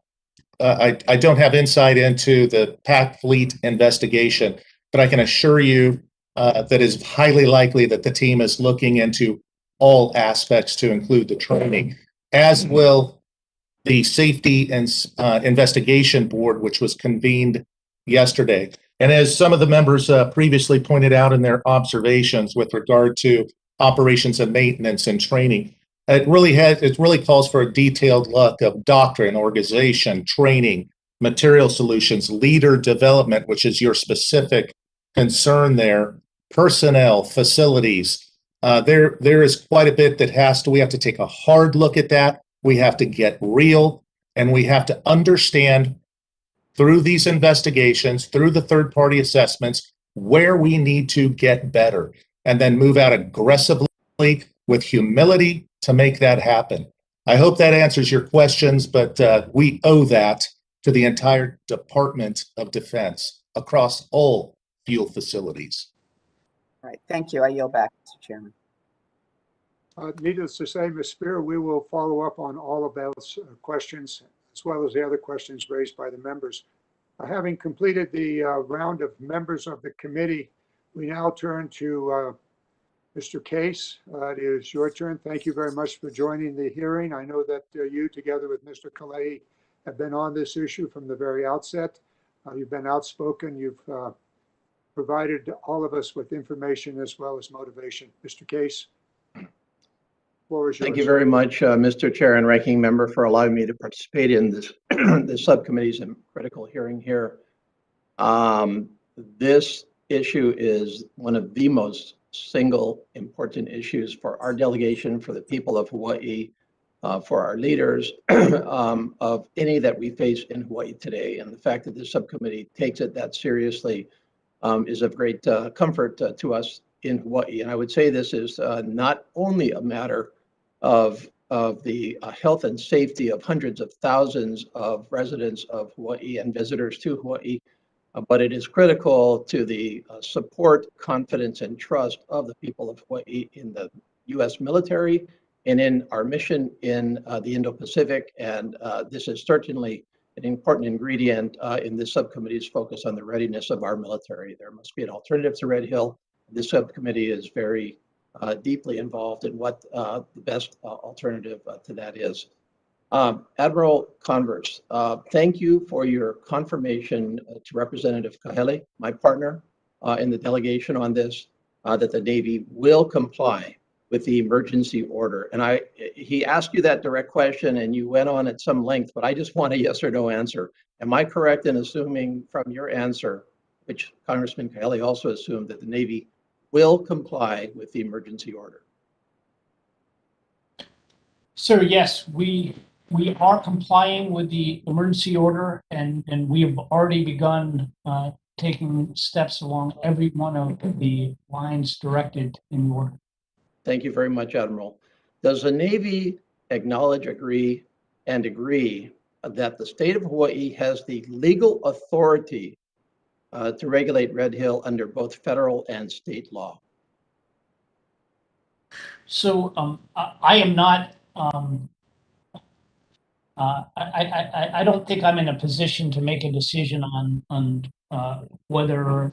S7: I don't have insight into the PAC fleet investigation, but I can assure you that it's highly likely that the team is looking into all aspects to include the training, as will the Safety and Investigation Board, which was convened yesterday. And as some of the members previously pointed out in their observations with regard to operations and maintenance and training, it really calls for a detailed look of doctrine, organization, training, material solutions, leader development, which is your specific concern there, personnel, facilities. There is quite a bit that we have to take a hard look at that. We have to get real, and we have to understand through these investigations, through the third-party assessments, where we need to get better, and then move out aggressively with humility to make that happen. I hope that answers your questions, but we owe that to the entire Department of Defense across all fuel facilities.
S16: All right, thank you. I yield back, Mr. Chairman.
S1: Needless to say, Ms. Spear, we will follow up on all of those questions, as well as the other questions raised by the members. Having completed the round of members of the committee, we now turn to Mr. Case. It is your turn. Thank you very much for joining the hearing. I know that you, together with Mr. Kalehi, have been on this issue from the very outset. You've been outspoken. You've provided all of us with information as well as motivation. Mr. Case.
S17: Thank you very much, Mr. Chair and Ranking Member, for allowing me to participate in this this subcommittee's critical hearing here. This issue is one of the most single important issues for our delegation, for the people of Hawaii, for our leaders, of any that we face in Hawaii today. And the fact that this subcommittee takes it that seriously is of great comfort to us in Hawaii. And I would say this is not only a matter of the health and safety of hundreds of thousands of residents of Hawaii and visitors to Hawaii, but it is critical to the support, confidence, and trust of the people of Hawaii in the U.S. military and in our mission in the Indo-Pacific. And this is certainly an important ingredient in this subcommittee's focus on the readiness of our military. There must be an alternative to Red Hill. This subcommittee is very deeply involved in what the best alternative to that is. Admiral Converse, thank you for your confirmation to Representative Kahele, my partner in the delegation on this, that the Navy will comply with the emergency order. And he asked you that direct question and you went on at some length, but I just want a yes or no answer. Am I correct in assuming from your answer, which Congressman Kahele also assumed, that the Navy will comply with the emergency order?
S4: Sir, yes, we are complying with the emergency order, and we have already begun taking steps along every one of the lines directed in the order.
S17: Thank you very much, Admiral. Does the Navy acknowledge, agree and agree that the state of Hawaii has the legal authority to regulate Red Hill under both federal and state law?
S4: So I am not, I don't think I'm in a position to make a decision on whether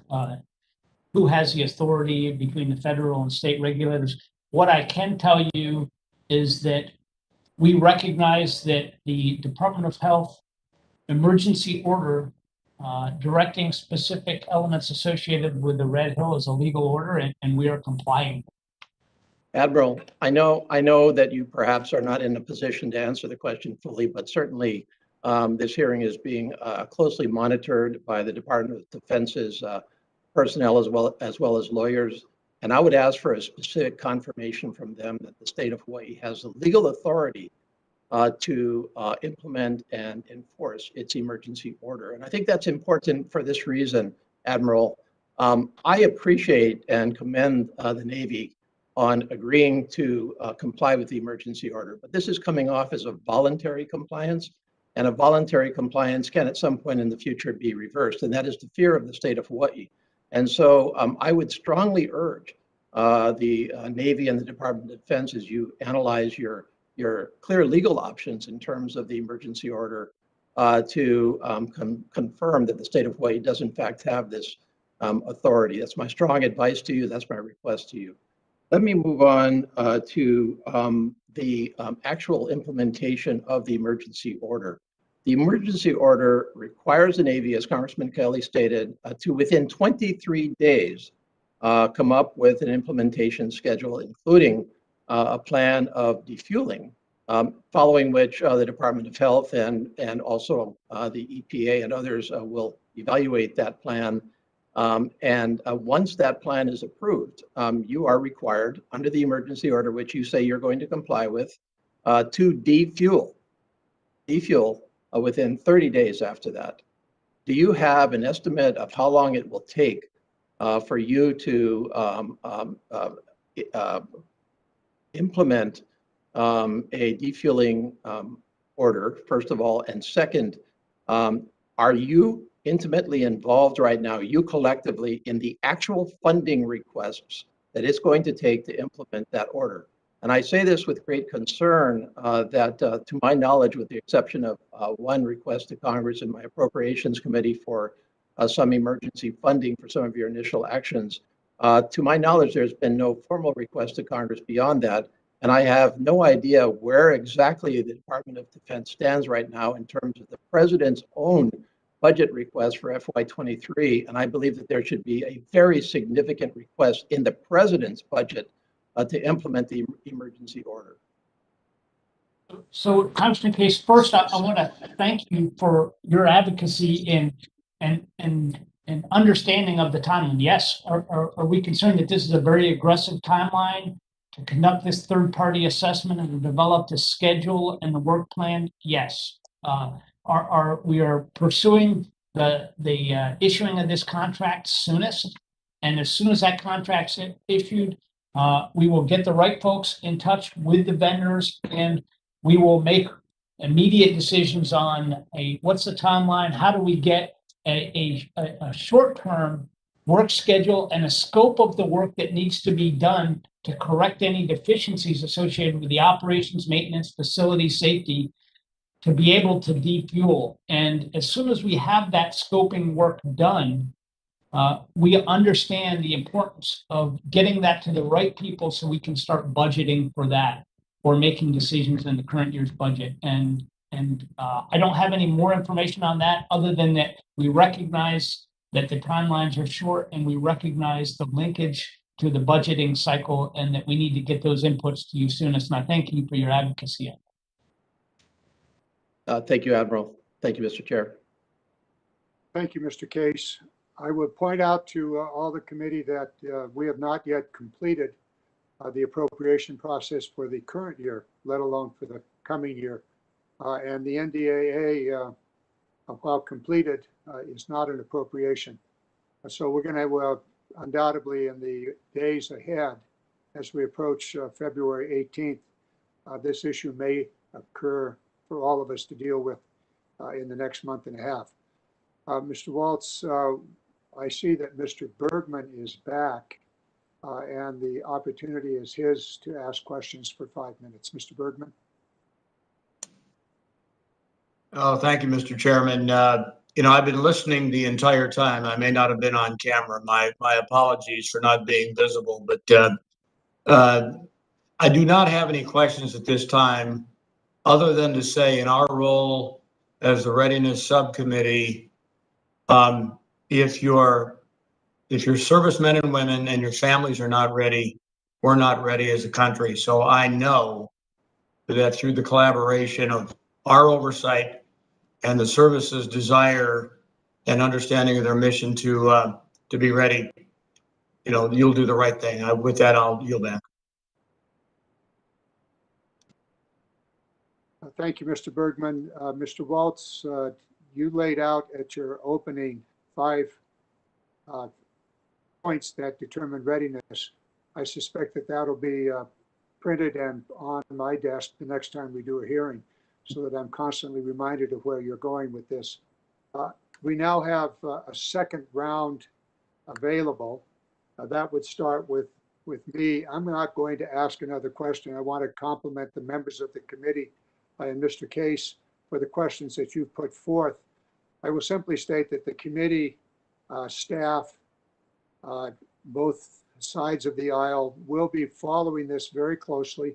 S4: who has the authority between the federal and state regulators. What I can tell you is that we recognize that the Department of Health emergency order directing specific elements associated with the Red Hill is a legal order, and we are complying.
S17: Admiral, I know that you perhaps are not in a position to answer the question fully, but certainly this hearing is being closely monitored by the Department of Defense's personnel as well as lawyers. And I would ask for a specific confirmation from them that the state of Hawaii has the legal authority to implement and enforce its emergency order. And I think that's important for this reason, Admiral. I appreciate and commend the Navy on agreeing to comply with the emergency order, but this is coming off as a voluntary compliance, and a voluntary compliance can at some point in the future be reversed, and that is the fear of the state of Hawaii. And so I would strongly urge the Navy and the Department of Defense, as you analyze your clear legal options in terms of the emergency order, to confirm that the state of Hawaii does in fact have this authority. That's my strong advice to you. That's my request to you. Let me move on to the actual implementation of the emergency order. The emergency order requires the Navy, as Congressman Kelly stated, to within 23 days come up with an implementation schedule, including a plan of defueling, following which the Department of Health and also the EPA and others will evaluate that plan. And once that plan is approved, you are required under the emergency order, which you say you're going to comply with, to defuel within 30 days after that. Do you have an estimate of how long it will take for you to implement a defueling order, first of all? And second, are you intimately involved right now, you collectively, in the actual funding requests that it's going to take to implement that order? And I say this with great concern that, to my knowledge, with the exception of one request to Congress in my Appropriations Committee for some emergency funding for some of your initial actions, to my knowledge, there's been no formal request to Congress beyond that. And I have no idea where exactly the Department of Defense stands right now in terms of the president's own budget request for FY23. And I believe that there should be a very significant request in the president's budget to implement the emergency order.
S4: So, Congressman Case, first, I want to thank you for your advocacy and understanding of the timeline. Yes, are we concerned that this is a very aggressive timeline to conduct this third-party assessment and to develop the schedule and the work plan? Yes. We are pursuing the issuing of this contract soonest, and as soon as that contract's issued, we will get the right folks in touch with the vendors, and we will make immediate decisions on what's the timeline, how do we get a short-term work schedule and a scope of the work that needs to be done to correct any deficiencies associated with the operations, maintenance, facility, safety, to be able to defuel. And as soon as we have that scoping work done, we understand the importance of getting that to the right people so we can start budgeting for that or making decisions in the current year's budget. And I don't have any more information on that other than that we recognize that the timelines are short and we recognize the linkage to the budgeting cycle and that we need to get those inputs to you soonest. And I thank you for your advocacy.
S17: Thank you, Admiral. Thank you, Mr. Chair.
S1: Thank you, Mr. Case. I would point out to all the committee that we have not yet completed the appropriation process for the current year, let alone for the coming year. And the NDAA, while completed, is not an appropriation. So we're going to undoubtedly in the days ahead, as we approach February 18th, this issue may occur for all of us to deal with in the next month and a half. Mr. Waltz, I see that Mr. Bergman is back, and the opportunity is his to ask questions for 5 minutes. Mr. Bergman.
S18: Oh, thank you, Mr. Chairman. I've been listening the entire time. I may not have been on camera. My apologies for not being visible, but I do not have any questions at this time, other than to say in our role as the Readiness Subcommittee, if your servicemen and women and your families are not ready, we're not ready as a country. So I know that through the collaboration of our oversight and the service's desire and understanding of their mission to be ready, you'll do the right thing. With that, I'll yield back.
S1: Thank you, Mr. Bergman. Mr. Waltz, you laid out at your opening 5 points that determine readiness. I suspect that that'll be printed and on my desk the next time we do a hearing, so that I'm constantly reminded of where you're going with this. We now have a second round available. That would start with me. I'm not going to ask another question. I want to compliment the members of the committee and Mr. Case for the questions that you've put forth. I will simply state that the committee staff, both sides of the aisle, will be following this very closely,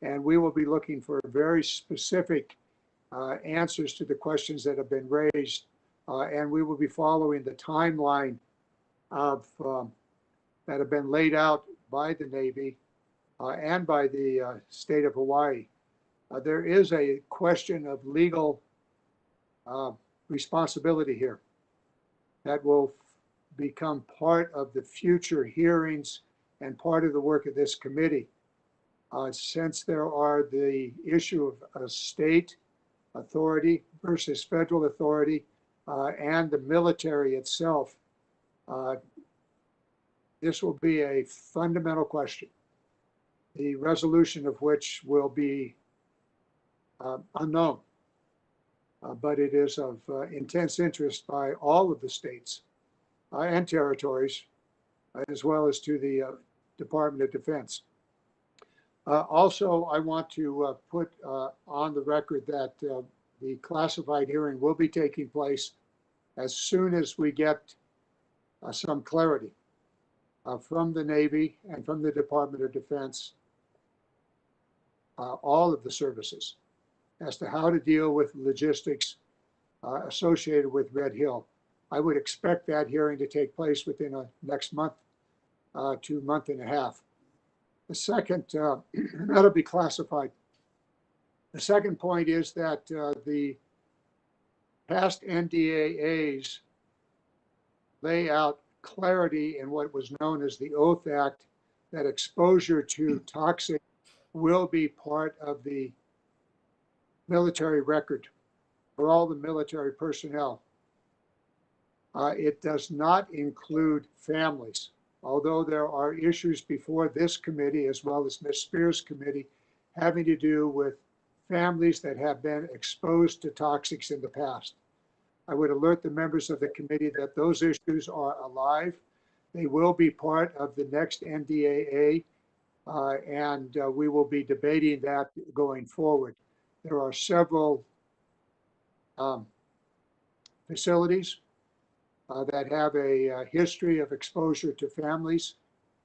S1: and we will be looking for very specific answers to the questions that have been raised, and we will be following the timeline of that have been laid out by the Navy and by the state of Hawaii. There is a question of legal responsibility here that will become part of the future hearings and part of the work of this committee. Since there are the issue of a state authority versus federal authority and the military itself, this will be a fundamental question, the resolution of which will be unknown. But it is of intense interest by all of the states and territories, as well as to the Department of Defense. Also, I want to put on the record that the classified hearing will be taking place as soon as we get some clarity from the Navy and from the Department of Defense, all of the services, as to how to deal with logistics associated with Red Hill. I would expect that hearing to take place within the next month to month and a half. The second, that'll be classified. The second point is that the past NDAAs lay out clarity in what was known as the Oath Act, that exposure to toxic will be part of the military record for all the military personnel. It does not include families, although there are issues before this committee as well as Ms. Spears' committee having to do with families that have been exposed to toxics in the past. I would alert the members of the committee that those issues are alive. They will be part of the next NDAA, and we will be debating that going forward. There are several facilities that have a history of exposure to families,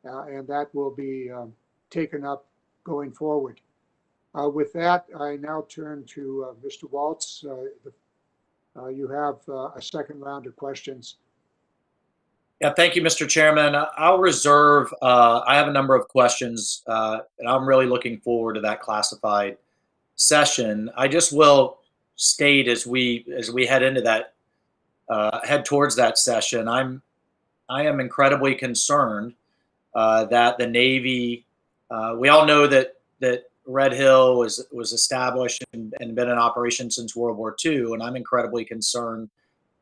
S1: and that will be taken up going forward. With that, I now turn to Mr. Waltz. You have a second round of questions.
S2: Yeah, thank you, Mr. Chairman. I'll reserve, I have a number of questions, and I'm really looking forward to that classified session. I just will state as we head into that, head towards that session, I am incredibly concerned that the Navy, we all know that Red Hill was established and been in operation since World War II, and I'm incredibly concerned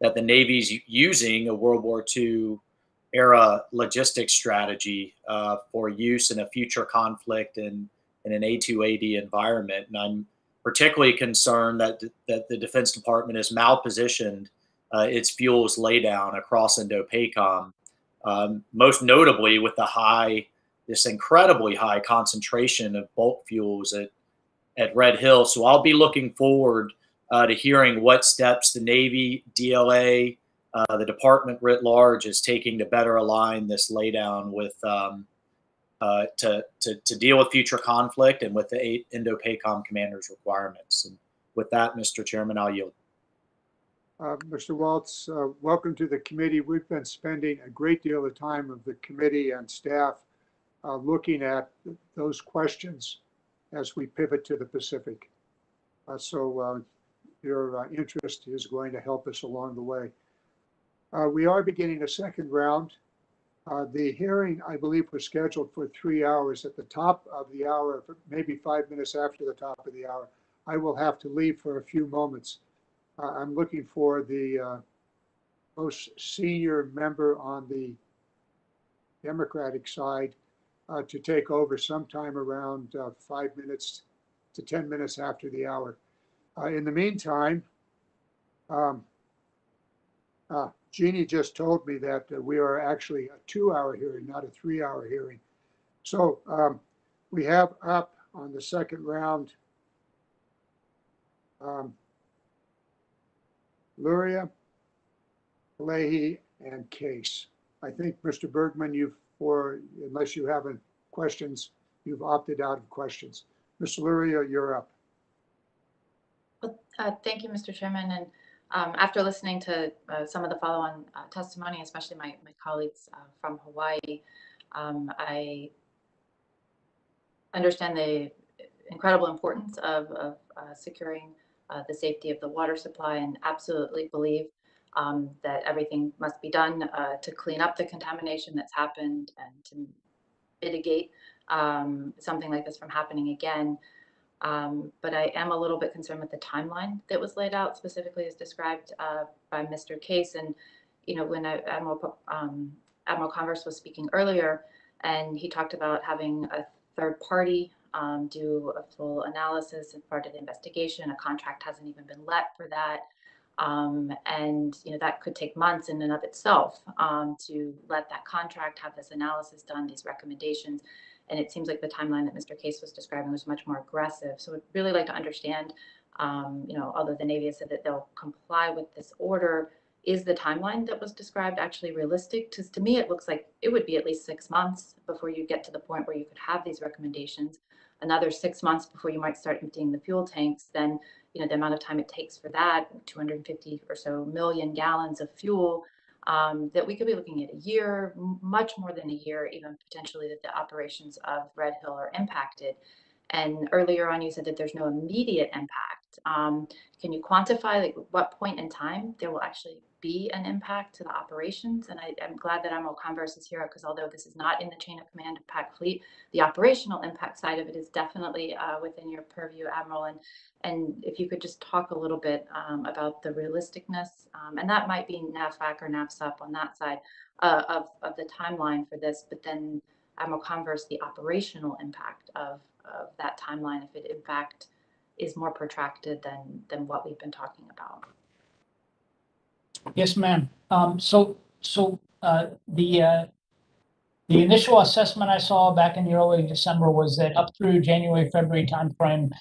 S2: that the Navy's using a World War II era logistics strategy for use in a future conflict in an A2AD environment. And I'm particularly concerned that the Defense Department is malpositioned its fuels laydown across Indo-PACOM, most notably with this incredibly high concentration of bulk fuels at Red Hill. So I'll be looking forward to hearing what steps the Navy, DLA, the department writ large is taking to better align this laydown with to deal with future conflict and with the Indo-PACOM commander's requirements. And with that, Mr. Chairman, I'll yield.
S1: Mr. Waltz, welcome to the committee. We've been spending a great deal of time of the committee and staff looking at those questions as we pivot to the Pacific. So your interest is going to help us along the way. We are beginning a second round. The hearing, I believe, was scheduled for 3 hours. At the top of the hour, maybe 5 minutes after the top of the hour, I will have to leave for a few moments. I'm looking for the most senior member on the Democratic side to take over sometime around 5 minutes to 10 minutes after the hour. In the meantime, Jeannie just told me that we are actually a 2-hour hearing, not a 3-hour hearing. So we have up on the second round Luria, Leahy, and Case. I think, Mr. Bergman, unless you have questions, you've opted out of questions. Mr. Luria, you're up.
S11: Well, thank you, Mr. Chairman. And after listening to some of the follow-on testimony, especially my colleagues from Hawaii, I understand the incredible importance of securing the safety of the water supply, and absolutely believe that everything must be done to clean up the contamination that's happened and to mitigate something like this from happening again. But I am a little bit concerned with the timeline that was laid out, specifically as described by Mr. Case. And, when Admiral Converse was speaking earlier, and he talked about having a third party do a full analysis as part of the investigation. A contract hasn't even been let for that. And that could take months in and of itself to let that contract have this analysis done, these recommendations. And it seems like the timeline that Mr. Case was describing was much more aggressive. So I'd really like to understand, although the Navy has said that they'll comply with this order, is the timeline that was described actually realistic? Because to me, it looks like it would be at least 6 months before you get to the point where you could have these recommendations. Another 6 months before you might start emptying the fuel tanks. Then, the amount of time it takes for that, 250 or so million gallons of fuel, that we could be looking at a year, much more than a year, even potentially, that the operations of Red Hill are impacted. And earlier on, you said that there's no immediate impact. Can you quantify what point in time there will actually be an impact to the operations? And I'm glad that Admiral Converse is here, because although this is not in the chain of command of PAC Fleet, the operational impact side of it is definitely within your purview, Admiral. And if you could just talk a little bit about the realisticness, and that might be NAVFAC or NAVSUP on that side of the timeline for this, but then Admiral Converse, the operational impact of that timeline, if it in fact is more protracted than what we've been talking about.
S4: Yes, ma'am. The initial assessment I saw back in the early December was that up through January, February timeframe,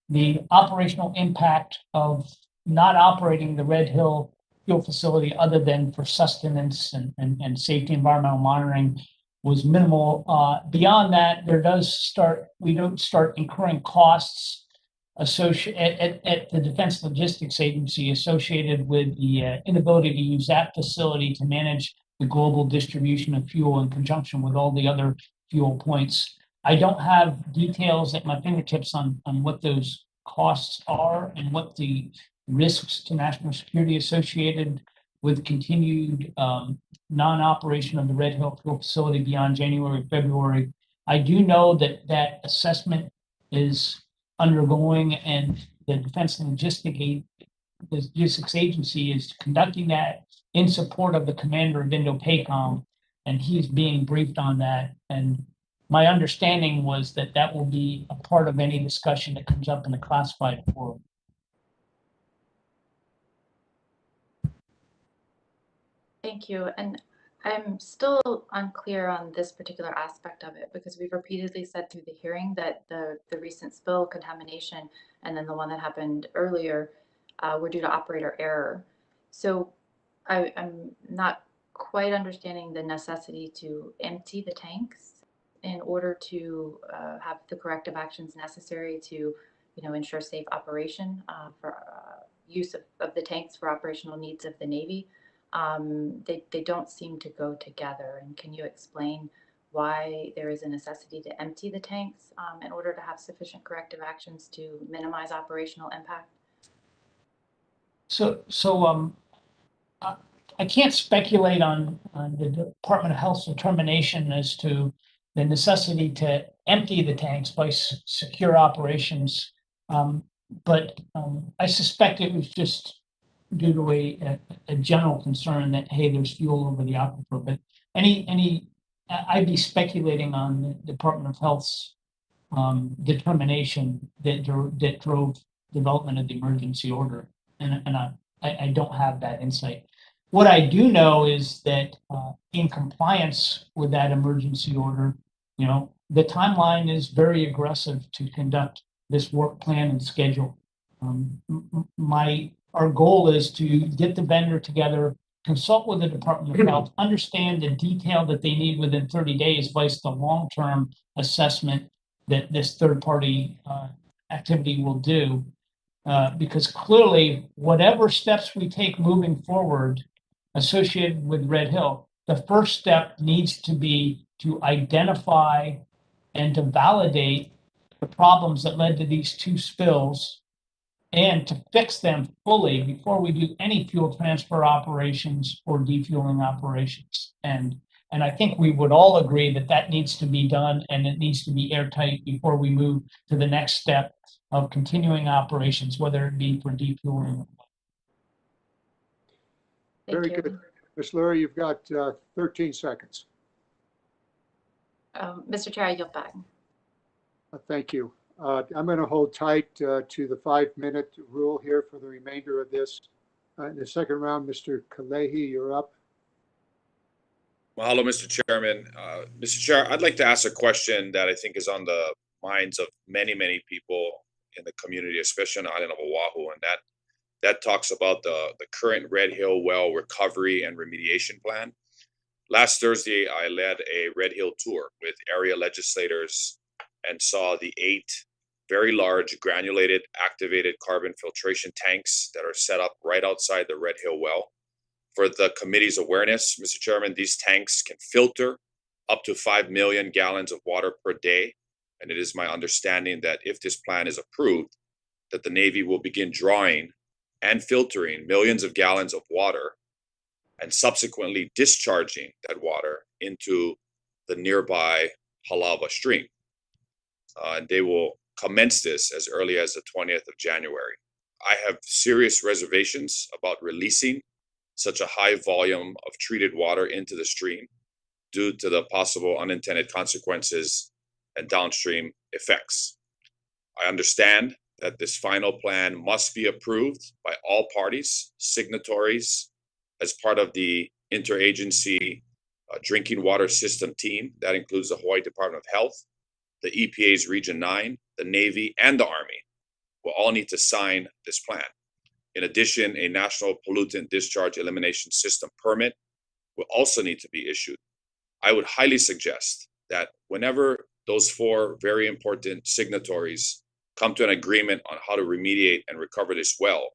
S4: the operational impact of not operating the Red Hill fuel facility, other than for sustenance and safety environmental monitoring, was minimal. Beyond that, we don't start incurring costs associated at the Defense Logistics Agency associated with the inability to use that facility to manage the global distribution of fuel in conjunction with all the other fuel points. I don't have details at my fingertips on what those costs are and what the risks to national security associated with continued non-operation of the Red Hill fuel facility beyond January, February. I do know that that assessment is undergoing, and the Defense Logistics Agency is conducting that in support of the commander of Indo-PACOM, and he's being briefed on that. And My understanding was that that will be a part of any discussion that comes up in the classified forum.
S11: Thank you. And I'm still unclear on this particular aspect of it because we've repeatedly said through the hearing that the recent spill contamination and then the one that happened earlier were due to operator error. So I'm not quite understanding the necessity to empty the tanks in order to have the corrective actions necessary to, ensure safe operation for use of the tanks for operational needs of the Navy. They don't seem to go together. And can you explain why there is a necessity to empty the tanks in order to have sufficient corrective actions to minimize operational impact?
S4: I can't speculate on the Department of Health's determination as to the necessity to empty the tanks by secure operations. But I suspect it was just due to a general concern that, hey, there's fuel over the aquifer. But I'd be speculating on the Department of Health's determination that drove development of the emergency order. And I don't have that insight. What I do know is that in compliance with that emergency order, the timeline is very aggressive to conduct this work plan and schedule. Our goal is to get the vendor together, consult with the Department of Health, understand the detail that they need within 30 days, vice the long-term assessment that this third-party activity will do. Because clearly, whatever steps we take moving forward associated with Red Hill, the first step needs to be to identify and to validate the problems that led to these two spills and to fix them fully before we do any fuel transfer operations or defueling operations. And I think we would all agree that that needs to be done and it needs to be airtight before we move to the next step of continuing operations, whether it be for defueling.
S1: Very good. Ms. Lurie, you've got 13 seconds.
S11: Mr. Chair, I yield back.
S1: Thank you. I'm going to hold tight to the 5-minute rule here for the remainder of this. In the second round, Mr. Kalehi, you're up.
S13: Well, hello, Mr. Chairman. Mr. Chair, I'd like to ask a question that I think is on the minds of many, many people in the community, especially on the island of Oahu, and that talks about the current Red Hill well recovery and remediation plan. Last Thursday, I led a Red Hill tour with area legislators and saw the 8 very large granulated activated carbon filtration tanks that are set up right outside the Red Hill well. For the committee's awareness, Mr. Chairman, these tanks can filter up to 5 million gallons of water per day. And it is my understanding that if this plan is approved, that the Navy will begin drawing and filtering millions of gallons of water and subsequently discharging that water into the nearby Halawa stream. And they will commence this as early as the 20th of January. I have serious reservations about releasing such a high volume of treated water into the stream due to the possible unintended consequences and downstream effects. I understand that this final plan must be approved by all parties, signatories, as part of the interagency drinking water system team. That includes the Hawaii Department of Health, the EPA's Region 9, the Navy, and the Army will all need to sign this plan. In addition, a National Pollutant Discharge Elimination System permit will also need to be issued. I would highly suggest that whenever those 4 very important signatories come to an agreement on how to remediate and recover this well,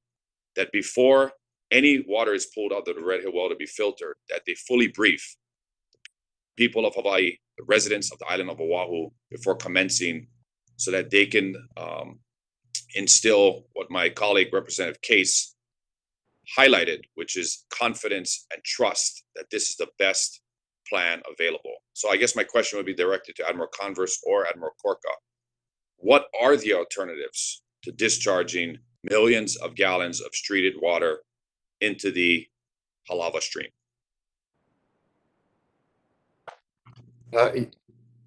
S13: that before any water is pulled out of the Red Hill well to be filtered, that they fully brief people of Hawaii, the residents of the island of Oahu, before commencing, so that they can instill what my colleague, Representative Case, highlighted, which is confidence and trust that this is the best plan available. So I guess my question would be directed to Admiral Converse or Admiral Korka. What are the alternatives to discharging millions of gallons of treated water into the Halawa stream?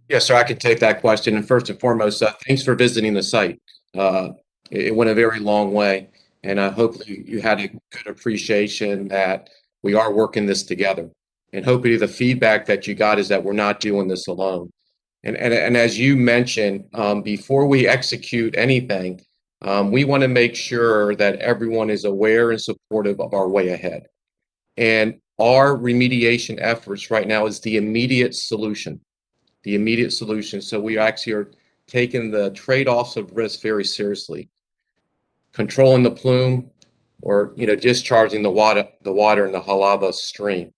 S6: Yes, sir, I can take that question. And first and foremost, thanks for visiting the site. It went a very long way, and hopefully you had a good appreciation that we are working this together. And hopefully the feedback that you got is that we're not doing this alone. And as you mentioned, before we execute anything, we want to make sure that everyone is aware and supportive of our way ahead. And our remediation efforts right now is the immediate solution. The immediate solution. So we actually are taking the trade-offs of risk very seriously. Controlling the plume or discharging the water in the Halava stream.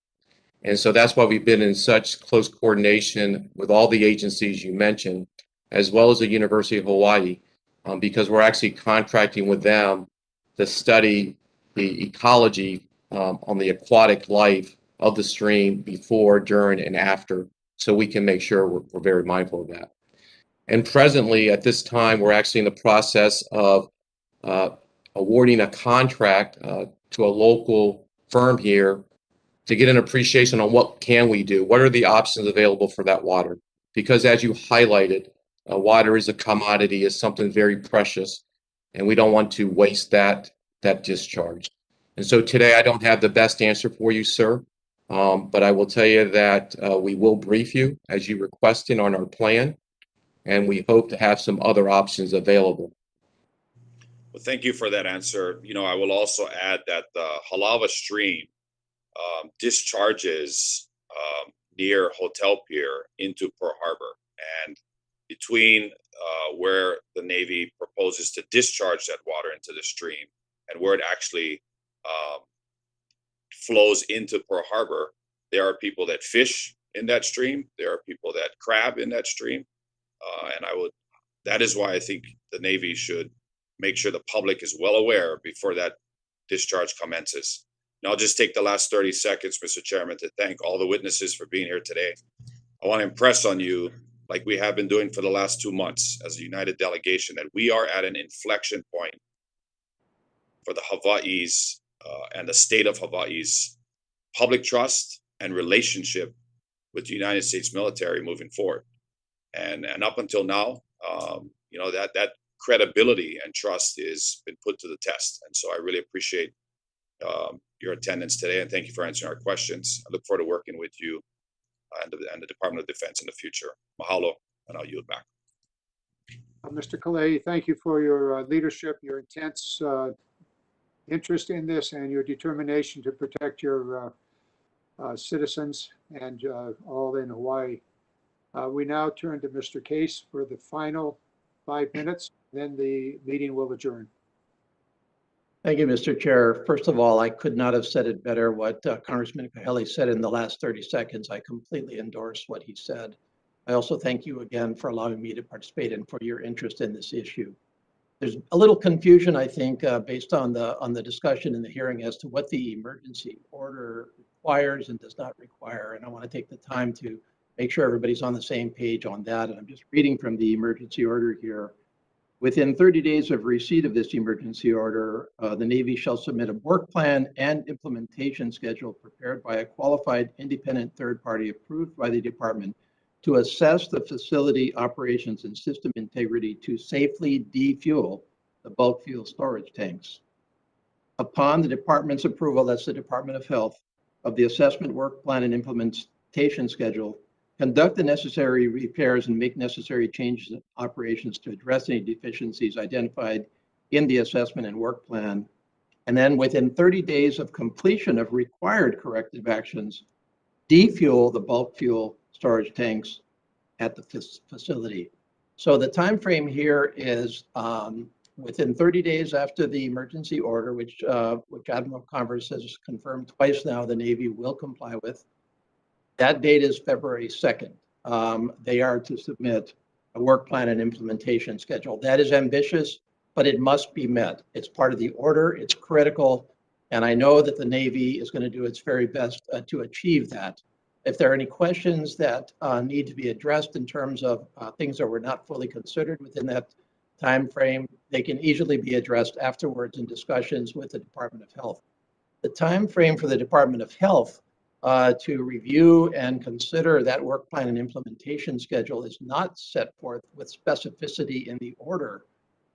S6: And so that's why we've been in such close coordination with all the agencies you mentioned, as well as the University of Hawaii, because we're actually contracting with them to study the ecology on the aquatic life of the stream before, during, and after, so we can make sure we're very mindful of that. And presently, at this time, we're actually in the process of awarding a contract to a local firm here to get an appreciation on what can we do, what are the options available for that water. Because as you highlighted, water is a commodity, is something very precious, and we don't want to waste that discharge. And so today I don't have the best answer for you, sir, but I will tell you that we will brief you as you requested on our plan, and we hope to have some other options available.
S13: Well, thank you for that answer. I will also add that the Halava stream discharges near Hotel Pier into Pearl Harbor, and between where the Navy proposes to discharge that water into the stream and where it actually flows into Pearl Harbor, there are people that fish in that stream. There are people that crab in that stream, and that is why I think the Navy should make sure the public is well aware before that discharge commences. And I'll just take the last 30 seconds, Mr. Chairman, to thank all the witnesses for being here today. I want to impress on you, like we have been doing for the last 2 months as a united delegation, that we are at an inflection point for the Hawaii's and the state of Hawaii's public trust and relationship with the United States military moving forward. And up until now, that credibility and trust has been put to the test. And so I really appreciate your attendance today, and thank you for answering our questions. I look forward to working with you and the Department of Defense in the future. Mahalo, and I'll yield back.
S1: Mr. Kalei, thank you for your leadership, your intense interest in this, and your determination to protect your citizens and all in Hawaii. We now turn to Mr. Case for the final 5 minutes, then the meeting will adjourn.
S17: Thank you, Mr. Chair. First of all, I could not have said it better what Congressman Kahele said in the last 30 seconds. I completely endorse what he said. I also thank you again for allowing me to participate and for your interest in this issue. There's a little confusion, I think, based on the discussion in the hearing as to what the emergency order requires and does not require. And I want to take the time to make sure everybody's on the same page on that. And I'm just reading from the emergency order here. Within 30 days of receipt of this emergency order, the Navy shall submit a work plan and implementation schedule prepared by a qualified independent third party approved by the department to assess the facility operations and system integrity to safely defuel the bulk fuel storage tanks. Upon the department's approval, that's the Department of Health, of the assessment work plan and implementation schedule, conduct the necessary repairs and make necessary changes in operations to address any deficiencies identified in the assessment and work plan. And then within 30 days of completion of required corrective actions, defuel the bulk fuel storage tanks at the facility. So the time frame here is within 30 days after the emergency order, which Admiral Converse has confirmed twice now the Navy will comply with. That date is February 2nd. They are to submit a work plan and implementation schedule. That is ambitious, but it must be met. It's part of the order, it's critical, and I know that the Navy is going to do its very best to achieve that. If there are any questions that need to be addressed in terms of things that were not fully considered within that time frame, they can easily be addressed afterwards in discussions with the Department of Health. The time frame for the Department of Health to review and consider that work plan and implementation schedule is not set forth with specificity in the order,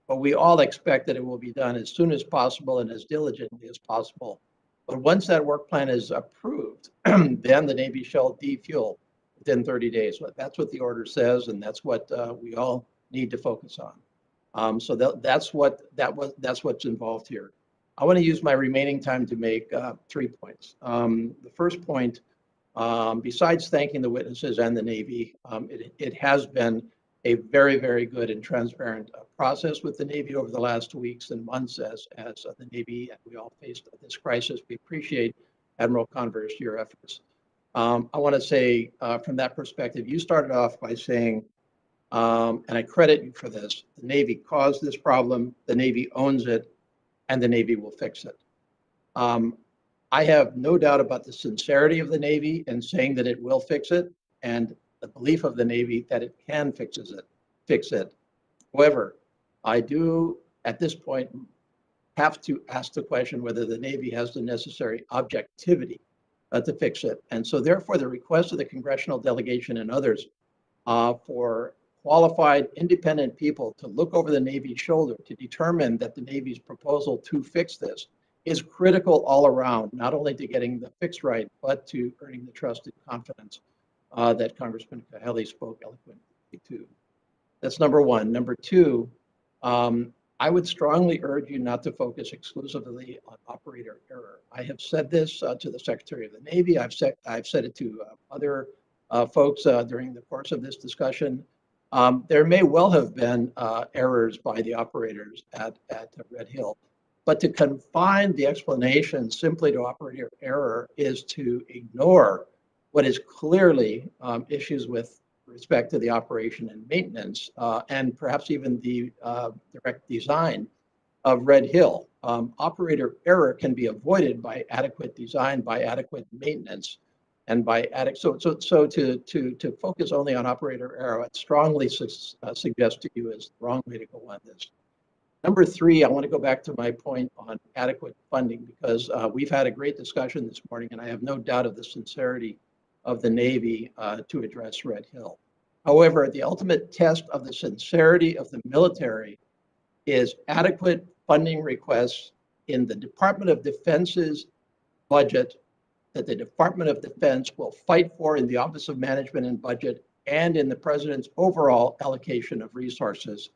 S17: but we all expect that it will be done as soon as possible and as diligently as possible. But once that work plan is approved, then the Navy shall defuel within 30 days. That's what the order says, and that's what we all need to focus on. So that's what's involved here. I want to use my remaining time to make 3 points. The first point, besides thanking the witnesses and the Navy, it has been a very, very good and transparent process with the Navy over the last weeks and months as the Navy and we all faced this crisis. We appreciate, Admiral Converse, your efforts. I want to say from that perspective, you started off by saying, and I credit you for this, the Navy caused this problem, the Navy owns it, and the Navy will fix it. I have no doubt about the sincerity of the Navy in saying that it will fix it, and the belief of the Navy that it can fix it. However, I do, at this point, have to ask the question whether the Navy has the necessary objectivity to fix it. And so therefore, the request of the congressional delegation and others for qualified independent people to look over the Navy's shoulder to determine that the Navy's proposal to fix this is critical all around, not only to getting the fix right, but to earning the trust and confidence that Congressman Cahelli spoke eloquently to. That's number one. Number two, I would strongly urge you not to focus exclusively on operator error. I have said this to the Secretary of the Navy. I've said it to other folks during the course of this discussion. There may well have been errors by the operators at Red Hill, but to confine the explanation simply to operator error is to ignore what is clearly issues with respect to the operation and maintenance, and perhaps even the direct design of Red Hill. Operator error can be avoided by adequate design, by adequate maintenance, and by so to focus only on operator error, I strongly suggest to you is the wrong way to go on this. Number three, I want to go back to my point on adequate funding, because we've had a great discussion this morning, and I have no doubt of the sincerity of the Navy to address Red Hill. However, the ultimate test of the sincerity of the military is adequate funding requests in the Department of Defense's budget that the Department of Defense will fight for in the Office of Management and Budget and in the President's overall allocation of resources,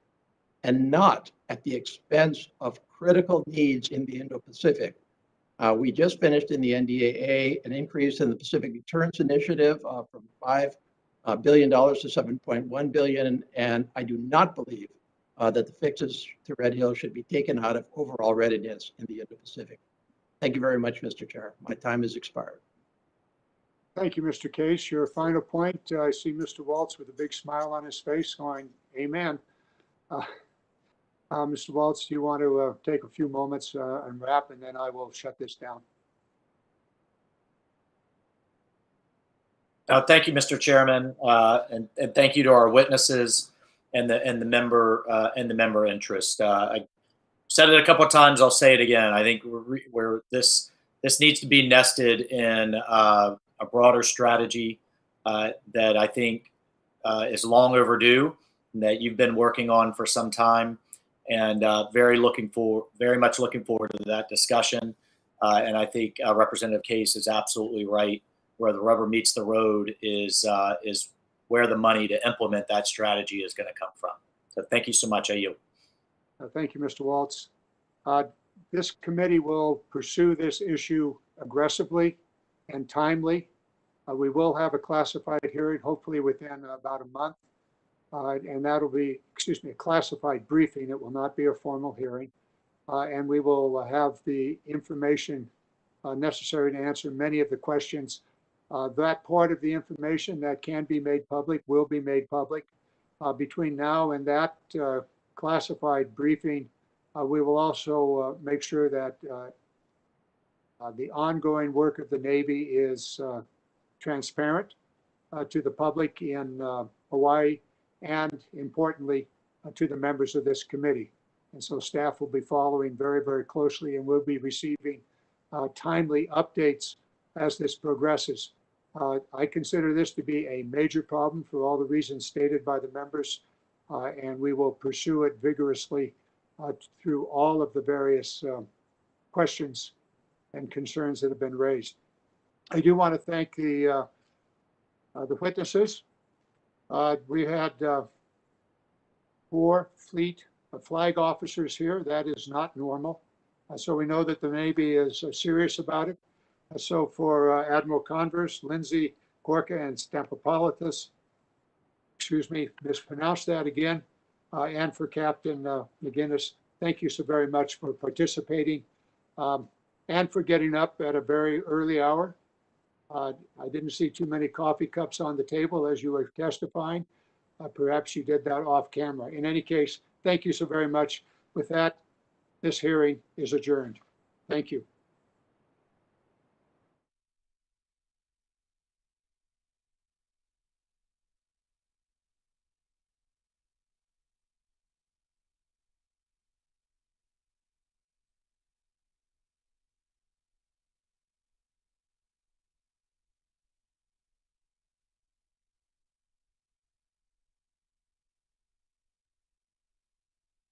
S17: and not at the expense of critical needs in the Indo-Pacific. We just finished in the NDAA an increase in the Pacific Deterrence Initiative from $5 billion to $7.1 billion, and I do not believe that the fixes to Red Hill should be taken out of overall readiness in the Indo-Pacific. Thank you very much, Mr. Chair. My time has expired.
S1: Thank you, Mr. Case. Your final point, I see Mr. Waltz with a big smile on his face going, amen. Mr. Waltz, do you want to take a few moments and wrap, and then I will shut this down.
S2: Thank you, Mr. Chairman, and thank you to our witnesses and the member interest. I said it a couple of times. I'll say it again. I think this needs to be nested in a broader strategy that I think is long overdue, and that you've been working on for some time, and very much looking forward to that discussion. And I think Representative Case is absolutely right. Where the rubber meets the road is where the money to implement that strategy is going to come from. So thank you so much. I yield.
S1: Thank you, Mr. Waltz. This committee will pursue this issue aggressively and timely. We will have a classified hearing, hopefully within about a month. And that'll be, a classified briefing. It will not be a formal hearing. And we will have the information necessary to answer many of the questions. That part of the information that can be made public will be made public. Between now and that classified briefing, we will also make sure that the ongoing work of the Navy is transparent to the public in Hawaii, and importantly, to the members of this committee. And so staff will be following very, very closely, and we'll be receiving timely updates as this progresses. I consider this to be a major problem for all the reasons stated by the members, and we will pursue it vigorously through all of the various questions and concerns that have been raised. I do want to thank the witnesses. We had 4 fleet flag officers here. That is not normal. So we know that the Navy is serious about it. So for Admiral Converse, Lindsay, Gorka, and Stampopoulos, excuse me, mispronounced that again, and for Captain McGinnis, thank you so very much for participating and for getting up at a very early hour. I didn't see too many coffee cups on the table as you were testifying. Perhaps you did that off camera. In any case, thank you so very much. With that, this hearing is adjourned. Thank you.